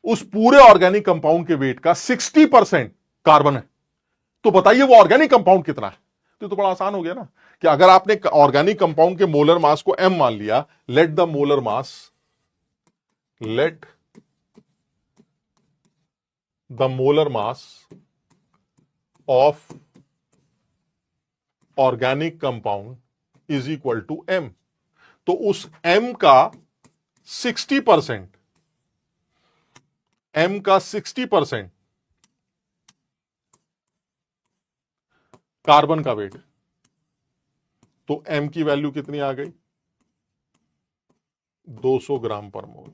उस पूरे ऑर्गेनिक कंपाउंड के वेट का 60% कार्बन है। तो बताइए वो ऑर्गेनिक कंपाउंड कितना है? तो बड़ा आसान हो गया ना कि अगर आपने ऑर्गेनिक कंपाउंड के मोलर मास को m मान लिया, let the molar mass, let the molar mass of organic compound is equal to m। तो उस m का 60%, m का 60% कार्बन का वेट, तो m की वैल्यू कितनी आ गई? 200 ग्राम पर मोल।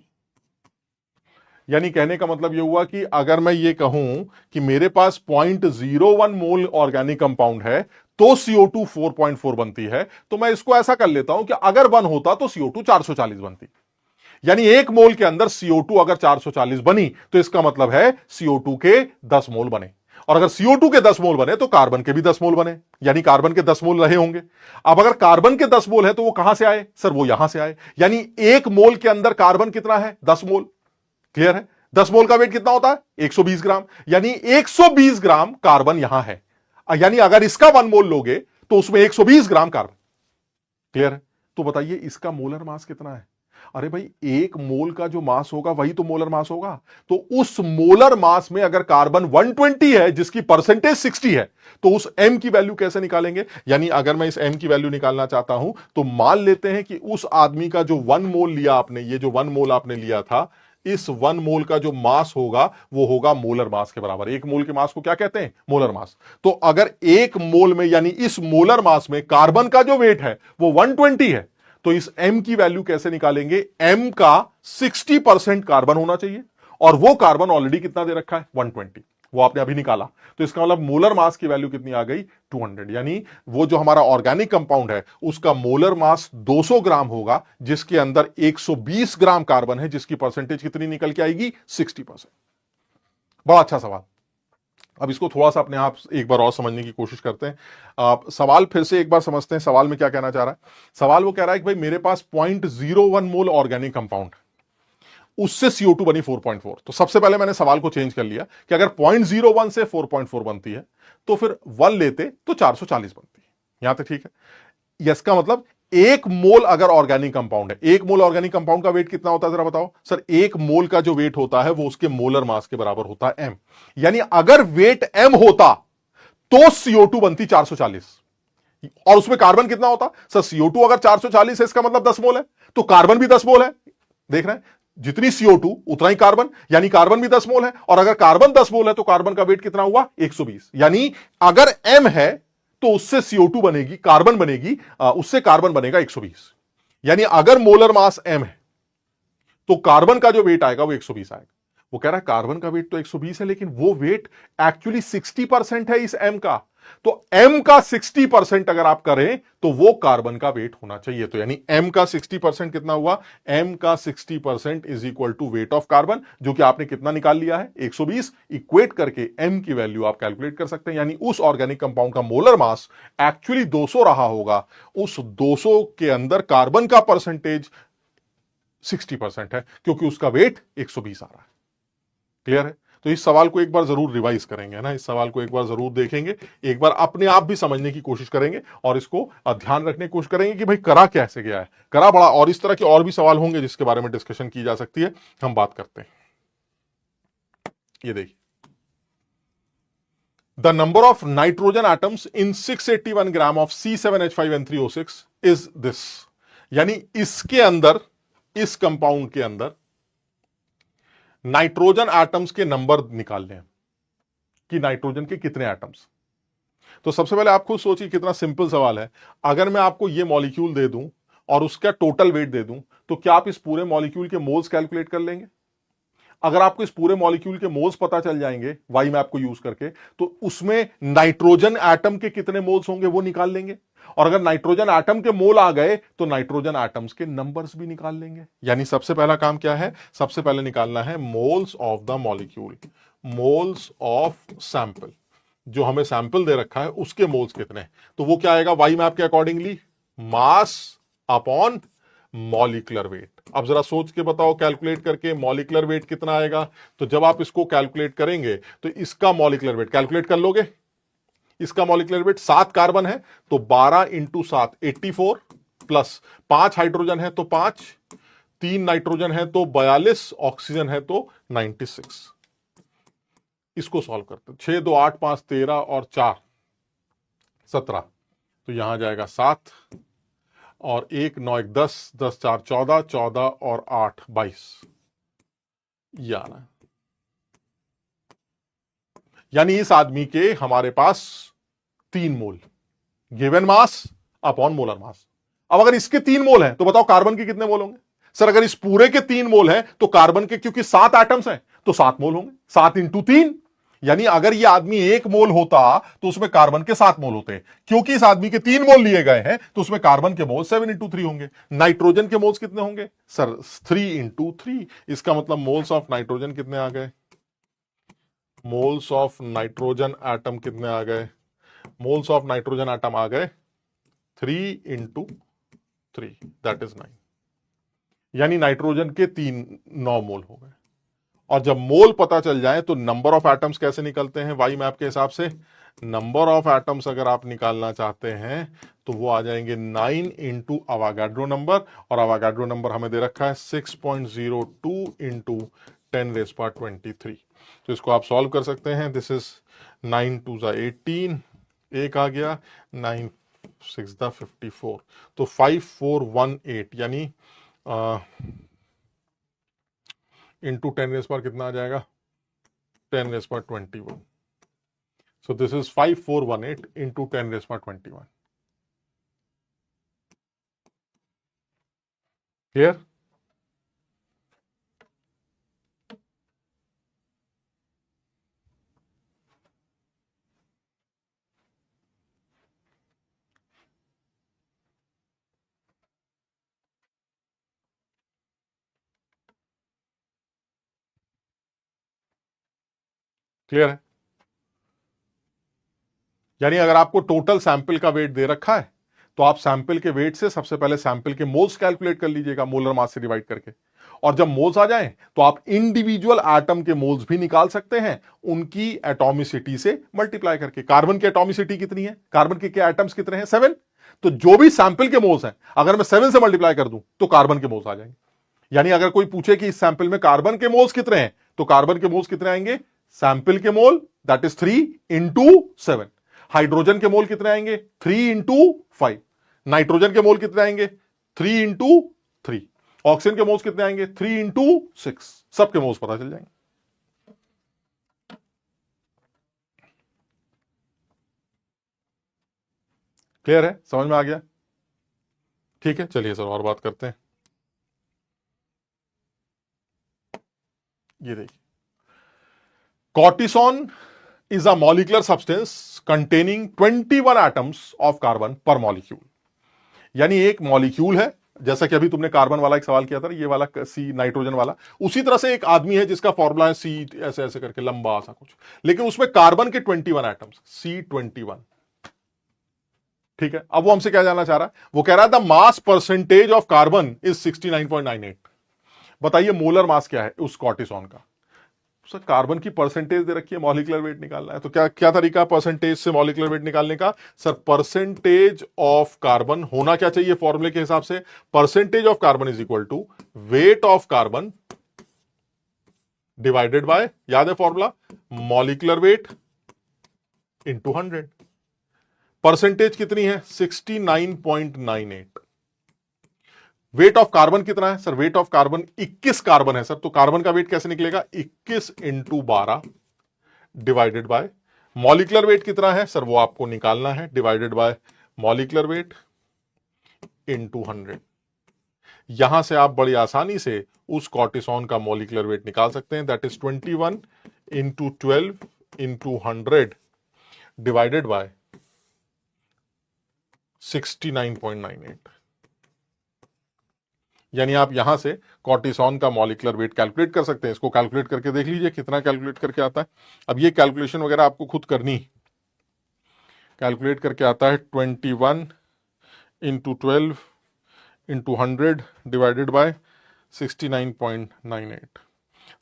यानी कहने का मतलब यह हुआ कि अगर मैं ये कहूं कि मेरे पास 0.01 मोल ऑर्गेनिक कंपाउंड है तो CO2 4.4 बनती है, तो मैं इसको ऐसा कर लेता हूं कि अगर 1 होता तो CO2 440 बनती। यानी 1 मोल के अंदर CO2 अगर 440 बनी तो इसका मतलब है CO2 के 10 मोल बने। और अगर CO2 के 10 मोल बने तो कार्बन के भी 10 मोल बने, यानी कार्बन के 10 मोल रहे होंगे। अब अगर कार्बन के 10 मोल है तो वो कहां से आए सर? वो यहां से आए। यानी 1 मोल के अंदर कार्बन कितना है? 10 मोल। क्लियर है? 10 मोल का वेट कितना होता है? 120 ग्राम। यानी 120 ग्राम कार्बन यहां है। यानी अगर इसका 1 मोल लोगे तो उसमें 120 ग्राम कार्बन। क्लियर है? तो बताइए इसका मोलर मास कितना है? अरे भाई 1 मोल का जो मास होगा वही तो मोलर मास होगा। तो उस मोलर मास में अगर कार्बन 120 है जिसकी परसेंटेज 60 है, तो उस m की वैल्यू कैसे निकालेंगे? यानी अगर मैं इस m की वैल्यू निकालना चाहता हूं तो मान लेते हैं कि उस आदमी का जो 1 मोल लिया आपने, ये जो 1 मोल आपने लिया था, इस 1 मोल का जो मास होगा वो होगा मोलर मास के बराबर। 1 मोल के मास को क्या कहते हैं? Molar mass. तो अगर 1 मोल में यानी इस मोलर मास में कार्बन का जो वेट है वो 120 है, तो इस m की वैल्यू कैसे निकालेंगे? m का 60% कार्बन होना चाहिए और वो कार्बन ऑलरेडी कितना दे रखा है? 120। वो आपने अभी निकाला, तो इसका मतलब मोलर मास की वैल्यू कितनी आ गई? 200। यानी वो जो हमारा ऑर्गेनिक कंपाउंड है उसका मोलर मास 200 ग्राम होगा, जिसके अंदर 120 ग्राम कार्बन है, जिसकी परसेंटेज कितनी निकल के आएगी? 60%। बड़ा अच्छा सवाल। अब इसको थोड़ा सा अपने आप एक बार और समझने की कोशिश करते हैं। आप सवाल फिर से एक बार समझते हैं। सवाल में क्या कहना चाह रहा है? सवाल वो कह रहा है कि भाई मेरे पास 0.01 मोल ऑर्गेनिक कंपाउंड, उससे CO2 बनी 4.4। तो सबसे पहले मैंने सवाल को चेंज कर लिया कि अगर 0.01 से 4.4 बनती है तो फिर 1 लेते तो 440 बनती है। यहां तक ठीक है? इसका मतलब 1 मोल अगर ऑर्गेनिक कंपाउंड है, 1 मोल ऑर्गेनिक कंपाउंड का वेट कितना होता है जरा बताओ? सर 1 मोल का जो वेट होता है वो उसके मोलर मास के बराबर होता है m। यानी अगर वेट m होता तो CO2 बनती 440। और उसमें कार्बन कितना होता? सर CO2 अगर 440 है इसका मतलब 10 मोल है, तो कार्बन भी 10 मोल है। देख रहे हैं? जितनी CO2 उतना ही कार्बन, यानी कार्बन भी 10 मोल है। और अगर कार्बन 10 मोल है तो कार्बन का वेट कितना हुआ? 120। यानी अगर m है तो उससे CO2 बनेगी, कार्बन बनेगी, उससे कार्बन बनेगा 120। यानी अगर मोलर मास m है तो कार्बन का जो वेट आएगा वो 120 आएगा। वो कह रहा है कार्बन का वेट तो 120 है लेकिन वो वेट एक्चुअली 60% है इस m का। तो m का 60% अगर आप करें तो वो कार्बन का वेट होना चाहिए। तो यानी m का 60% कितना हुआ? m का 60% is equal to weight of carbon, जो कि आपने कितना निकाल लिया है? 120। इक्वेट करके m की वैल्यू आप कैलकुलेट कर सकते हैं। यानी उस ऑर्गेनिक कंपाउंड का मोलर मास एक्चुअली 200 रहा होगा, उस 200 के अंदर कार्बन का परसेंटेज 60% है, क्योंकि उसका वेट 120 आ रहा है। क्लियर है? तो इस सवाल को एक बार जरूर रिवाइज करेंगे ना, इस सवाल को एक बार जरूर देखेंगे, एक बार अपने आप भी समझने की कोशिश करेंगे और इसको ध्यान रखने की कोशिश करेंगे कि भाई करा कैसे गया है, करा बड़ा। और इस तरह के और भी सवाल होंगे जिसके बारे में डिस्कशन की जा सकती है, हम बात करते हैं। ये देखिए, the number of nitrogen atoms in 681 gram of C7H5N3O6 is this. यानी इसके अंदर, इस कंपाउंड के अंदर नाइट्रोजन एटम्स के नंबर निकालने हैं कि नाइट्रोजन के कितने एटम्स। तो सबसे पहले आप खुद सोचिए कितना सिंपल सवाल है। अगर मैं आपको ये मॉलिक्यूल दे दूं और उसका टोटल वेट दे दूं, तो क्या आप इस पूरे मॉलिक्यूल के मोल्स कैलकुलेट कर लेंगे? अगर आपको इस पूरे मॉलिक्यूल के मोल्स पता चल जाएंगे वाई मैप को यूज करके, तो उसमें नाइट्रोजन एटम के कितने मोल्स होंगे वो निकाल लेंगे। और अगर नाइट्रोजन एटम के मोल आ गए तो नाइट्रोजन एटम्स के नंबर्स भी निकाल लेंगे। यानी सबसे पहला काम क्या है? सबसे पहले निकालना है moles of the molecule, moles of sample. जो हमें सैंपल दे रखा है उसके मोल्स कितने हैं, तो वो क्या आएगा वाई मैप के accordingly? Mass upon molecular wait. अब जरा सोच के बताओ, कैलकुलेट करके मॉलिक्यूलर वेट कितना आएगा। तो जब आप इसको कैलकुलेट करेंगे तो इसका मॉलिक्यूलर वेट कैलकुलेट कर लोगे। इसका मॉलिक्यूलर वेट 7 कार्बन है तो 12 इंटू 7 84, प्लस 5 हाइड्रोजन है तो 5, 3 नाइट्रोजन है तो 42, ऑक्सीजन है तो 96। इसको सॉल्व करते, 6 2 8 5 13 और 4 17, तो यहां जाएगा 7 और 1 9 1 10, 10 4 14, 14 और 8 22, ये आ रहा है। यानी इस आदमी के हमारे पास 3 mole, given mass upon molar mass. अब अगर इसके 3 मोल हैं तो बताओ कार्बन के कितने मोल होंगे? सर अगर इस पूरे के 3 मोल हैं तो कार्बन के, क्योंकि 7 एटम्स हैं, तो 7 मोल होंगे। 7 इंटू 3, यानी अगर यह आदमी 1 मोल होता तो उसमें कार्बन के 7 मोल होते। क्योंकि इस आदमी के 3 मोल लिए गए हैं तो उसमें कार्बन के मोल 7 इंटू 3 होंगे। नाइट्रोजन के मोल्स कितने होंगे? Sir 3 into 3। इसका मतलब मोल्स ऑफ नाइट्रोजन कितने आ गए? मोल्स ऑफ नाइट्रोजन एटम कितने आ गए? मोल्स ऑफ नाइट्रोजन एटम आ गए 3 इंटू 3, दैट इज 9। यानी नाइट्रोजन के 9 मोल हो गए। और जब मोल पता चल जाए तो नंबर ऑफ एटम्स कैसे निकलते हैं वाई मैप के हिसाब से? नंबर ऑफ एटम्स अगर आप निकालना चाहते हैं तो वो आ जाएंगे 9 इंटू अवागाड्रो नंबर, और अवागाड्रो नंबर हमें दे रखा है 6.02 इंटू 10⁻23। तो इसको आप सॉल्व कर सकते हैं। दिस इज 9 2 18, एक आ गया, 9 6 54, तो 5418, यानी इंटू 10⁻, कितना आ जाएगा? 10⁻21। So this is 5418 into 10⁻21। Clear? Clear है? यानी अगर आपको टोटल सैंपल का वेट दे रखा है तो आप सैंपल के वेट से सबसे पहले सैंपल के मोल्स कैलकुलेट कर लीजिएगा, मोलर मास से डिवाइड करके। और जब मोल्स आ जाएं तो आप इंडिविजुअल एटम के मोल्स भी निकाल सकते हैं उनकी एटॉमिसिटी से मल्टीप्लाई करके। कार्बन की एटॉमिसिटी कितनी है? कार्बन के क्या एटम्स कितने हैं? 7। तो जो भी सैंपल के मोल्स हैं अगर मैं 7 से मल्टीप्लाई कर दूं तो कार्बन के मोल्स आ जाएंगे। यानी अगर कोई पूछे कि इस सैंपल में कार्बन के मोल्स कितने हैं, तो कार्बन के मोल्स कितने आएंगे? सैंपल के मोल दैट इज 3 इंटू 7। हाइड्रोजन के मोल कितने आएंगे? 3 इंटू 5। नाइट्रोजन के मोल कितने आएंगे? 3 इंटू 3। ऑक्सीजन के मोल्स कितने आएंगे? 3 इंटू 6। सबके मोल्स पता चल जाएंगे। क्लियर है? समझ में आ गया? ठीक है, चलिए सर और बात करते हैं। ये देखिए, cortisone is a molecular substance containing 21 atoms of carbon पर मॉलिक्यूल। यानी एक मॉलिक्यूल है, जैसा कि अभी तुमने कार्बन वाला एक सवाल किया था, ये वाला सी नाइट्रोजन वाला, उसी तरह से एक आदमी है जिसका फॉर्मूला है सी ऐसे ऐसे करके लंबा सा कुछ, लेकिन उसमें कार्बन के 21 एटम्स, C21। ठीक है, अब वो हमसे क्या जानना चाह रहा है? वो कह रहा है the mass percentage of carbon is 69.98। बताइए मोलर मास क्या है उस कॉर्टिसोन का। सर कार्बन की परसेंटेज दे रखी है, मॉलिक्यूलर वेट निकालना है, तो क्या क्या तरीका है परसेंटेज से मॉलिक्यूलर वेट निकालने का? सर परसेंटेज ऑफ कार्बन होना क्या चाहिए फॉर्मूले के हिसाब से? Percentage of carbon is equal to weight of carbon divided by, याद है formula, molecular weight into 100। Percentage कितनी है? 69.98। वेट ऑफ कार्बन कितना है? Sir weight of carbon 21 carbon है सर, तो कार्बन का वेट कैसे निकलेगा? 21 into 12 divided by molecular weight कितना है? सर वो आपको निकालना है, divided by molecular weight into 100। यहां से आप बड़ी आसानी से उस कॉर्टिसोन का मॉलिक्यूलर वेट निकाल सकते हैं, that is 21 into 12 into 100 divided by 69.98। यानी आप यहां से कॉर्टिसोन का मॉलिक्यूलर वेट कैलकुलेट कर सकते हैं। इसको कैलकुलेट करके देख लीजिए कितना कैलकुलेट करके आता है। अब ये कैलकुलेशन वगैरह आपको खुद करनी, कैलकुलेट करके आता है 21 into 12 into 100 divided by 69.98,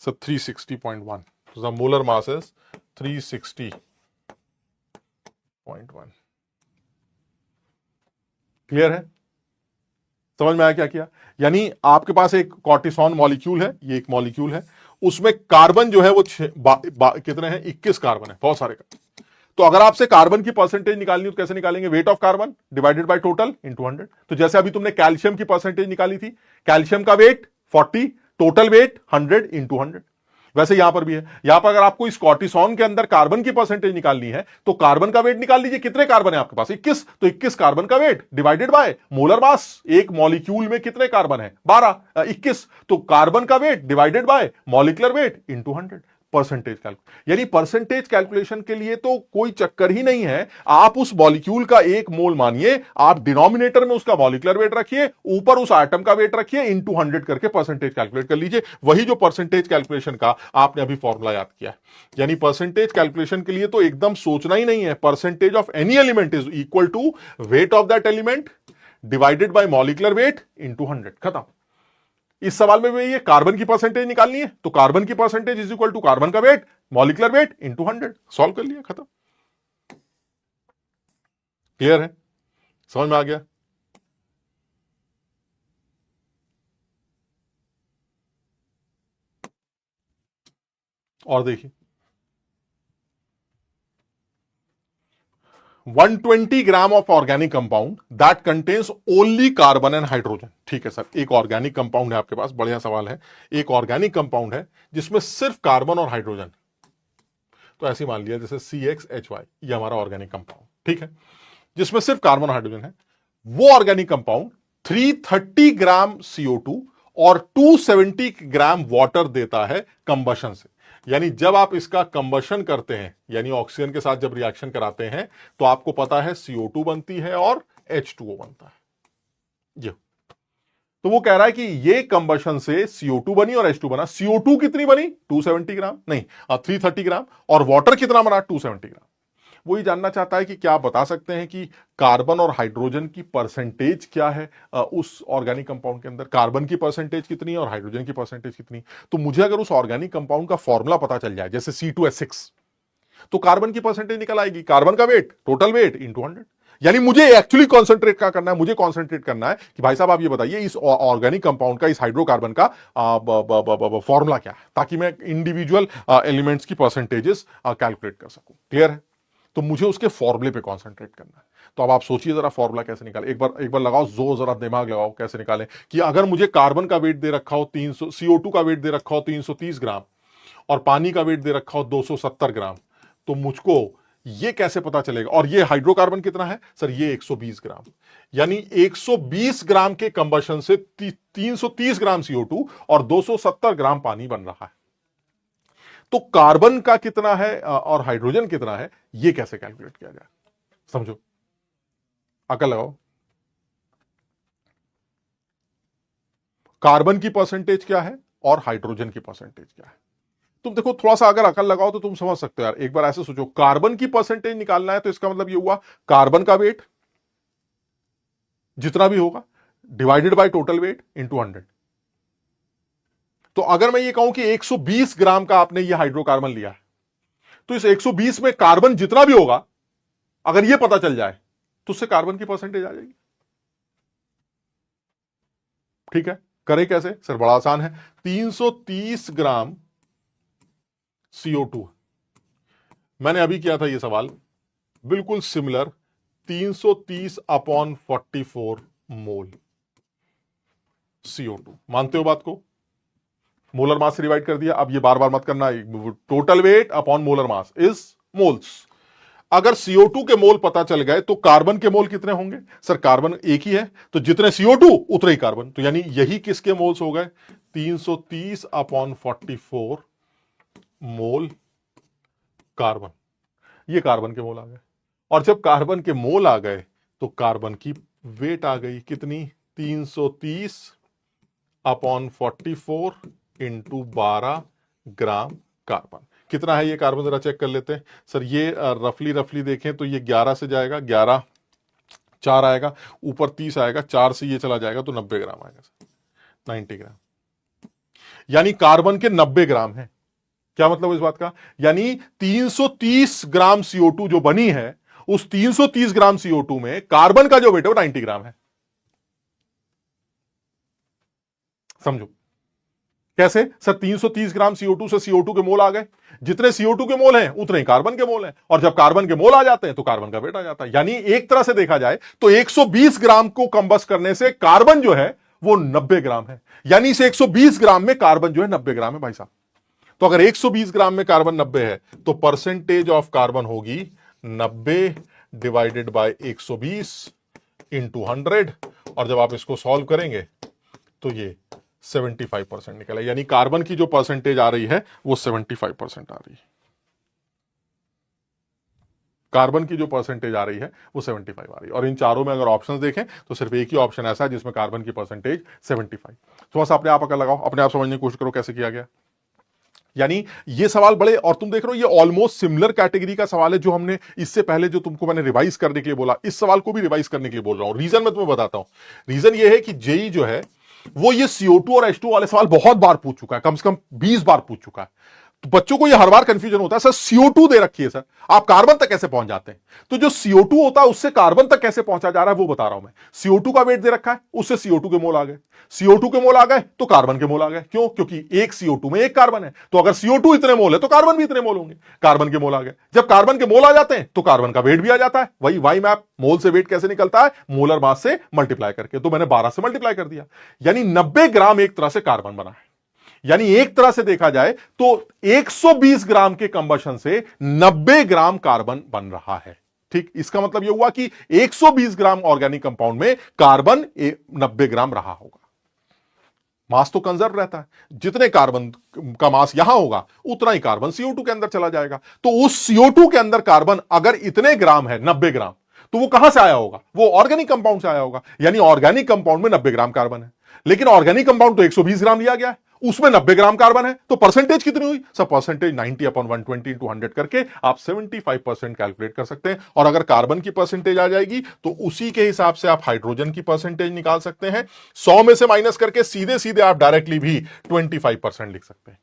so 360.1। The molar mass is 360.1। Clear है? समझ में आया क्या किया? यानी आपके पास एक कॉर्टिसोन मॉलिक्यूल है, ये एक मॉलिक्यूल है, उसमें कार्बन जो है वो कितने हैं? 21 कार्बन है, बहुत सारे का। तो अगर आपसे कार्बन की परसेंटेज निकालनी हो तो कैसे निकालेंगे? Wait of carbon divided by total into 100। तो जैसे अभी तुमने कैल्शियम की परसेंटेज निकाली थी, कैल्शियम का वेट 40, टोटल वेट 100 इंटू 100। वैसे यहां पर भी है, यहां पर अगर आपको इस कॉर्टिसोन के अंदर कार्बन की परसेंटेज निकालनी है तो कार्बन का वेट निकाल लीजिए। कितने कार्बन है आपके पास? 21, तो 21 कार्बन का weight divided by molar mass. एक मॉलिक्यूल में कितने कार्बन है? 12, 21, तो कार्बन का weight divided by molecular weight into 100। Percentage calculation, यानी परसेंटेज कैलकुलेशन के लिए तो कोई चक्कर ही नहीं है। आप उस मॉलिक्यूल का एक मोल मानिए, आप डिनोमिनेटर में उसका मॉलिक्यूलर वेट रखिए, ऊपर उस आइटम का वेट रखिए, इंटू 100 करके परसेंटेज कैलकुलेट कर लीजिए। वही जो परसेंटेज कैलकुलेशन का आपने अभी फॉर्मूला याद किया। यानी परसेंटेज कैलकुलेशन के लिए तो एकदम सोचना ही नहीं है। Percentage of any element is equal to weight of that element divided by molecular weight into 100। खत्म। इस सवाल में भी ये कार्बन की परसेंटेज निकालनी है, तो कार्बन की percentage is equal to carbon का वेट मॉलिक्यूलर वेट इंटू 100। सॉल्व कर लिया, खत्म। क्लियर है? समझ में आ गया? और देखिए 120 gram of organic compound that contains only carbon and hydrogen. ठीक है सर, एक ऑर्गेनिक कंपाउंड है आपके पास, बढ़िया सवाल है। एक ऑर्गेनिक कंपाउंड है जिसमें सिर्फ कार्बन और हाइड्रोजन, तो ऐसे मान लिया जैसे CXHY, ये हमारा ऑर्गेनिक कंपाउंड, ठीक है, जिसमें सिर्फ कार्बन और हाइड्रोजन है। वो ऑर्गेनिक कंपाउंड 330 ग्राम CO2 और 270 ग्राम वाटर देता है कंबशन से। यानी जब आप इसका कंबशन करते हैं, यानी ऑक्सीजन के साथ जब रिएक्शन कराते हैं, तो आपको पता है CO2 बनती है और H2O बनता है। ये तो वो कह रहा है कि ये कंबशन से CO2 बनी और H2 बना। CO2 कितनी बनी? 270 ग्राम, नहीं 330 ग्राम, और वाटर कितना बना? 270 ग्राम। वो ये जानना चाहता है कि क्या आप बता सकते हैं कि कार्बन और हाइड्रोजन की परसेंटेज क्या है उस ऑर्गेनिक कंपाउंड के अंदर? कार्बन की परसेंटेज कितनी है और हाइड्रोजन की परसेंटेज कितनी? तो मुझे अगर उस ऑर्गेनिक कंपाउंड का फॉर्मूला पता चल जाए, जैसे C2H6, तो कार्बन की परसेंटेज निकल आएगी, कार्बन का वेट टोटल वेट इंटू 100। यानी मुझे एक्चुअली कॉन्सेंट्रेट क्या करना है? मुझे कॉन्सेंट्रेट करना है कि भाई साहब आप ये बताइए इस ऑर्गेनिक कंपाउंड का, इस हाइड्रोकार्बन का फॉर्मूला क्या है, ताकि मैं इंडिविजुअल एलिमेंट्स की परसेंटेजेस कैलकुलेट कर सकूं। क्लियर है? तो मुझे उसके फॉर्मूले पे कॉन्सेंट्रेट करना है। तो अब आप सोचिए जरा फॉर्मूला कैसे निकाले। एक बार लगाओ जोर, जरा दिमाग लगाओ कैसे निकालें। कि अगर मुझे कार्बन का वेट दे रखा हो 300, CO2 का वेट दे रखा हो 330 ग्राम, और पानी का वेट दे रखा हो 270 ग्राम, तो मुझको ये कैसे पता चलेगा? और ये हाइड्रोकार्बन कितना है सर? ये 120 ग्राम। यानी 120 ग्राम के कंबशन से 330 ग्राम CO2 और 270 ग्राम पानी बन रहा है। तो कार्बन का कितना है और हाइड्रोजन कितना है, यह कैसे कैलकुलेट किया जाए, समझो, अकल लगाओ। कार्बन की परसेंटेज क्या है और हाइड्रोजन की परसेंटेज क्या है। तुम देखो, थोड़ा सा अगर अकल लगाओ तो तुम समझ सकते हो यार। एक बार ऐसे सोचो, कार्बन की परसेंटेज निकालना है तो इसका मतलब ये हुआ कार्बन का वेट जितना भी होगा divided by total wait into 100। तो अगर मैं ये कहूं कि 120 ग्राम का आपने ये हाइड्रोकार्बन लिया है, तो इस 120 में कार्बन जितना भी होगा, अगर ये पता चल जाए तो उससे कार्बन की परसेंटेज आ जाएगी। ठीक है, करें कैसे सर? बड़ा आसान है। 330 ग्राम CO2, मैंने अभी किया था ये सवाल, बिल्कुल सिमिलर, 330 अपॉन 44 मोल CO2। मानते हो बात को? मोलर मास से डिवाइड कर दिया। अब ये बार बार मत करना, total weight upon molar mass is moles. अगर CO2 के मोल पता चल गए तो कार्बन के मोल कितने होंगे? सर कार्बन एक ही है, तो जितने CO2 उतने ही कार्बन, तो यानी यही किसके मोल्स हो गए? 330 अपॉन 44 मोल कार्बन। ये कार्बन के मोल आ गए। और जब कार्बन के मोल आ गए तो कार्बन की वेट आ गई, कितनी? 330 अपॉन 44 इंटू 12 ग्राम कार्बन। कितना है ये कार्बन, जरा चेक कर लेते हैं। सर ये रफली रफली देखें तो ये 11 से जाएगा, 11 4 आएगा, ऊपर 30 आएगा, 4 से ये चला जाएगा तो 90 ग्राम आएगा सर, 90 ग्राम। यानी कार्बन के 90 ग्राम है। क्या मतलब इस बात का? यानी 330 ग्राम CO2 जो बनी है, उस 330 ग्राम CO2 में कार्बन का जो वेट है वो 90 ग्राम है। समझो कैसे? सर 330 ग्राम CO2 से CO2 के मोल आ गए, जितने CO2 के मोल हैं उतने ही कार्बन के मोल हैं, और जब कार्बन के मोल आ जाते हैं तो कार्बन का वेट आ जाता है। यानी एक तरह से देखा जाए तो 120 ग्राम को कंबस्ट करने से कार्बन जो है वो 90 ग्राम है। यानी इस 120 ग्राम में कार्बन जो है 90 ग्राम है भाई साहब। तो अगर 120 ग्राम में कार्बन 90 है तो परसेंटेज ऑफ कार्बन होगी 90 डिवाइडेड बाय 120 इंटू 100, और जब आप इसको सॉल्व करेंगे तो ये 75% निकला। यानी कार्बन की जो परसेंटेज आ रही है वो 75% आ रही है। कार्बन की जो परसेंटेज आ रही है वो 75 आ रही है। और इन चारों में अगर ऑप्शंस देखें तो सिर्फ एक ही ऑप्शन ऐसा है जिसमें कार्बन की परसेंटेज 75। थोड़ा सा अपने आप अगर लगाओ, अपने आप समझने की कोशिश करो कैसे किया गया। यानी ये सवाल बड़े, और तुम देख रहे हो ये ऑलमोस्ट सिमिलर कैटेगरी का सवाल है जो हमने इससे पहले जो तुमको मैंने रिवाइज करने के लिए बोला, इस सवाल को भी रिवाइज करने के लिए बोल रहा हूं। रीजन मैं तुम्हें बताता हूं। रीजन ये है कि जेई जो है वो ये CO2 और H2 वाले सवाल बहुत बार पूछ चुका है, कम से कम 20 बार पूछ चुका है। तो बच्चों को ये हर बार कंफ्यूजन होता है, सर CO2 दे रखी है, सर आप कार्बन तक कैसे पहुंच जाते हैं? तो जो CO2 होता है उससे कार्बन तक कैसे पहुंचा जा रहा है वो बता रहा हूं मैं। CO2 का वेट दे रखा है, उससे CO2 के मोल आ गए, CO2 के मोल आ गए तो कार्बन के मोल आ गए। क्यों? क्योंकि एक CO2 में एक कार्बन है, तो अगर CO2 इतने मोल है तो कार्बन भी इतने मोल होंगे, कार्बन के मोल आ गए। जब कार्बन के मोल आ जाते हैं तो कार्बन का वेट भी आ जाता है। वही वाई मैप, मोल से वेट कैसे निकलता है? मोलर मास से मल्टीप्लाई करके। तो मैंने 12 से मल्टीप्लाई कर दिया, यानी 90 ग्राम एक तरह से कार्बन बना है। यानी एक तरह से देखा जाए तो 120 ग्राम के कंबशन से 90 ग्राम कार्बन बन रहा है। ठीक, इसका मतलब यह हुआ कि 120 ग्राम ऑर्गेनिक कंपाउंड में कार्बन 90 ग्राम रहा होगा। मास तो कंजर्व रहता है, जितने कार्बन का मास यहां होगा उतना ही कार्बन CO2 के अंदर चला जाएगा। तो उस CO2 के अंदर कार्बन अगर इतने ग्राम है, 90 ग्राम, तो वो कहां से आया होगा? वो ऑर्गेनिक कंपाउंड से आया होगा। यानी ऑर्गेनिक कंपाउंड में 90 ग्राम कार्बन है, लेकिन ऑर्गेनिक कंपाउंड तो 120 ग्राम लिया गया है, उसमें 90 ग्राम कार्बन है, तो परसेंटेज कितनी हुई? सब परसेंटेज 90 अपॉन 120 इंटू 100 करके आप 75% कैलकुलेट कर सकते हैं। और अगर कार्बन की परसेंटेज आ जाएगी तो उसी के हिसाब से आप हाइड्रोजन की परसेंटेज निकाल सकते हैं। 100 में से माइनस करके सीधे सीधे आप डायरेक्टली भी 25% लिख सकते हैं,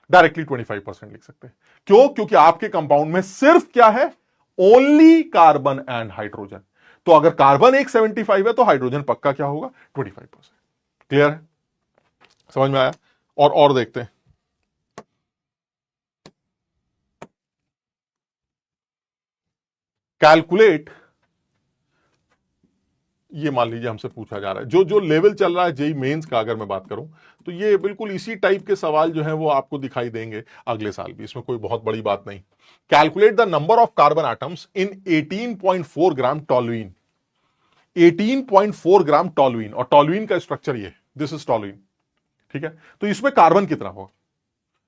डायरेक्टली 25% लिख सकते हैं। क्यों? क्योंकि आपके कंपाउंड में सिर्फ क्या है? Only carbon and hydrogen. तो अगर कार्बन एक 75 है तो हाइड्रोजन पक्का क्या होगा? 25%। क्लियर है? समझ में आया? और देखते हैं। कैलकुलेट, ये मान लीजिए हमसे पूछा जा रहा है, जो जो लेवल चल रहा है जेई मेंस का, अगर मैं बात करूं तो ये बिल्कुल इसी टाइप के सवाल जो है वो आपको दिखाई देंगे अगले साल भी। इसमें कोई बहुत बड़ी बात नहीं। Calculate the number of carbon atoms in 18.4 gram toluene. 18.4 gram toluene, और टॉलुइन का स्ट्रक्चर ये, दिस इज टॉलुइन। ठीक है, तो इसमें कार्बन कितना होगा?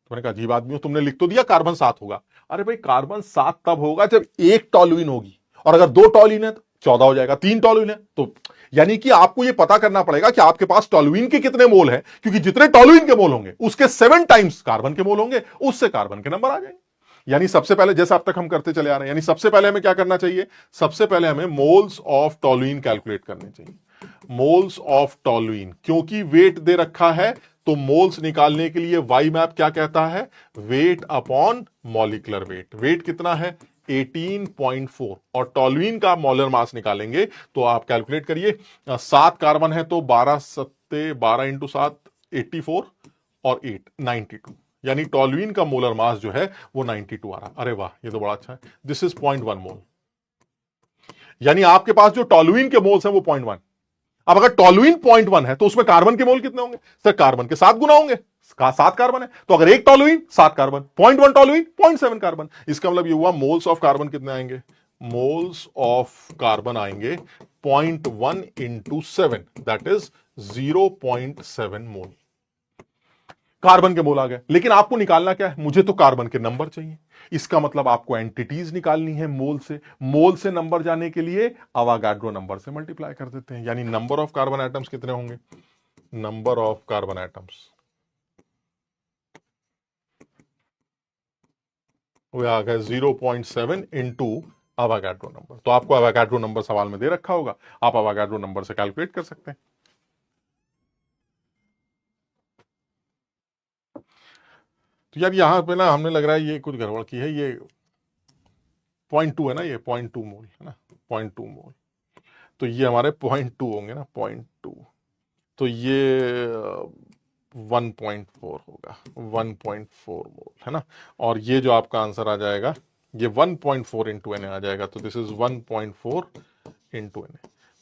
तो मैंने कहा अजीब आदमी हो, तुमने लिख तो दिया कार्बन 7 होगा। अरे भाई कार्बन 7 तब होगा जब एक टॉलुइन होगी, और अगर 2 टॉलुइन है तो 14 हो जाएगा, 3 टॉलुइन है तो, यानी कि आपको यह पता करना पड़ेगा कि आपके पास टॉलुइन के कितने मोल है, क्योंकि जितने टॉलुइन के मोल होंगे उसके 7 टाइम्स कार्बन के मोल होंगे, उससे कार्बन के नंबर आ जाएंगे। यानी सबसे पहले, जैसा अब तक हम करते चले आ रहे हैं, यानी सबसे पहले हमें क्या करना चाहिए, सबसे पहले हमें मोल्स ऑफ टॉलुइन कैलकुलेट करने चाहिए। मोल्स ऑफ टॉलुइन, क्योंकि वेट दे रखा है तो मोल्स निकालने के लिए वाई मैप क्या कहता है, weight upon molecular weight. Weight कितना है 18.4, और टॉलुइन का मोलर मास निकालेंगे तो आप कैलकुलेट करिए, 7 कार्बन है तो 12 सत्ते 12 इंटू 7 84 और 8 92, यानी टॉलुइन का मोलर मास जो है वो 92 आ रहा। अरे वाह, ये तो बड़ा अच्छा है। दिस इज 0.1 मोल, यानी आपके पास जो टॉलुइन के मोल्स हैं वो 0.1। अब अगर टॉलुइन 0.1 है तो उसमें कार्बन के मोल कितने होंगे सर, कार्बन के 7 गुना होंगे, 7 कार्बन है तो अगर 1 टॉलुइन 7 कार्बन, 0.1 टॉलुइन 0.7 कार्बन। इसका मतलब ये हुआ मोल्स ऑफ कार्बन कितने आएंगे, मोल्स ऑफ कार्बन आएंगे 0.1 into 7, that is 0.7 mole carbon के मोल आ गए। लेकिन आपको निकालना क्या है, मुझे तो कार्बन के नंबर चाहिए। इसका मतलब आपको एंटिटीज निकालनी है मोल से। मोल से नंबर जाने के लिए अवागाड्रो नंबर से मल्टीप्लाई कर देते हैं, यानी नंबर ऑफ कार्बन एटम्स कितने होंगे, नंबर ऑफ कार्बन एटम्स वो आ गया 0.7 इंटू अवागाड्रो नंबर। तो आपको अवागाड्रो नंबर सवाल में दे रखा होगा, आप अवागाड्रो नंबर से कैलकुलेट कर सकते हैं। तो यार यहां पे ना हमें लग रहा है ये कुछ गड़बड़ की है, ये 0.2 है ना, ये 0.2 मोल है ना, 0.2 मोल, तो ये हमारे 0.2 होंगे ना, 0.2, तो ये 1.4 होगा, 1.4 मोल है ना। और ये जो आपका आंसर आ जाएगा ये 1.4 इंटू एन आ जाएगा, तो दिस इज 1.4 इंटू एन।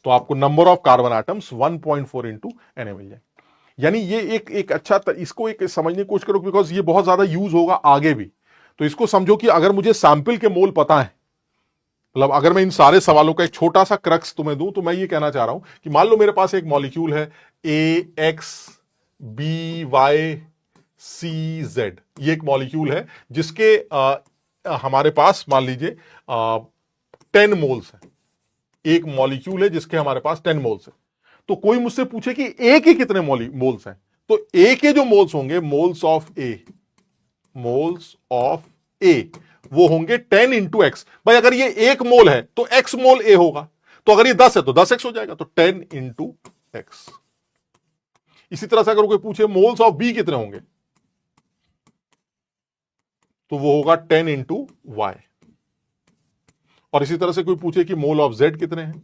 तो आपको number of carbon atoms 1.4 into N मिल जाए। यानी ये एक अच्छा इसको एक समझने की कोशिश करो, बिकॉज ये बहुत ज्यादा यूज होगा आगे भी। तो इसको समझो कि अगर मुझे सैंपल के मोल पता है, मतलब अगर मैं इन सारे सवालों का एक छोटा सा क्रक्स तुम्हें दूं, तो मैं ये कहना चाह रहा हूं कि मान लो मेरे पास एक मॉलिक्यूल है AXBYCZ, ये एक मॉलिक्यूल है जिसके हमारे पास मान लीजिए 10 मोल्स है। एक मॉलिक्यूल है जिसके हमारे पास 10 मोल्स है। तो कोई मुझसे पूछे कि ए के कितने मोल्स हैं, तो ए के जो मोल्स होंगे, मोल्स ऑफ ए वो होंगे 10 इंटू एक्स। भाई अगर ये 1 मोल है तो एक्स मोल ए होगा, तो अगर ये 10 है तो 10x हो जाएगा, तो 10 इंटू एक्स। इसी तरह से अगर कोई पूछे मोल्स ऑफ बी कितने होंगे, तो वो होगा 10 इंटू वाई। और इसी तरह से कोई पूछे कि मोल ऑफ जेड कितने हैं,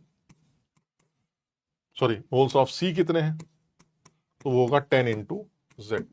सॉरी मोल्स ऑफ सी कितने हैं, तो वो होगा 10 इंटू जेड।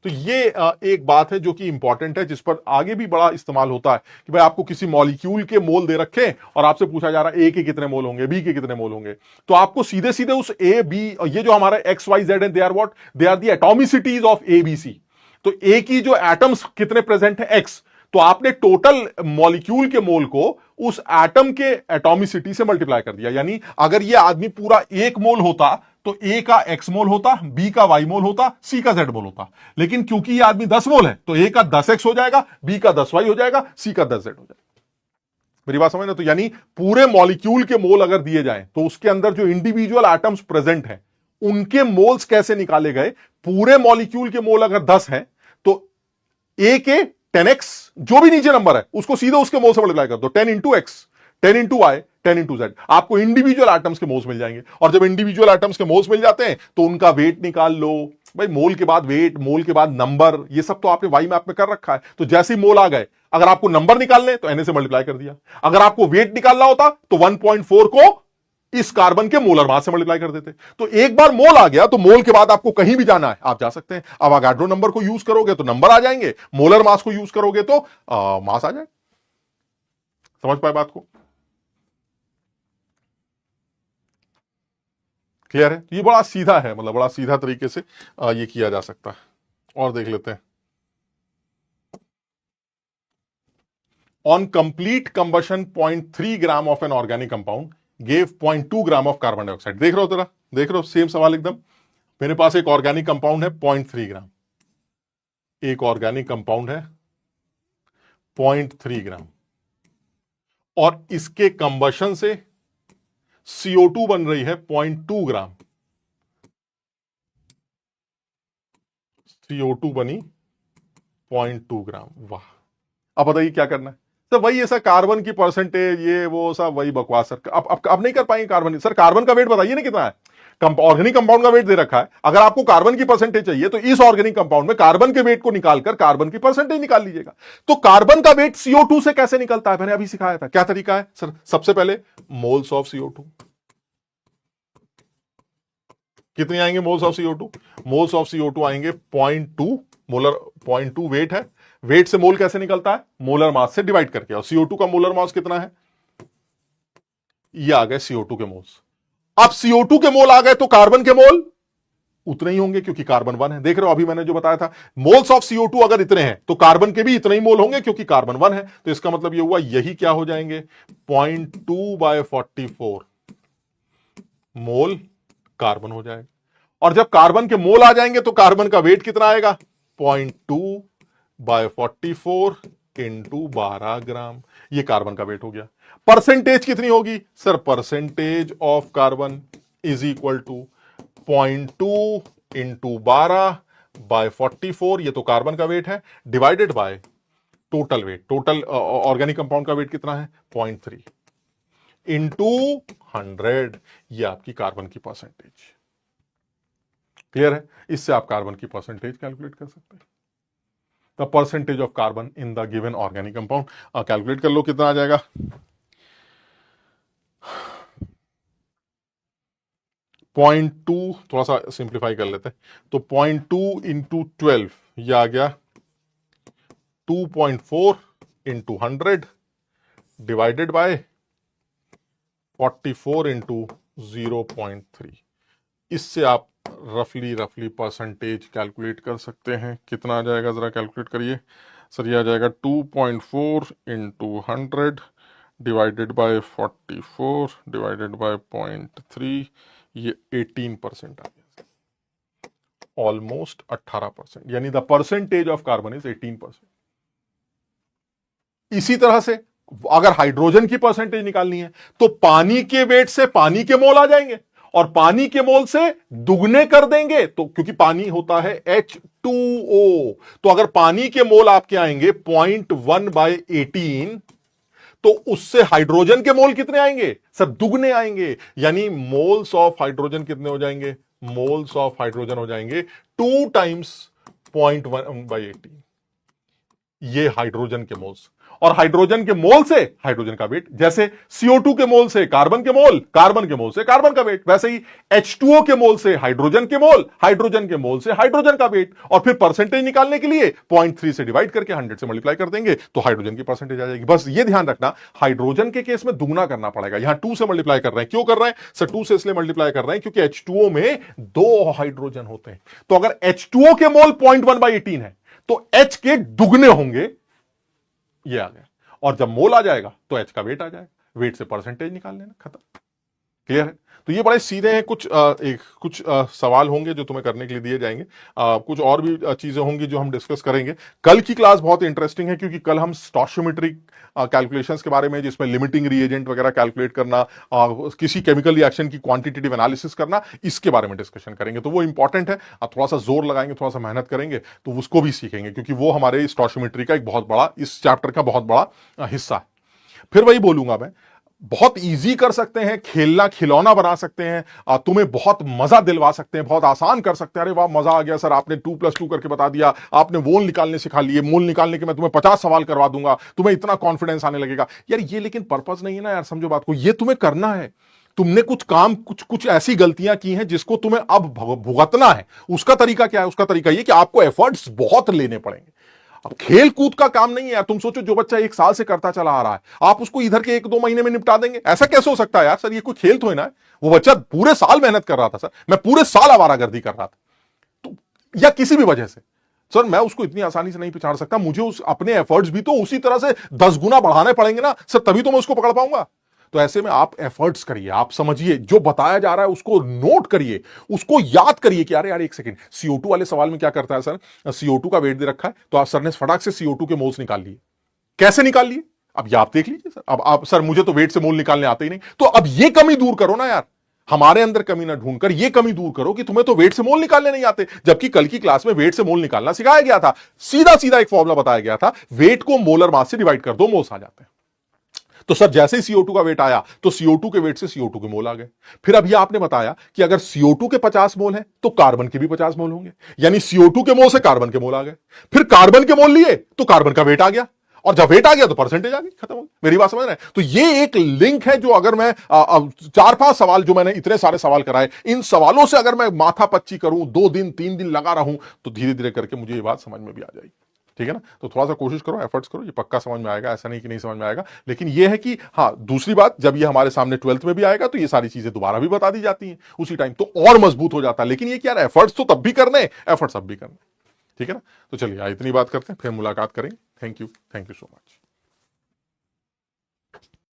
तो ये एक बात है जो कि इंपॉर्टेंट है, जिस पर आगे भी बड़ा इस्तेमाल होता है कि भाई आपको किसी मॉलिक्यूल के मोल दे रखे और आपसे पूछा जा रहा है ए के कितने मोल होंगे, बी के कितने मोल होंगे, तो आपको सीधे सीधे उस ए बी, ये जो हमारा X Y Z and they are what, they are the atomicities of A B C. तो ए की जो एटम्स कितने प्रेजेंट है एक्स, तो आपने टोटल मॉलिक्यूल के मोल को उस एटम के एटॉमिसिटी से मल्टीप्लाई कर दिया। यानी अगर ये आदमी पूरा 1 मोल होता तो ए का एक्स मोल होता, बी का वाई मोल होता, सी का जेड मोल होता। लेकिन क्योंकि ये आदमी 10 मोल है तो ए का 10x हो जाएगा, बी का 10y हो जाएगा, सी का 10z हो जाएगा। मेरी बात समझ ना। तो यानी पूरे मॉलिक्यूल के मोल अगर दिए जाएं तो उसके अंदर जो इंडिविजुअल एटम्स प्रेजेंट हैं उनके मोल्स कैसे निकाले गए। पूरे मॉलिक्यूल के मोल अगर 10 है तो ए के 10x, जो भी नीचे नंबर है उसको सीधे उसके मोल से मल्टीप्लाई कर दो, 10 into X, 10 into Y, 10 into Z. आपको इंडिविजुअल एटम्स के मोल्स मिल जाएंगे। और जब इंडिविजुअल एटम्स के मोल्स मिल जाते हैं तो उनका वेट निकाल लो। भाई मोल के बाद वेट, मोल के बाद नंबर, ये सब तो आपने वाई मैप में कर रखा है। तो जैसे ही मोल आ गए, अगर आपको नंबर निकालने तो एन से मल्टीप्लाई कर दिया। अगर आपको वेट निकालना होता तो 1.4 को इस कार्बन के मोलर मास से मल्टीप्लाई कर देते। तो एक बार मोल आ गया तो मोल के बाद आपको कहीं भी जाना है आप जा सकते हैं। अवागाड्रो नंबर को यूज करोगे तो नंबर आ जाएंगे, मोलर मास को यूज करोगे तो मास आ जाए। समझ पाए बात को? क्लियर है? ये बड़ा सीधा है, मतलब बड़ा सीधा तरीके से ये किया जा सकता है। और देख लेते हैं। On complete combustion 0.3 gram of an organic compound gave 0.2 gram of carbon dioxide. देख रहे हो तेरा, देख रहे हो सेम सवाल एकदम। मेरे पास एक ऑर्गेनिक कंपाउंड है 0.3 ग्राम, एक ऑर्गेनिक कंपाउंड है 0.3 ग्राम, और इसके कंबशन से CO2 बन रही है 0.2 ग्राम। CO2 बनी 0.2 ग्राम। वाह, अब बताइए क्या करना है। तो वही ऐसा कार्बन की परसेंटेज, ये वो सब वही बकवास सर। अब नहीं कर पाएंगे कार्बन। सर कार्बन का वेट बताइए ना कितना है। ऑर्गेनिक कंपाउंड का वेट दे रखा है, अगर आपको कार्बन की परसेंटेज चाहिए तो इस ऑर्गेनिक कंपाउंड में कार्बन के वेट को निकालकर कार्बन की परसेंटेज निकाल लीजिएगा। तो कार्बन का वेट CO2 से कैसे निकलता है, मैंने अभी सिखाया था। क्या तरीका है सर? सबसे पहले मोल्स ऑफ CO2। कितने आएंगे moles of CO2? Moles of CO2 आएंगे 0.2 मोलर। 0.2 वेट है। वेट से मोल कैसे निकलता है? मोलर मास से डिवाइड करके। और CO2 का मोलर मास कितना है? ये आ गए CO2 के मोल्स। अब CO2 के मोल आ गए तो कार्बन के मोल उतने ही होंगे, क्योंकि कार्बन 1 है। देख रहे हो अभी मैंने जो बताया था, मोल्स ऑफ CO2 अगर इतने हैं तो कार्बन के भी इतने ही मोल होंगे, क्योंकि कार्बन 1 है। तो इसका मतलब ये हुआ, यही क्या हो जाएंगे, 0.2/44 मोल कार्बन हो जाएगा। और जब कार्बन के मोल आ जाएंगे तो कार्बन का वेट कितना आएगा? 0.2/44 इंटू 12 ग्राम। ये कार्बन का वेट हो गया। परसेंटेज कितनी होगी sir? Percentage of carbon is equal to 0.2 into 12/44, ये तो कार्बन का वेट है, divided by total weight. Total organic compound का वेट कितना है? 0.3 इंटू 100, ये आपकी कार्बन की परसेंटेज। क्लियर है? इससे आप कार्बन की परसेंटेज कैलकुलेट कर सकते हैं। The percentage of carbon in the given organic compound. Calculate कर लो कितना आ जाएगा। 0.2, थोड़ा सा सिंप्लीफाई कर लेते हैं, तो 0.2 इंटू 12, यह आ गया 2.4 इंटू 100 डिवाइडेड बाय 44 इंटू 0.3। इससे आप रफली परसेंटेज कैलकुलेट कर सकते हैं। कितना आ जाएगा जरा कैलकुलेट करिए सर। ये आ जाएगा 2.4 into 100 divided by 44 divided by 0.3, ये 18% आ गया, ऑलमोस्ट 18%। यानी the percentage of carbon is 18%। इसी तरह से अगर हाइड्रोजन की परसेंटेज निकालनी है तो पानी के वेट से पानी के मोल आ जाएंगे, और पानी के मोल से दुगने कर देंगे, तो क्योंकि पानी होता है H2O, तो अगर पानी के मोल आपके आएंगे 0.1/18, तो उससे हाइड्रोजन के मोल कितने आएंगे सर? दुगने आएंगे। यानी मोल्स ऑफ हाइड्रोजन कितने हो जाएंगे? मोल्स ऑफ हाइड्रोजन हो जाएंगे 2 टाइम्स 0.1/18। ये हाइड्रोजन के मोल्स। और हाइड्रोजन के मोल से हाइड्रोजन का वेट, जैसे CO2 के मोल से कार्बन के मोल, कार्बन के मोल से कार्बन का वेट, वैसे ही H2O के मोल से हाइड्रोजन के मोल, हाइड्रोजन के मोल से हाइड्रोजन का वेट। और फिर परसेंटेज निकालने के लिए 0.3 से डिवाइड करके 100 से मल्टीप्लाई कर देंगे तो हाइड्रोजन की परसेंटेज आ जाएगी। बस ये ध्यान रखना, हाइड्रोजन के केस में दुगना करना पड़ेगा। यहां 2 से मल्टीप्लाई कर रहे हैं। क्यों कर रहे हैं सर? 2 से इसलिए मल्टीप्लाई कर रहे हैं क्योंकि H2O में 2 हाइड्रोजन होते हैं। तो अगर H2O के मोल 0.1/18 है तो H के दुगने होंगे, ये आ गया। और जब मोल आ जाएगा तो H का वेट आ जाएगा, वेट से परसेंटेज निकाल लेना, खत्म। क्लियर है? तो ये बड़े सीधे हैं। कुछ सवाल होंगे जो तुम्हें करने के लिए दिए जाएंगे। कुछ और भी चीजें होंगी जो हम डिस्कस करेंगे। कल की क्लास बहुत इंटरेस्टिंग है, क्योंकि कल हम स्टोशियोमेट्रिक कैलकुलेशंस के बारे में, जिसमें लिमिटिंग रिएजेंट वगैरह कैलकुलेट करना, किसी केमिकल रिएक्शन की क्वांटिटेटिव एनालिसिस करना, इसके बारे में डिस्कशन करेंगे। तो वो इंपॉर्टेंट है। थोड़ा सा जोर लगाएंगे, थोड़ा सा मेहनत करेंगे तो उसको भी सीखेंगे, क्योंकि वो हमारे स्टोशियोमेट्री का एक बहुत बड़ा, इस चैप्टर का बहुत बड़ा हिस्सा है। फिर वही बोलूंगा मैं, बहुत इजी कर सकते हैं, खेलना खिलौना बना सकते हैं, तुम्हें बहुत मजा दिलवा सकते हैं, बहुत आसान कर सकते हैं। अरे वाह मजा आ गया सर, आपने 2+2 करके बता दिया, आपने मोल निकालने सिखा लिए, मोल निकालने के मैं तुम्हें 50 सवाल करवा दूंगा, तुम्हें इतना कॉन्फिडेंस आने लगेगा। यार ये लेकिन पर्पस नहीं है ना यार, समझो बात को। ये तुम्हें करना है, तुमने कुछ काम, कुछ ऐसी गलतियां की हैं जिसको तुम्हें अब भुगतना है। उसका तरीका क्या है? उसका तरीका ये कि आपको एफर्ट्स बहुत लेने पड़ेंगे। अब खेल कूद का काम नहीं है यार। तुम सोचो, जो बच्चा 1 साल से करता चला आ रहा है, आप उसको इधर के 1-2 महीने में निपटा देंगे? ऐसा कैसे हो सकता है यार? सर ये कोई खेल तो है ना? वो बच्चा पूरे साल मेहनत कर रहा था सर, मैं पूरे साल आवारागर्दी कर रहा था, तो या किसी भी वजह से सर मैं उसको इतनी आसानी से नहीं पहचान सकता। मुझे उस अपने एफर्ट्स भी तो उसी तरह से 10 गुना बढ़ाने पड़ेंगे ना सर, तभी तो मैं उसको पकड़ पाऊंगा। तो ऐसे में आप एफर्ट्स करिए, आप समझिए, जो बताया जा रहा है उसको नोट करिए, उसको याद करिए कि अरे यार एक सेकंड, CO2 वाले सवाल में क्या करता है सर, CO2 का वेट दे रखा है तो आप सर ने फटाक से CO2 के मोल्स निकाल लिए। कैसे निकाल लिए? अब ये आप देख लीजिए सर। अब आप सर मुझे तो वेट से मोल निकालने आते ही नहीं, तो अब ये कमी दूर करो ना यार, हमारे अंदर कमी ना ढूंढकर ये कमी दूर करो कि तुम्हें तो वेट से मोल निकालने नहीं आते, जबकि कल की क्लास में वेट से मोल निकालना सिखाया गया था। सीधा सीधा एक फॉर्मूला बताया गया था, वेट को मोलर मास से डिवाइड कर दो, मोल्स आ जाते हैं। तो सर जैसे ही CO2 का वेट आया तो CO2 के वेट से CO2 के मोल आ गए। फिर अभी आपने बताया कि अगर CO2 के 50 मोल है तो कार्बन के भी 50 मोल होंगे, यानी CO2 के मोल से कार्बन के मोल आ गए। फिर कार्बन के मोल लिए तो कार्बन का वेट आ गया, और जब वेट आ गया तो परसेंटेज आ गई, खत्म हो गई। मेरी बात समझ रहे हैं? तो ये एक लिंक है जो अगर मैं 4-5 सवाल जो मैंने इतने सारे सवाल कराए, इन सवालों से अगर मैं माथा पच्ची करूं, 2 दिन 3 दिन लगा रहूं, तो धीरे धीरे करके मुझे ये बात समझ में भी आ जाएगी। ठीक है ना? तो थोड़ा सा कोशिश करो, एफर्ट्स करो, ये पक्का समझ में आएगा, ऐसा नहीं कि नहीं समझ में आएगा। लेकिन ये है कि हाँ, दूसरी बात, जब ये हमारे सामने 12th में भी आएगा तो ये सारी चीजें दोबारा भी बता दी जाती हैं उसी टाइम, तो और मजबूत हो जाता है। लेकिन ये कि यार एफर्ट्स तो तब भी करने, एफर्ट्स अब भी करने। ठीक है ना? तो चलिए इतनी बात करते हैं, फिर मुलाकात करेंगे। Thank you so much.